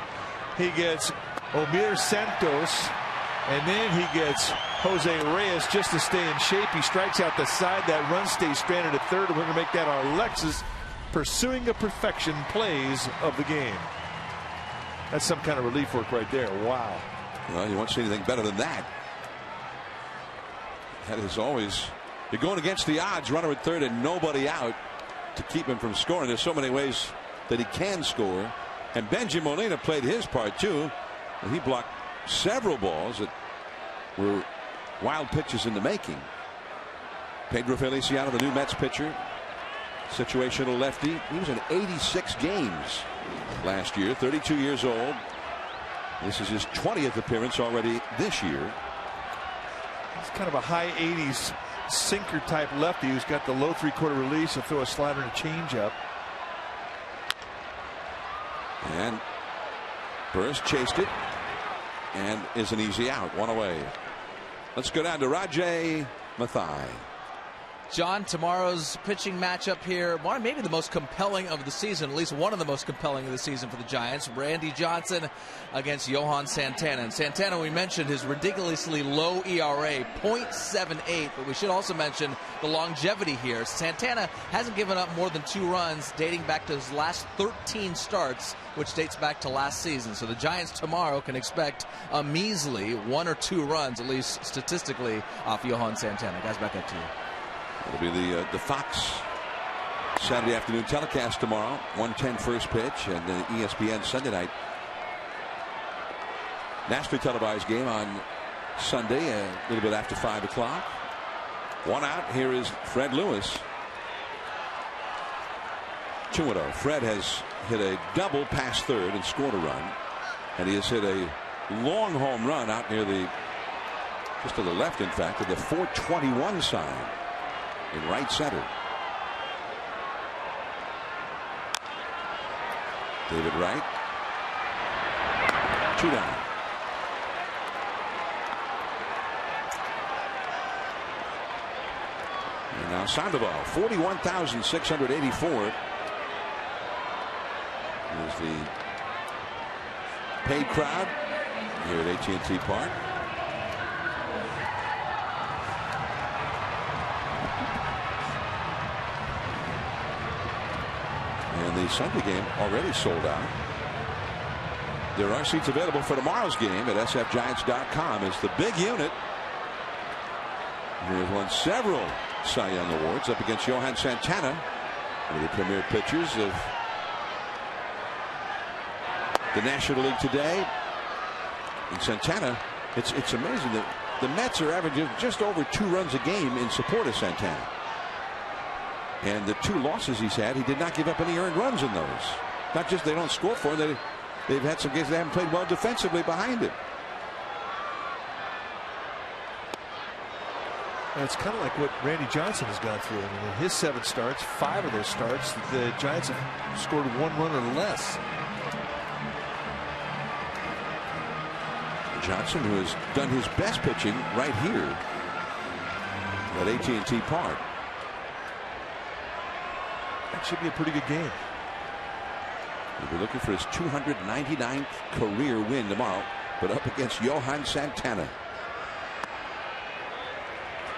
He gets Omir Santos. And then he gets Jose Reyes just to stay in shape. He strikes out the side. That run stays stranded at third. And we're going to make that our Lexus pursuing a perfection plays of the game. That's some kind of relief work right there. Wow. Well, you won't see anything better than that. That is always, you're going against the odds, runner at third and nobody out to keep him from scoring. There's so many ways that he can score. And Benji Molina played his part too. And he blocked several balls that were wild pitches in the making. Pedro Feliciano, the new Mets pitcher, situational lefty. He was in 86 games last year, 32 years old. This is his 20th appearance already this year. He's kind of a high 80s sinker type lefty who's got the low 3/4 release and throw a slider and a changeup. And Burris chased it and is an easy out. One away. Let's go down to Rajay Mathai. John, tomorrow's pitching matchup here, maybe the most compelling of the season, at least one of the most compelling of the season for the Giants. Randy Johnson against Johan Santana. And Santana, we mentioned his ridiculously low ERA, 0.78, but we should also mention the longevity here. Santana hasn't given up more than 2 runs dating back to his last 13 starts, which dates back to last season. So the Giants tomorrow can expect a measly 1 or 2 runs, at least statistically, off Johan Santana. Guys, back up to you. It'll be the Fox Saturday afternoon telecast tomorrow, 1:10 first pitch, and the ESPN Sunday night nationally televised game on Sunday, a little bit after 5 o'clock. 1 out. Here is Fred Lewis. 2-0. Fred has hit a double past third and scored a run, and he has hit a long home run out near just to the left, in fact, of the 421 sign in right center. David Wright. 2 down. And now Sandoval, 41,684 is the paid crowd here at AT&T Park. And the Sunday game already sold out. There are seats available for tomorrow's game at sfgiants.com. It's the big unit who has won several Cy Young awards up against Johan Santana, one of the premier pitchers of the National League today. And Santana, it's amazing that the Mets are averaging just over 2 runs a game in support of Santana. And the 2 losses he's had, he did not give up any earned runs in those. Not just they don't score for him, they've had some games they haven't played well defensively behind him. And it's kind of like what Randy Johnson has gone through. I mean, in his 7 starts, 5 of those starts, the Giants have scored 1 run or less. Johnson, who has done his best pitching right here at AT&T Park. That should be a pretty good game. He'll be looking for his 299th career win tomorrow, but up against Johan Santana.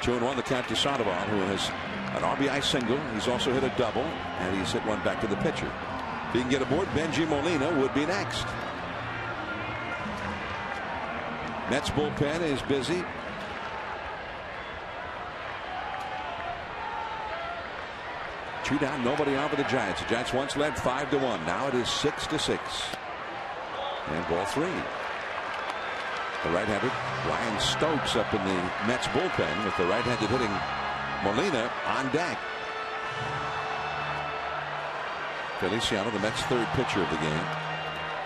2-1 the count to Sandoval, who has an RBI single. He's also hit a double, and he's hit one back to the pitcher. If he can get aboard, Benji Molina would be next. Mets bullpen is busy. Two down, nobody on for the Giants. The Giants once led 5-1. Now it is 6-6. And ball 3. The right-hander Ryan Stokes up in the Mets bullpen with the right-handed hitting Molina on deck. Feliciano, the Mets' 3rd pitcher of the game.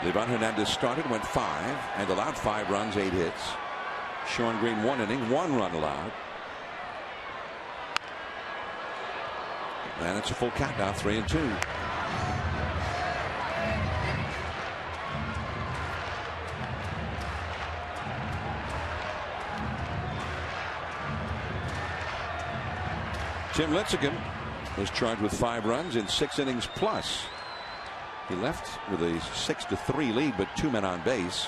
Livan Hernandez started, went 5 and allowed 5 runs, 8 hits. Sean Green 1 inning, 1 run allowed. And it's a full count now, 3-2. Tim Lincecum was charged with 5 runs in 6 innings plus. He left with a 6-3 lead, but 2 men on base.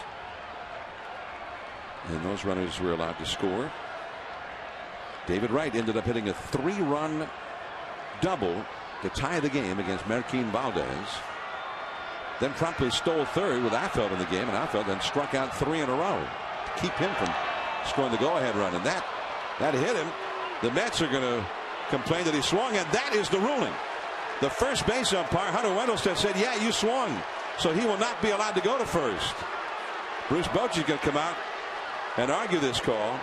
And those runners were allowed to score. David Wright ended up hitting a 3-run double to tie the game against Marquín Valdez. Then promptly stole third with Affeldt in the game, and Affeldt then struck out 3 in a row to keep him from scoring the go-ahead run. And that hit him. The Mets are going to complain that he swung, and that is the ruling. The first base umpire, Hunter Wendelstedt, said, yeah, you swung, so he will not be allowed to go to first. Bruce Bochy's going to come out and argue this call.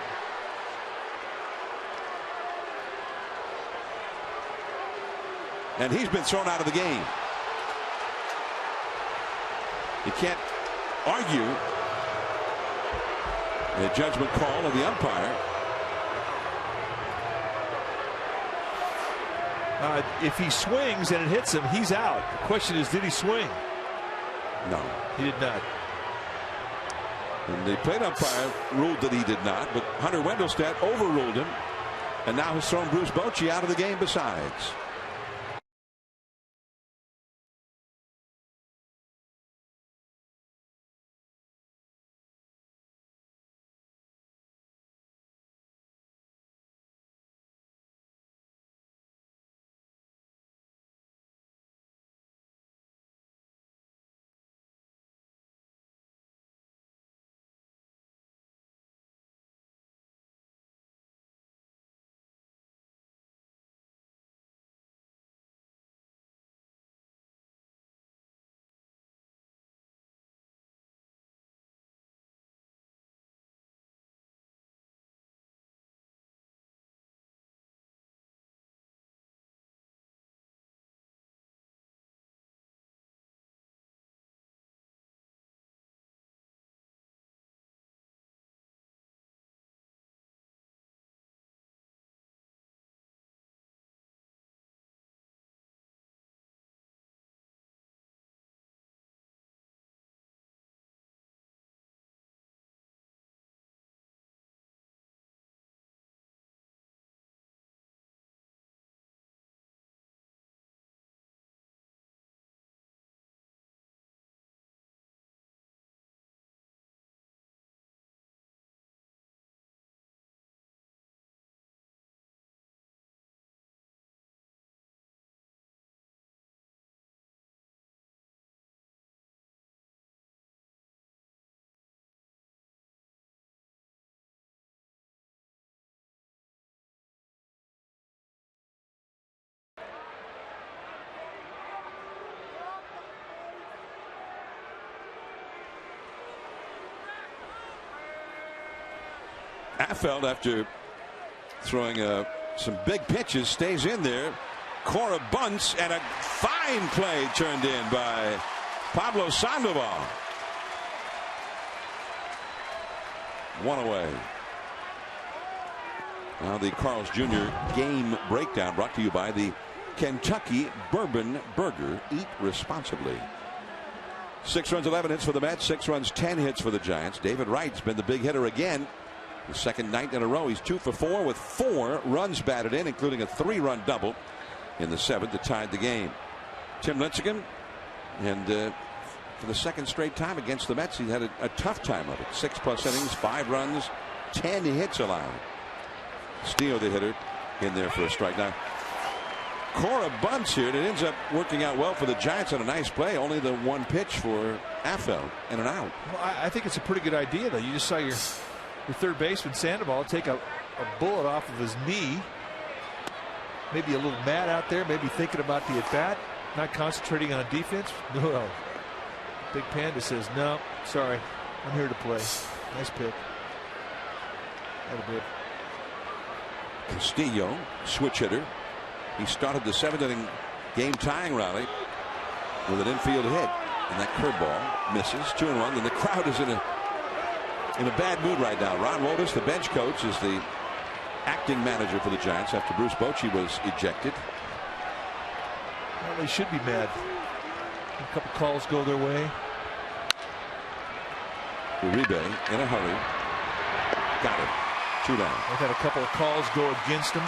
And he's been thrown out of the game. You can't argue a judgment call of the umpire. If he swings and it hits him, he's out. The question is, did he swing? No. He did not. And the plate umpire ruled that he did not, but Hunter Wendelstedt overruled him, and now has thrown Bruce Bochy out of the game besides. Affeldt, after throwing some big pitches, stays in there. Cora bunts, and a fine play turned in by Pablo Sandoval. 1 away. Now the Carl's Jr. game breakdown brought to you by the Kentucky Bourbon Burger. Eat responsibly. 6 runs, 11 hits for the Mets. 6 runs, 10 hits for the Giants. David Wright's been the big hitter again. The second night in a row. He's 2 for 4 with 4 runs batted in, including a 3-run double in the 7th that tied the game. Tim Lincecum, and for the second straight time against the Mets, he's had a tough time of it. 6+ innings, 5 runs, 10 hits allowed. Steele, the hitter, in there for a strike. Now, Cora bunts here, and it ends up working out well for the Giants on a nice play. Only the 1 pitch for Affeldt and an out. Well, I think it's a pretty good idea, though. You just saw your third baseman Sandoval take a bullet off of his knee. Maybe a little mad out there, maybe thinking about the at-bat, not concentrating on defense. No. Big Panda says, no, sorry, I'm here to play. Nice pick. Good. Castillo, switch hitter. He started the 7th-inning game-tying rally with an infield hit, and that curveball misses. 2-1. And the crowd is in a bad mood right now. Ron Wotus, the bench coach, is the acting manager for the Giants after Bruce Bochy was ejected. Well, they should be mad. A couple calls go their way. Uribe in a hurry. Got it. 2 down. They've had a couple of calls go against them.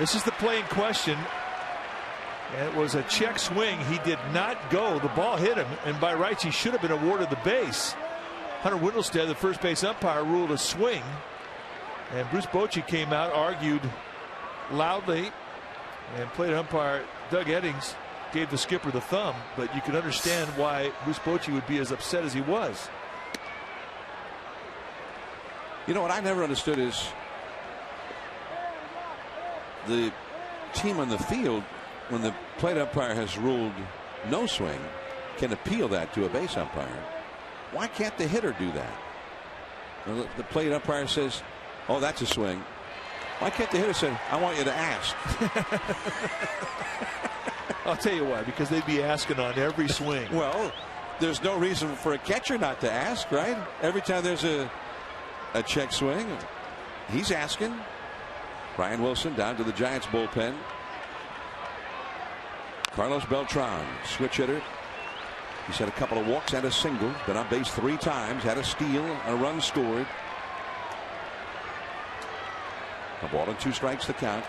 This is the play in question. And it was a check swing. He did not go. The ball hit him, and by rights he should have been awarded the base. Hunter Windelstead, the first base umpire, ruled a swing. And Bruce Bochy came out, argued loudly, and plate umpire Doug Eddings gave the skipper the thumb. But you can understand why Bruce Bochy would be as upset as he was. You know what I never understood is the team on the field, when the plate umpire has ruled no swing, can appeal that to a base umpire. Why can't the hitter do that? Well, the plate umpire says, oh, that's a swing. Why can't the hitter say, I want you to ask? I'll tell you why, because they'd be asking on every swing. Well, there's no reason for a catcher not to ask, right? Every time there's a check swing, he's asking. Brian Wilson down to the Giants bullpen. Carlos Beltran, switch hitter. He's had a couple of walks and a single. Been on base 3 times. Had a steal, a run scored. A ball and 2 strikes to count.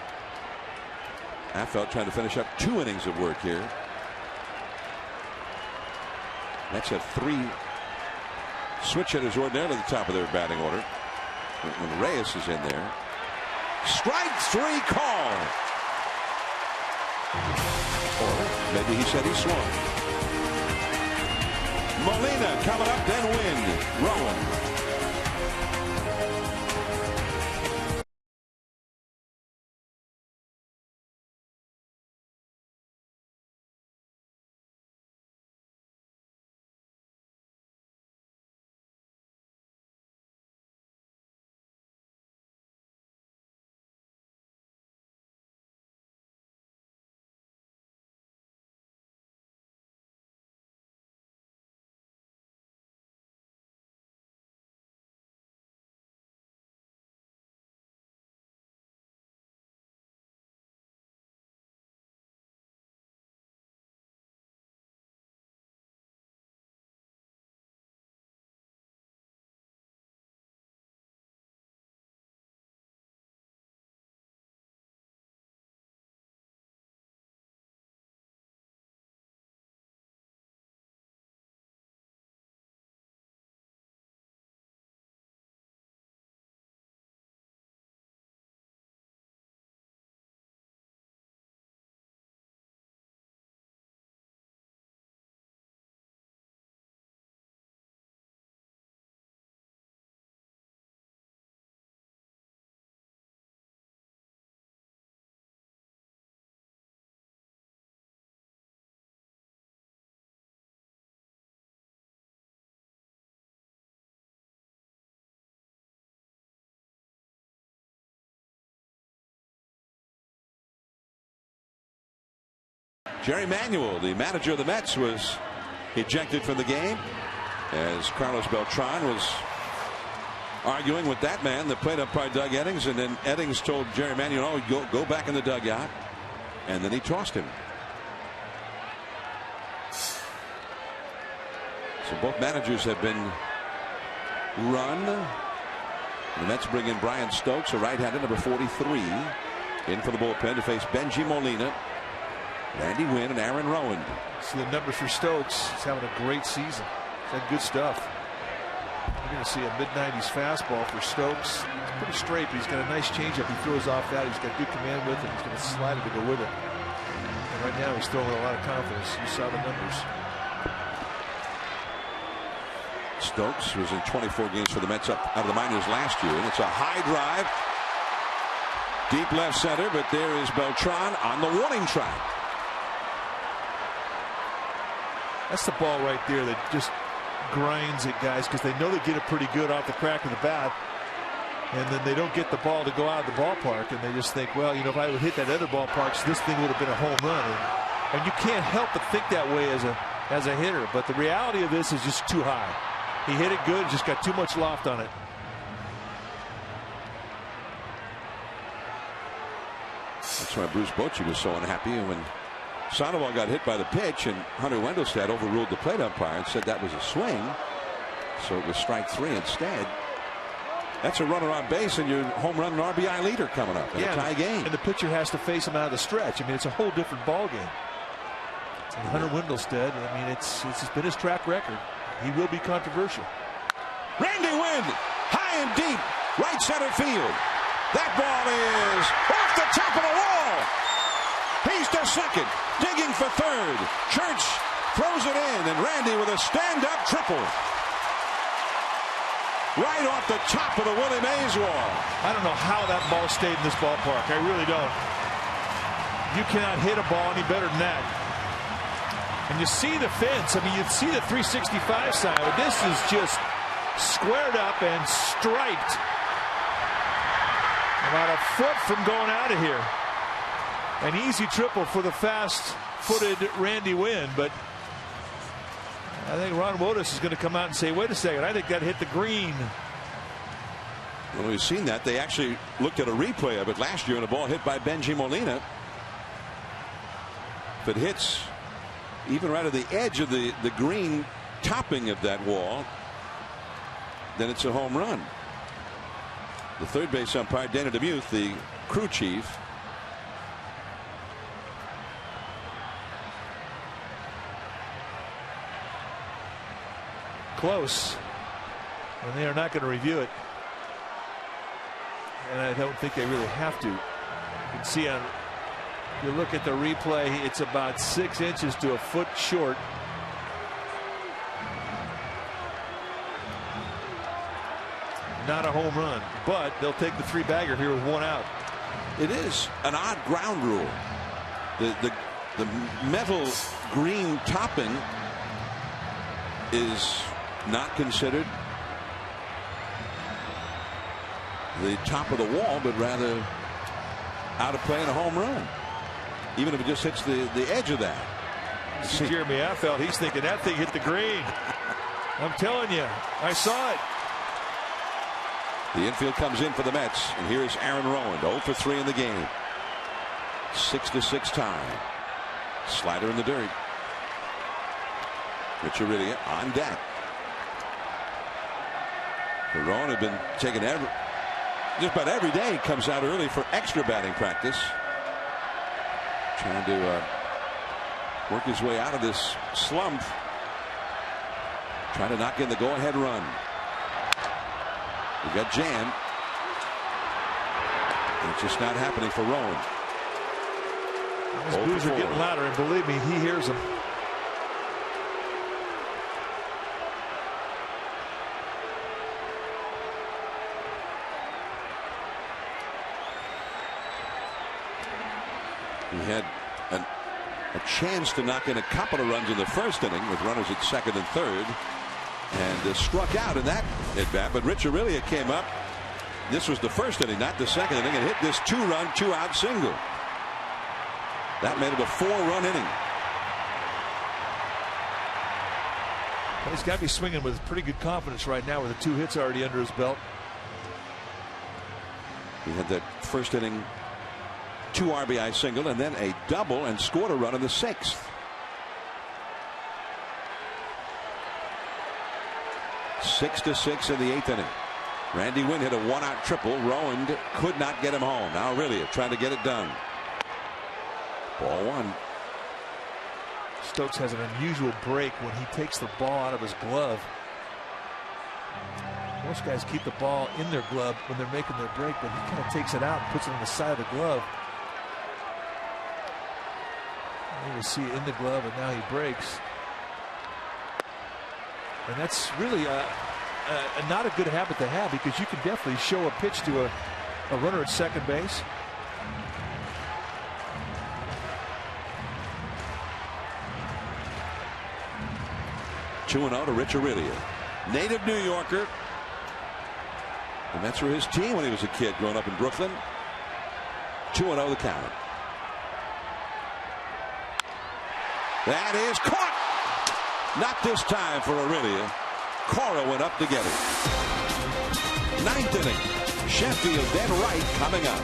Affelt trying to finish up 2 innings of work here. Mets have 3 switch hitters ordinarily at the top of their batting order. When Reyes is in there. Strike 3 call. Or maybe he said he swung. Molina coming up, then Wynn. Rowan. Jerry Manuel, the manager of the Mets, was ejected from the game as Carlos Beltran was arguing with that man, the plate umpire Doug Eddings, and then Eddings told Jerry Manuel, oh, go back in the dugout, and then he tossed him. So both managers have been run. The Mets bring in Brian Stokes, a right-hander, number 43, in for the bullpen to face Benji Molina, Randy Wynn, and Aaron Rowan. See the numbers for Stokes. He's having a great season. He's had good stuff. You're going to see a mid-90s fastball for Stokes. It's pretty straight, but he's got a nice changeup. He throws off that. He's got good command with it. He's going to slide it to go with it. And right now he's throwing with a lot of confidence. You saw the numbers. Stokes was in 24 games for the Mets out of the minors last year. And it's a high drive. Deep left center, but there is Beltran on the warning track. That's the ball right there that just grinds it, guys, because they know they get it pretty good off the crack of the bat. And then they don't get the ball to go out of the ballpark, and they just think, well, you know, if I would hit that other ballpark, this thing would have been a home run. And you can't help but think that way as a hitter. But the reality of this is just too high. He hit it good, just got too much loft on it. That's why Bruce Bochy was so unhappy when Sandoval got hit by the pitch, and Hunter Wendelstedt overruled the plate umpire and said that was a swing. So it was strike 3 instead. That's a runner on base, and your home run and RBI leader coming up in a tie game. And the pitcher has to face him out of the stretch. I mean, it's a whole different ball game. And Hunter Wendelstedt, I mean, it's been his track record. He will be controversial. Randy Wynn, high and deep, right center field. That ball is off the top of the wall. He's to second, digging for third. Church throws it in, and Randy with a stand-up triple. Right off the top of the Willie Mays wall. I don't know how that ball stayed in this ballpark. I really don't. You cannot hit a ball any better than that. And you see the fence. I mean, you see the 365 sign, but this is just squared up and striped. About a foot from going out of here. An easy triple for the fast-footed Randy Wynn, but I think Ron Wotus is going to come out and say, wait a second, I think that hit the green. Well, we've seen that. They actually looked at a replay of it last year, and a ball hit by Benji Molina. If it hits even right at the edge of the green topping of that wall, then it's a home run. The third base umpire, Dana DeMuth, the crew chief, close, and they are not going to review it, and I don't think they really have to. You can see on, if you look at the replay, it's about 6 inches to a foot short. Not a home run, but they'll take the 3-bagger here with 1 out. It is an odd ground rule. The metal green topping is not considered the top of the wall, but rather out of play in a home run, even if it just hits the edge of that. See Jeremy Affeldt, he's thinking that thing hit the green. I'm telling you, I saw it. The infield comes in for the Mets, and here's Aaron Rowand, 0 for 3 in the game. 6-6 tie. Slider in the dirt. Rich Aurilia on deck. Rowand had been taking just about every day, comes out early for extra batting practice, trying to work his way out of this slump, trying to knock in the go-ahead run. We got jammed. It's just not happening for Rowand. Those boos are getting louder, and believe me, he hears them. He had a chance to knock in a couple of runs in the first inning with runners at second and third, and struck out in that at bat. But Rich Aurilia came up. This was the first inning, not the second inning, and hit this 2-run, 2-out single. That made it a 4-run inning. Well, he's got to be swinging with pretty good confidence right now with the 2 hits already under his belt. He had that first inning 2 RBI single and then a double, and scored a run in the 6th. Six to 6 in the 8th inning. Randy Wynn hit a 1-out triple. Rowand could not get him home. Now Aurilia trying to get it done. Ball 1. Stokes has an unusual break when he takes the ball out of his glove. Most guys keep the ball in their glove when they're making their break, but he kind of takes it out and puts it on the side of the glove. You will see it in the glove, and now he breaks. And that's really not a good habit to have, because you can definitely show a pitch to a runner at second base. Two 2-0 to Rich Aurilia. Native New Yorker. The Mets were his team when he was a kid growing up in Brooklyn. 2-0 the count. That is caught. Not this time for Aurilia. Cora went up to get it. 9th inning. Sheffield dead right coming up.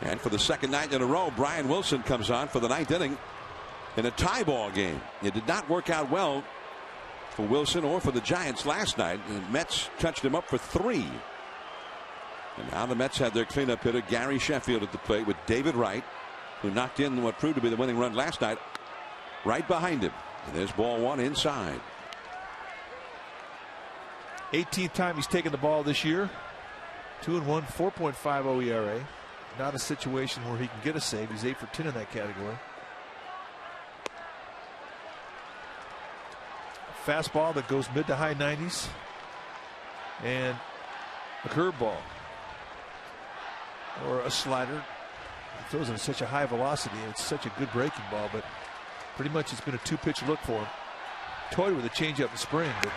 And for the second night in a row, Brian Wilson comes on for the ninth inning in a tie ball game. It did not work out well for Wilson or for the Giants last night. The Mets touched him up for 3. And now the Mets had their cleanup hitter Gary Sheffield at the plate with David Wright, who knocked in what proved to be the winning run last night, right behind him. And there's ball 1 inside. 18th time he's taken the ball this year. 2-1, 4.50 ERA. Not a situation where he can get a save. He's 8 for 10 in that category. Fastball that goes mid to high 90s. And a curveball. Or a slider. He throws it at such a high velocity. It's such a good breaking ball, but pretty much it's been a 2-pitch look for him. Toyed with a changeup in spring, but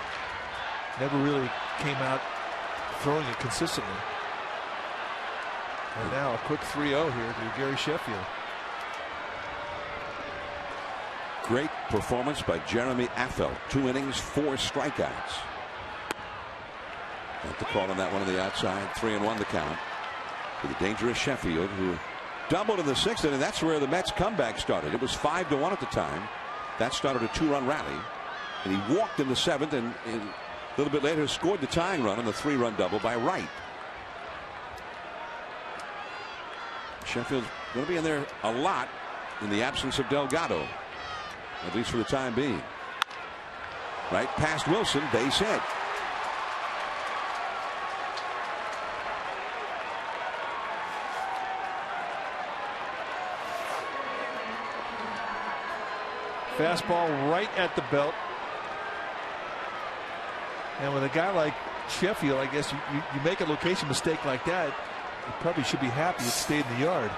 never really came out throwing it consistently. And now a quick 3-0 here to Gary Sheffield. Great performance by Jeremy Affeldt. 2 innings, 4 strikeouts. Got the call on that one on the outside. 3-1 the count. For the dangerous Sheffield, who doubled in the 6th inning. That's where the Mets comeback started. It was 5-1 at the time. That started a 2-run rally. And he walked in the 7th, and a little bit later scored the tying run on the 3-run double by Wright. Sheffield's going to be in there a lot in the absence of Delgado, at least for the time being. Right past Wilson, base hit. Fastball right at the belt. And with a guy like Sheffield, I guess you make a location mistake like that, you probably should be happy it stayed in the yard.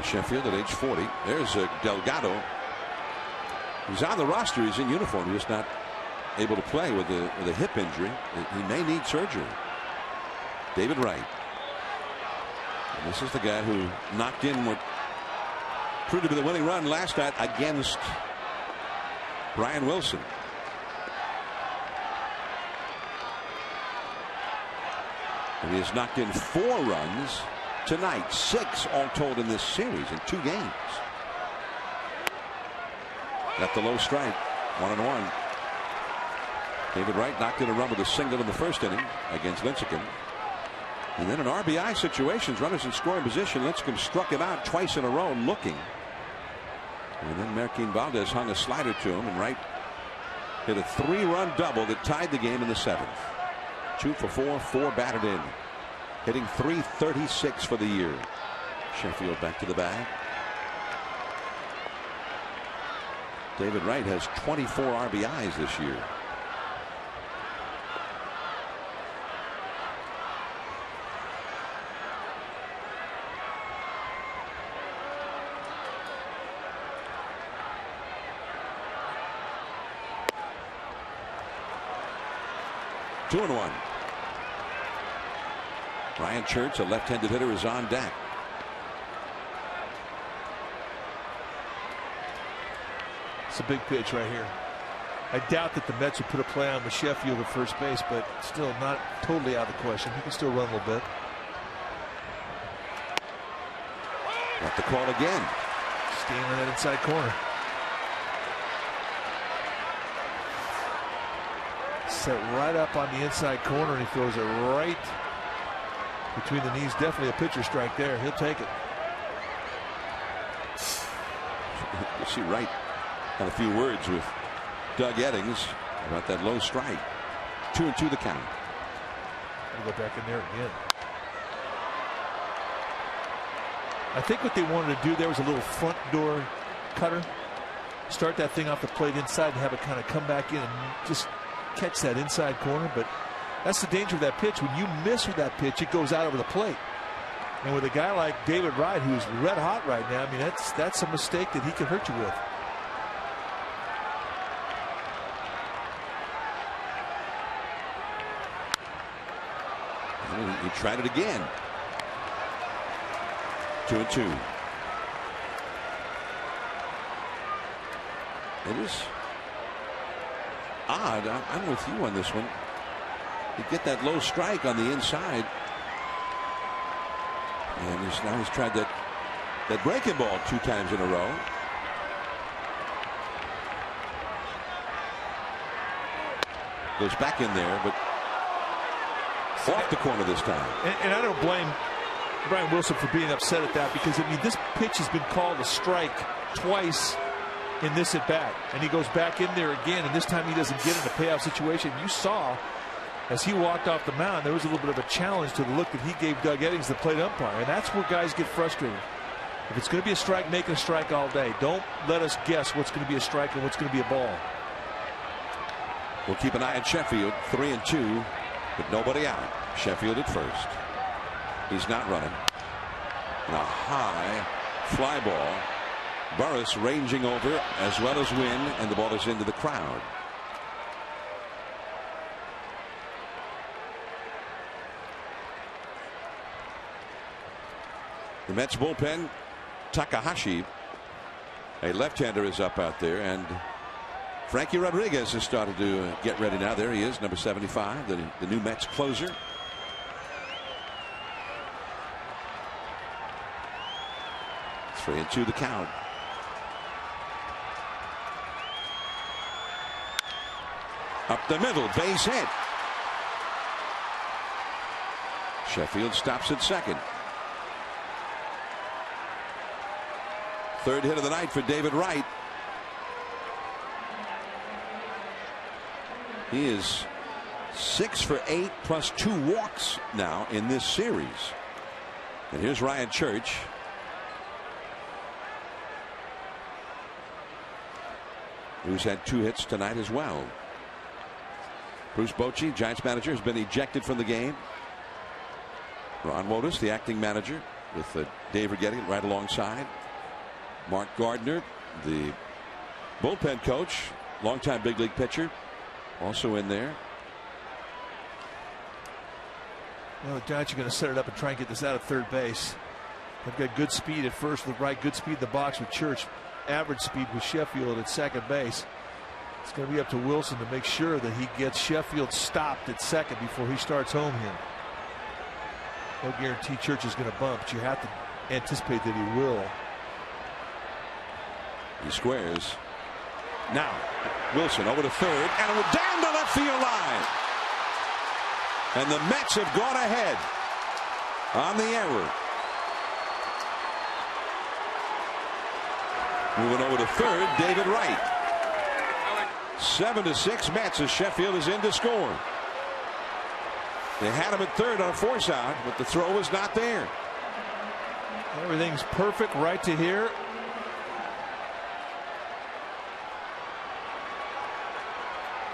Sheffield at age 40. There's Delgado. He's on the roster. He's in uniform. He's just not able to play with a hip injury. He may need surgery. David Wright. And this is the guy who knocked in what proved to be the winning run last night against Brian Wilson. And he has knocked in 4 runs tonight. 6 all told in this series in 2 games. Got the low strike. 1-1. David Wright knocked in a run with a single in the 1st inning against Lincecum. And then in RBI situations, runners in scoring position, Lincecum struck him out twice in a row looking. And then Marquín Valdez hung a slider to him, and Wright hit a 3-run double that tied the game in the 7th. 2 for 4, 4 batted in. Hitting .336 for the year. Sheffield back to the bag. David Wright has 24 RBIs this year. Two and 1. Brian Church, a left-handed hitter, is on deck. It's a big pitch right here. I doubt that the Mets would put a play on with Sheffield at first base, but still not totally out of the question. He can still run a little bit. Got the call again. Staying on that inside corner. Set right up on the inside corner, and he throws it right between the knees. Definitely a pitcher strike there. He'll take it. You'll see Wright had a few words with Doug Eddings about that low strike. 2-2 the count. I'll go back in there again. I think what they wanted to do there was a little front door cutter. Start that thing off the plate inside and have it kind of come back in and just catch that inside corner. But that's the danger of that pitch. When you miss with that pitch, it goes out over the plate. And with a guy like David Wright, who's red hot right now, I mean, that's a mistake that he can hurt you with. He tried it again. 2-2. It is odd. I'm with you on this one. You get that low strike on the inside. He's tried that breaking ball 2 times in a row. Goes back in there, but off the corner this time. And I don't blame Brian Wilson for being upset at that, because I mean, this pitch has been called a strike twice in this at bat, and he goes back in there again, and this time he doesn't get in a payoff situation. You saw as he walked off the mound, there was a little bit of a challenge to the look that he gave Doug Eddings, the plate umpire, and that's where guys get frustrated. If it's going to be a strike, make it a strike all day. Don't let us guess what's going to be a strike and what's going to be a ball. We'll keep an eye on Sheffield. 3-2, but nobody out. Sheffield at first. He's not running. And a high fly ball. Burris ranging over as well as Wynn, and the ball is into the crowd. The Mets bullpen, Takahashi, a left-hander, is up out there, and Frankie Rodriguez has started to get ready now. There he is, number 75, the new Mets closer. Three and 2 the count. Up the middle, base hit. Sheffield stops at second. Third hit of the night for David Wright. He is 6 for 8 plus 2 walks now in this series. And here's Ryan Church. Who's had 2 hits tonight as well. Bruce Bochy, Giants manager, has been ejected from the game. Ron Wotus, the acting manager, with Dave Righetti right alongside. Mark Gardner, the bullpen coach, longtime big league pitcher, also in there. Well, the Giants are going to set it up and try and get this out of third base. They've got good speed at first with Wright, good speed in the box with Church, average speed with Sheffield at second base. It's going to be up to Wilson to make sure that he gets Sheffield stopped at second before he starts home here. No guarantee Church is going to bump, but you have to anticipate that he will. He squares. Now Wilson over to third, and it went down the left field line. And the Mets have gone ahead on the error. Moving over to third, David Wright. 7-6 Mets as Sheffield is in to score. They had him at third on a force out, but the throw was not there. Everything's perfect right to here.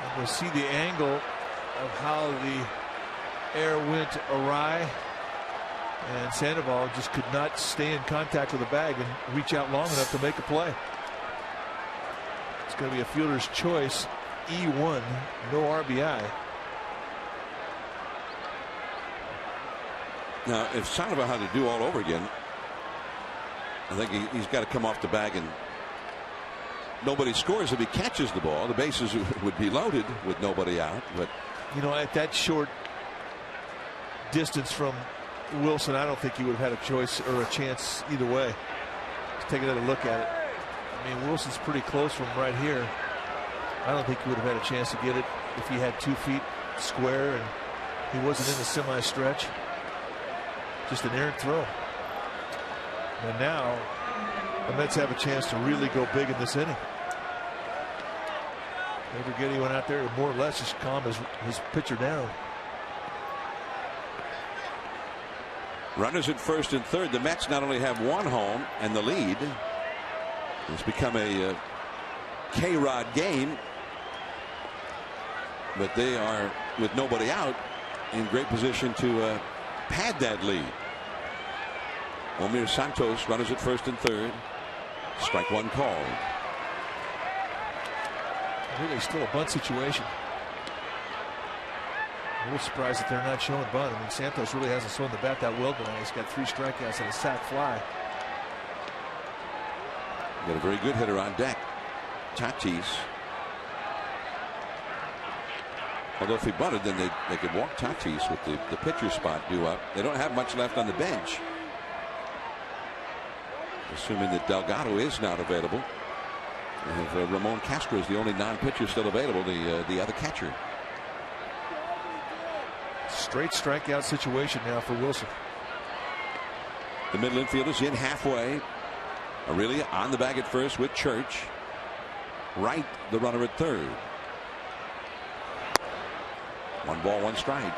And we'll see the angle of how the air went awry. And Sandoval just could not stay in contact with the bag and reach out long enough to make a play. It's going to be a fielder's choice. E1, no RBI. Now, if Sandoval had to do all over again, I think he's got to come off the bag, and nobody scores if he catches the ball. The bases would be loaded with nobody out. But you know, at that short distance from Wilson, I don't think he would have had a choice or a chance either way. Let's take another look at it. I mean, Wilson's pretty close from right here. I don't think he would have had a chance to get it if he had 2 feet square and he wasn't in the semi-stretch. Just an errant throw. And now the Mets have a chance to really go big in this inning. Righetti went out there and more or less just calm his pitcher down. Runners at first and third. The Mets not only have 1 home and the lead. It's become a K-Rod game, but they are, with nobody out, in great position to pad that lead. Omir Santos, runners at first and third. Strike 1 called. Really still a bunt situation. A little surprised that they're not showing bunt. I mean, Santos really hasn't swung the bat that well tonight. He's got 3 strikeouts and a sac fly. Got a very good hitter on deck, Tatis. Although if he bunted, then they could walk Tatis with the pitcher spot due up. They don't have much left on the bench. assuming that Delgado is not available. And Ramon Castro is the only non-pitcher still available, the other catcher. Straight strikeout situation now for Wilson. The middle infielders in halfway. Aurelia on the bag at first with Church. Wright, the runner at third. 1 ball, 1 strike.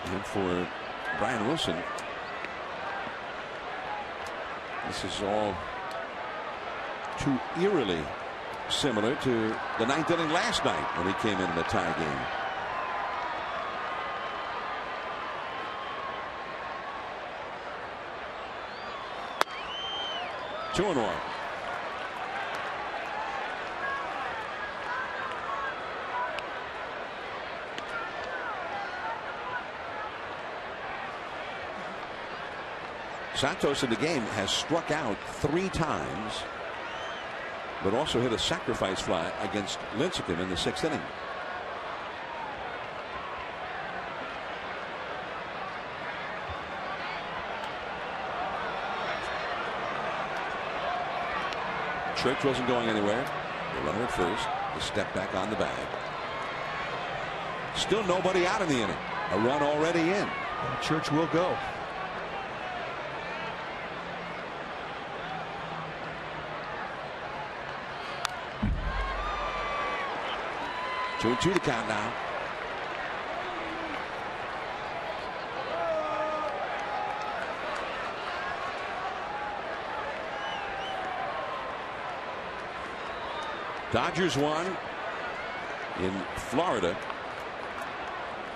And for Brian Wilson, this is all too eerily similar to the 9th inning last night when he came in a tie game. Two and 1. Santos in the game has struck out 3 times, but also hit a sacrifice fly against Lincecum in the 6th inning. Church wasn't going anywhere. The runner at first. The step back on the bag. Still nobody out in the inning. A run already in. And Church will go. Two and 2 the count now. Dodgers won in Florida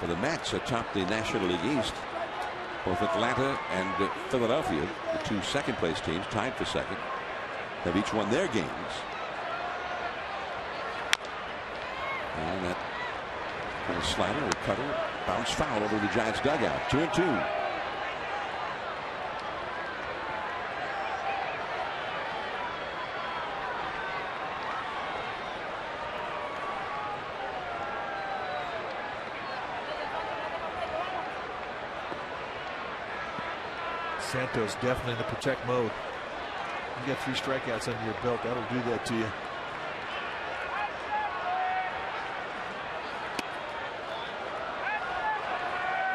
for the Mets atop the National League East. Both Atlanta and Philadelphia, the 2 second-place teams tied for second, have each won their games. And that kind of slider or cutter bounced foul over the Giants dugout. 2 and 2. Santos definitely in the protect mode. You get 3 strikeouts under your belt, that'll do that to you.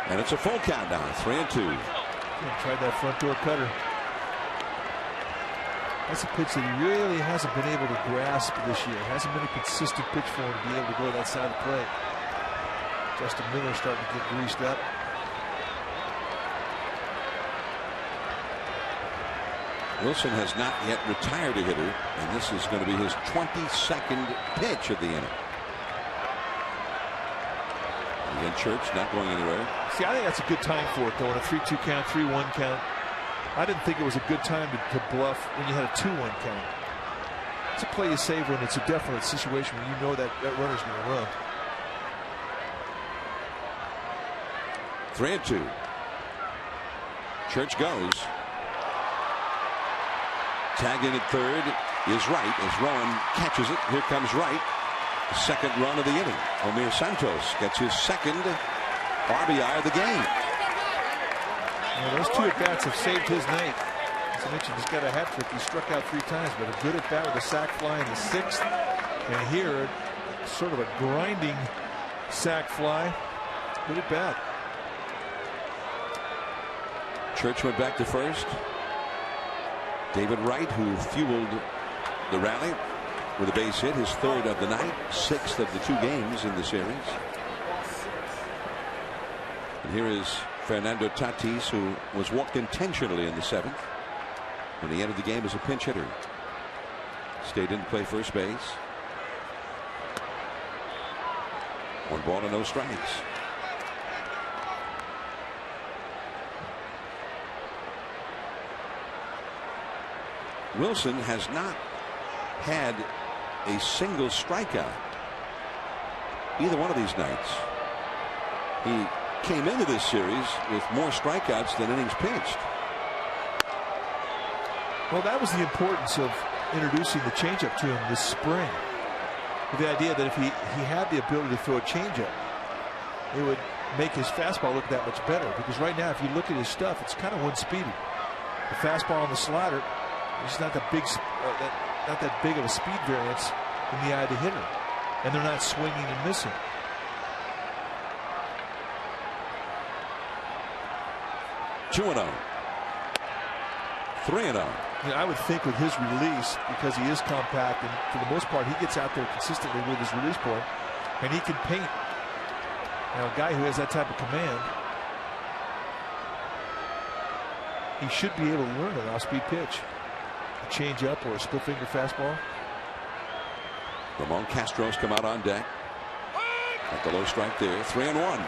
And it's a full count now. 3 and 2. Tried that front door cutter. That's a pitch that he really hasn't been able to grasp this year. It hasn't been a consistent pitch for him to be able to go to that side of the plate. Justin Miller starting to get greased up. Wilson has not yet retired a hitter, and this is going to be his 22nd pitch of the inning. Again, Church not going anywhere. See, I think that's a good time for it, though, in a 3-2 count, 3-1 count. I didn't think it was a good time to bluff when you had a 2-1 count. It's a play you save when it's a definite situation when you know that runner's going to run. 3 and 2. Church goes. Tagging at third is Wright as Rowan catches it. Here comes Wright. The second run of the inning. Omir Santos gets his second RBI of the game. Well, those 2 at-bats have saved his night. As I mentioned, he's got a hat trick. He struck out 3 times, but a good at-bat with a sac fly in the 6th. And here, sort of a grinding sac fly. Good at-bat. Church went back to first. David Wright, who fueled the rally with a base hit, his 3rd of the night, 6th of the 2 games in the series. And here is Fernando Tatis, who was walked intentionally in the 7th when he entered the game as a pinch hitter. Stayed in to play first base. 1 ball and no strikes. Wilson has not had a single strikeout either one of these nights. He came into this series with more strikeouts than innings pitched. Well, that was the importance of introducing the changeup to him this spring, with the idea that if he had the ability to throw a changeup, it would make his fastball look that much better, because right now, if you look at his stuff, it's kind of one-speedy. The fastball and the slider, it's not that big, not that big of a speed variance in the eye of the hitter, and they're not swinging and missing. Two and 0. 3 and 0. You know, I would think with his release, because he is compact and for the most part he gets out there consistently with his release point, and he can paint. Now, a guy who has that type of command, he should be able to learn an off-speed pitch, a change-up or a split-finger fastball. Ramon Castro's come out on deck at the low strike there. 3 and 1.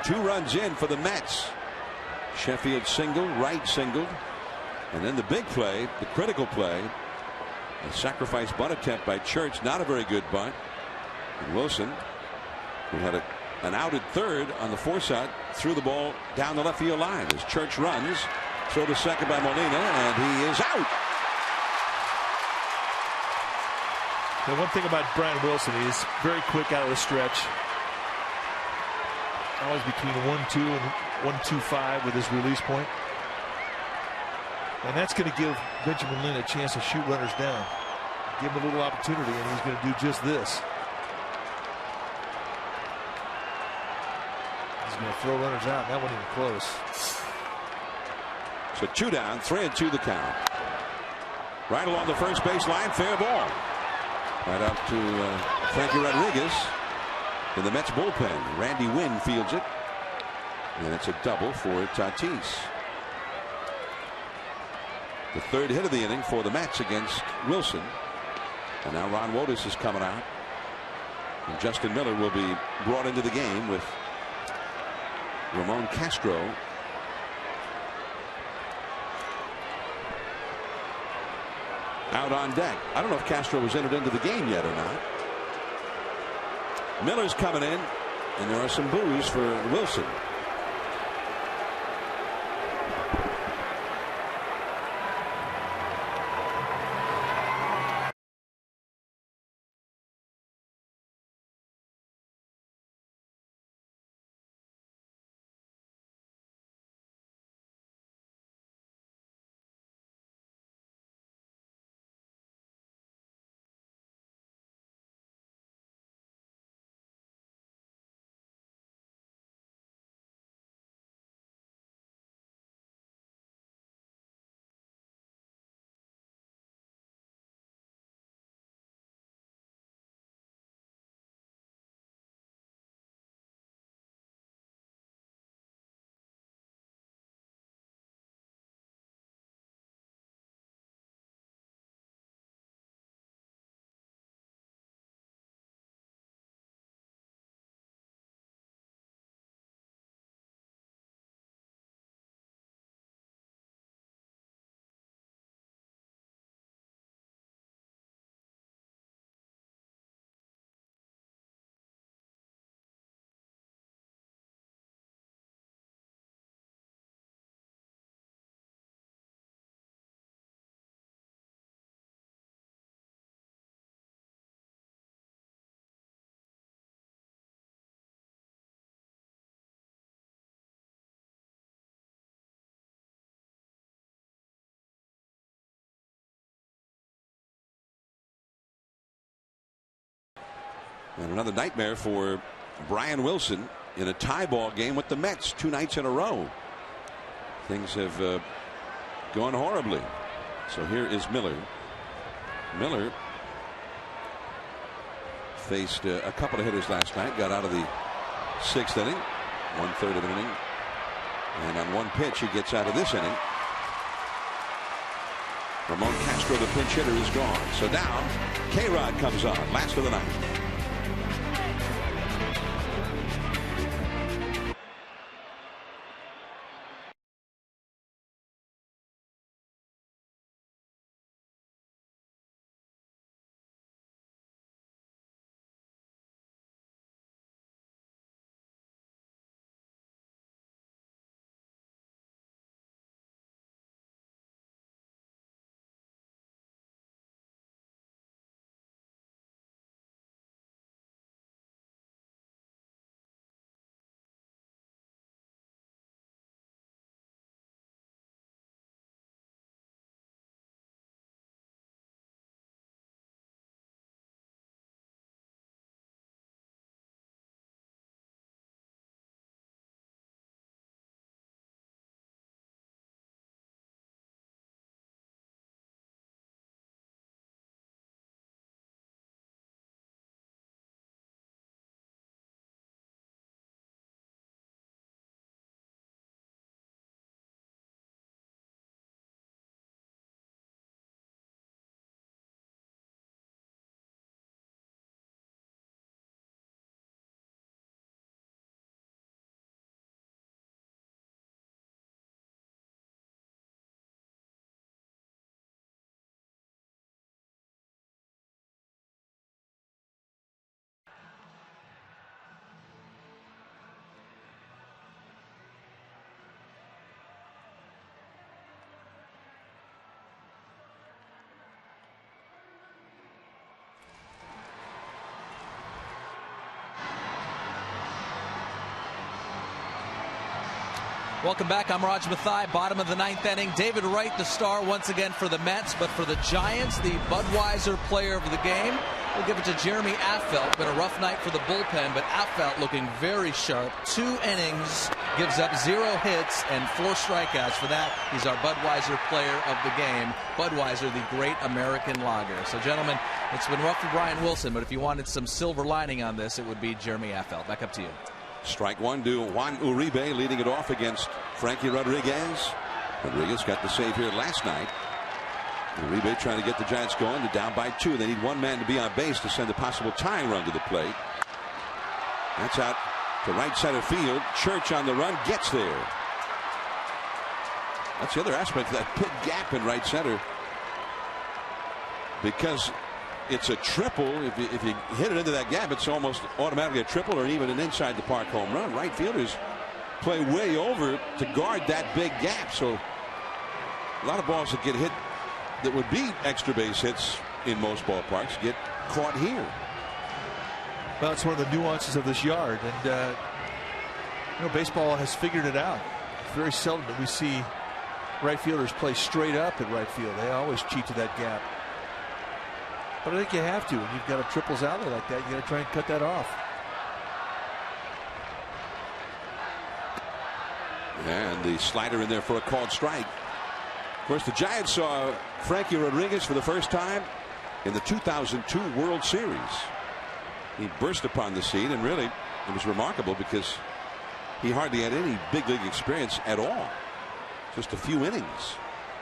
2 runs in for the Mets. Sheffield single, Wright singled, and then the big play, the critical play, a sacrifice bunt attempt by Church, not a very good bunt. And Wilson, who had an outed third on the foresight, threw the ball down the left field line as Church runs. Throw to second by Molina, and he is out. The one thing about Brian Wilson, he's very quick out of the stretch. Always between 1-2 and 1-2-5 with his release point. And that's going to give Benjamin Lynn a chance to shoot runners down. Give him a little opportunity, and he's going to do just this. He's going to throw runners out. That wasn't even close. So 2 down, 3-2 the count. Right along the first base line, fair ball. Right out to Frankie Rodriguez in the Mets bullpen. Randy Wynn fields it, and it's a double for Tatis. The third hit of the inning for the Mets against Wilson. And now Ron Wotus is coming out, and Justin Miller will be brought into the game with Ramon Castro out on deck. I don't know if Castro was entered into the game yet or not. Miller's coming in, and there are some boos for Wilson. And another nightmare for Brian Wilson in a tie ball game with the Mets 2 nights in a row. Things have gone horribly. So here is Miller. Miller faced a couple of hitters last night, got out of the 6th inning, 1/3 of an inning, and on one pitch he gets out of this inning. Ramon Castro, the pinch hitter, is gone. So now K-Rod comes on, last of the night. Welcome back. I'm Raj Mathai. Bottom of the 9th inning. David Wright, the star once again for the Mets, but for the Giants, the Budweiser player of the game. We'll give it to Jeremy Affeldt. Been a rough night for the bullpen, but Affeldt looking very sharp. 2 innings, gives up 0 hits and 4 strikeouts. For that, he's our Budweiser player of the game. Budweiser, the great American lager. So, gentlemen, it's been rough for Brian Wilson, but if you wanted some silver lining on this, it would be Jeremy Affeldt. Back up to you. Strike one to Juan Uribe, leading it off against Frankie Rodriguez. Rodriguez got the save here last night. Uribe trying to get the Giants going. They're down by 2. They need one man to be on base to send a possible tying run to the plate. That's out to right center field. Church on the run, gets there. That's the other aspect of that big gap in right center. Because it's a triple. If you hit it into that gap, it's almost automatically a triple or even an inside the park home run. Right fielders play way over to guard that big gap. So a lot of balls that get hit that would be extra base hits in most ballparks get caught here. Well, it's one of the nuances of this yard, and baseball has figured it out. It's very seldom that we see right fielders play straight up at right field. They always cheat to that gap. But I think you have to. When you've got a triples out there like that, you got to try and cut that off. And the slider in there for a called strike. Of course, the Giants saw Frankie Rodriguez for the first time in the 2002 World Series. He burst upon the scene, and really it was remarkable because he hardly had any big league experience at all. Just a few innings.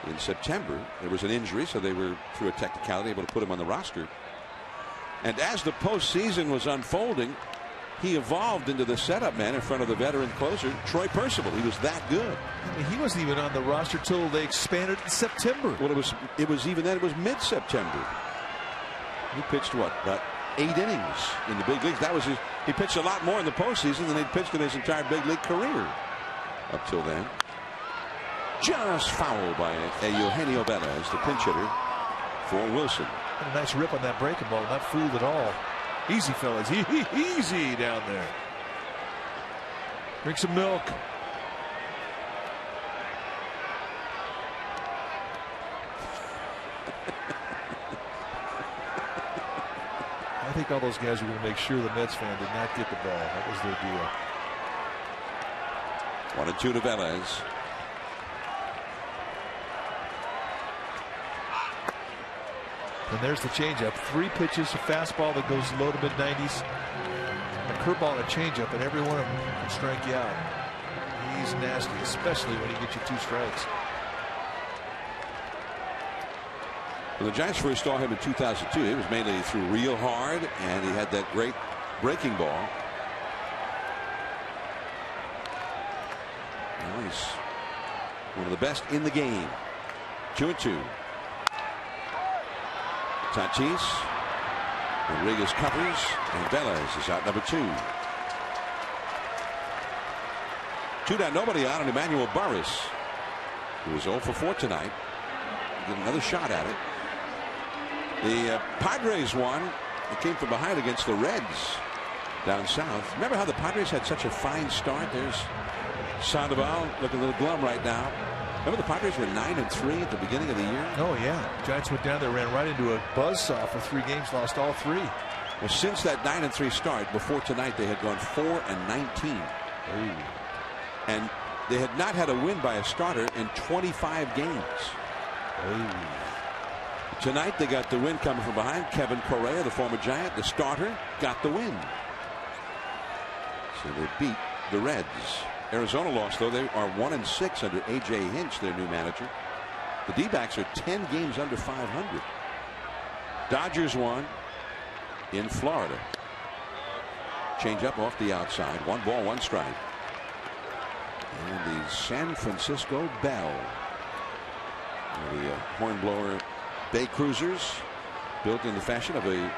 In September, there was an injury, so they were, through a technicality, able to put him on the roster. And as the postseason was unfolding, he evolved into the setup man in front of the veteran closer, Troy Percival. He was that good. I mean, he wasn't even on the roster till they expanded in September. Well, it was even then. It was mid-September. He pitched what, about 8 innings in the big leagues. That was he pitched a lot more in the postseason than he'd pitched in his entire big league career up till then. Just fouled by Eugenio Velez, the pinch hitter for Wilson. And a nice rip on that breaking ball. Not fooled at all. Easy, fellas. Easy down there. Drink some milk. I think all those guys were going to make sure the Mets fan did not get the ball. That was their deal. 1-2 to Velez. And there's the changeup. 3 pitches, a fastball that goes low to mid-90s, a curveball and a changeup, and every one of them can strike you out. He's nasty, especially when he gets you 2 strikes. When the Giants first saw him in 2002, it was mainly through real hard, and he had that great breaking ball. Now he's one of the best in the game. 2-2. Tatis, Rodriguez covers, and Velez is out number 2. 2 down, nobody out on Emmanuel Burris, who was 0 for 4 tonight. Get another shot at it. The Padres won. It came from behind against the Reds down south. Remember how the Padres had such a fine start? There's Sandoval looking a little glum right now. Remember the Padres were 9-3 at the beginning of the year? Oh, yeah. Giants went down there, ran right into a buzzsaw for 3 games, lost all 3. Well, since that 9-3 start, before tonight, they had gone 4-19. Ooh. And they had not had a win by a starter in 25 games. Ooh. Tonight, they got the win coming from behind. Kevin Correa, the former Giant, the starter, got the win. So they beat the Reds. Arizona lost, though. They are 1-6 under A.J. Hinch, their new manager. The D-backs are 10 games under 500. Dodgers won in Florida. Change up off the outside. 1 ball, 1 strike. And the San Francisco Bell. The Hornblower Bay Cruisers, built in the fashion of a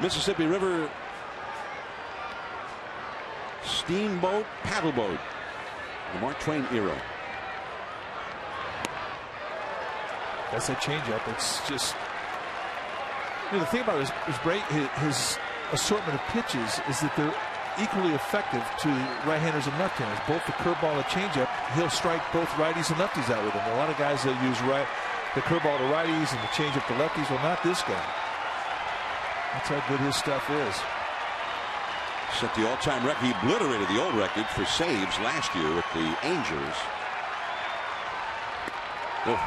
Mississippi River steamboat paddleboat, the Mark Twain era. That's a changeup. It's just, the thing about his assortment of pitches is that they're equally effective to right-handers and left-handers. Both the curveball and the changeup, he'll strike both righties and lefties out with them. A lot of guys that use the curveball to righties and the changeup to lefties. Well, not this guy. That's how good his stuff is. Set the all-time record. He obliterated the old record for saves last year with the Angels. Oh.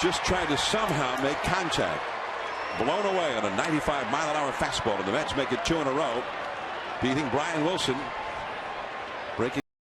Just tried to somehow make contact. Blown away on a 95-mile-an-hour fastball, and the Mets make it 2 in a row, beating Brian Wilson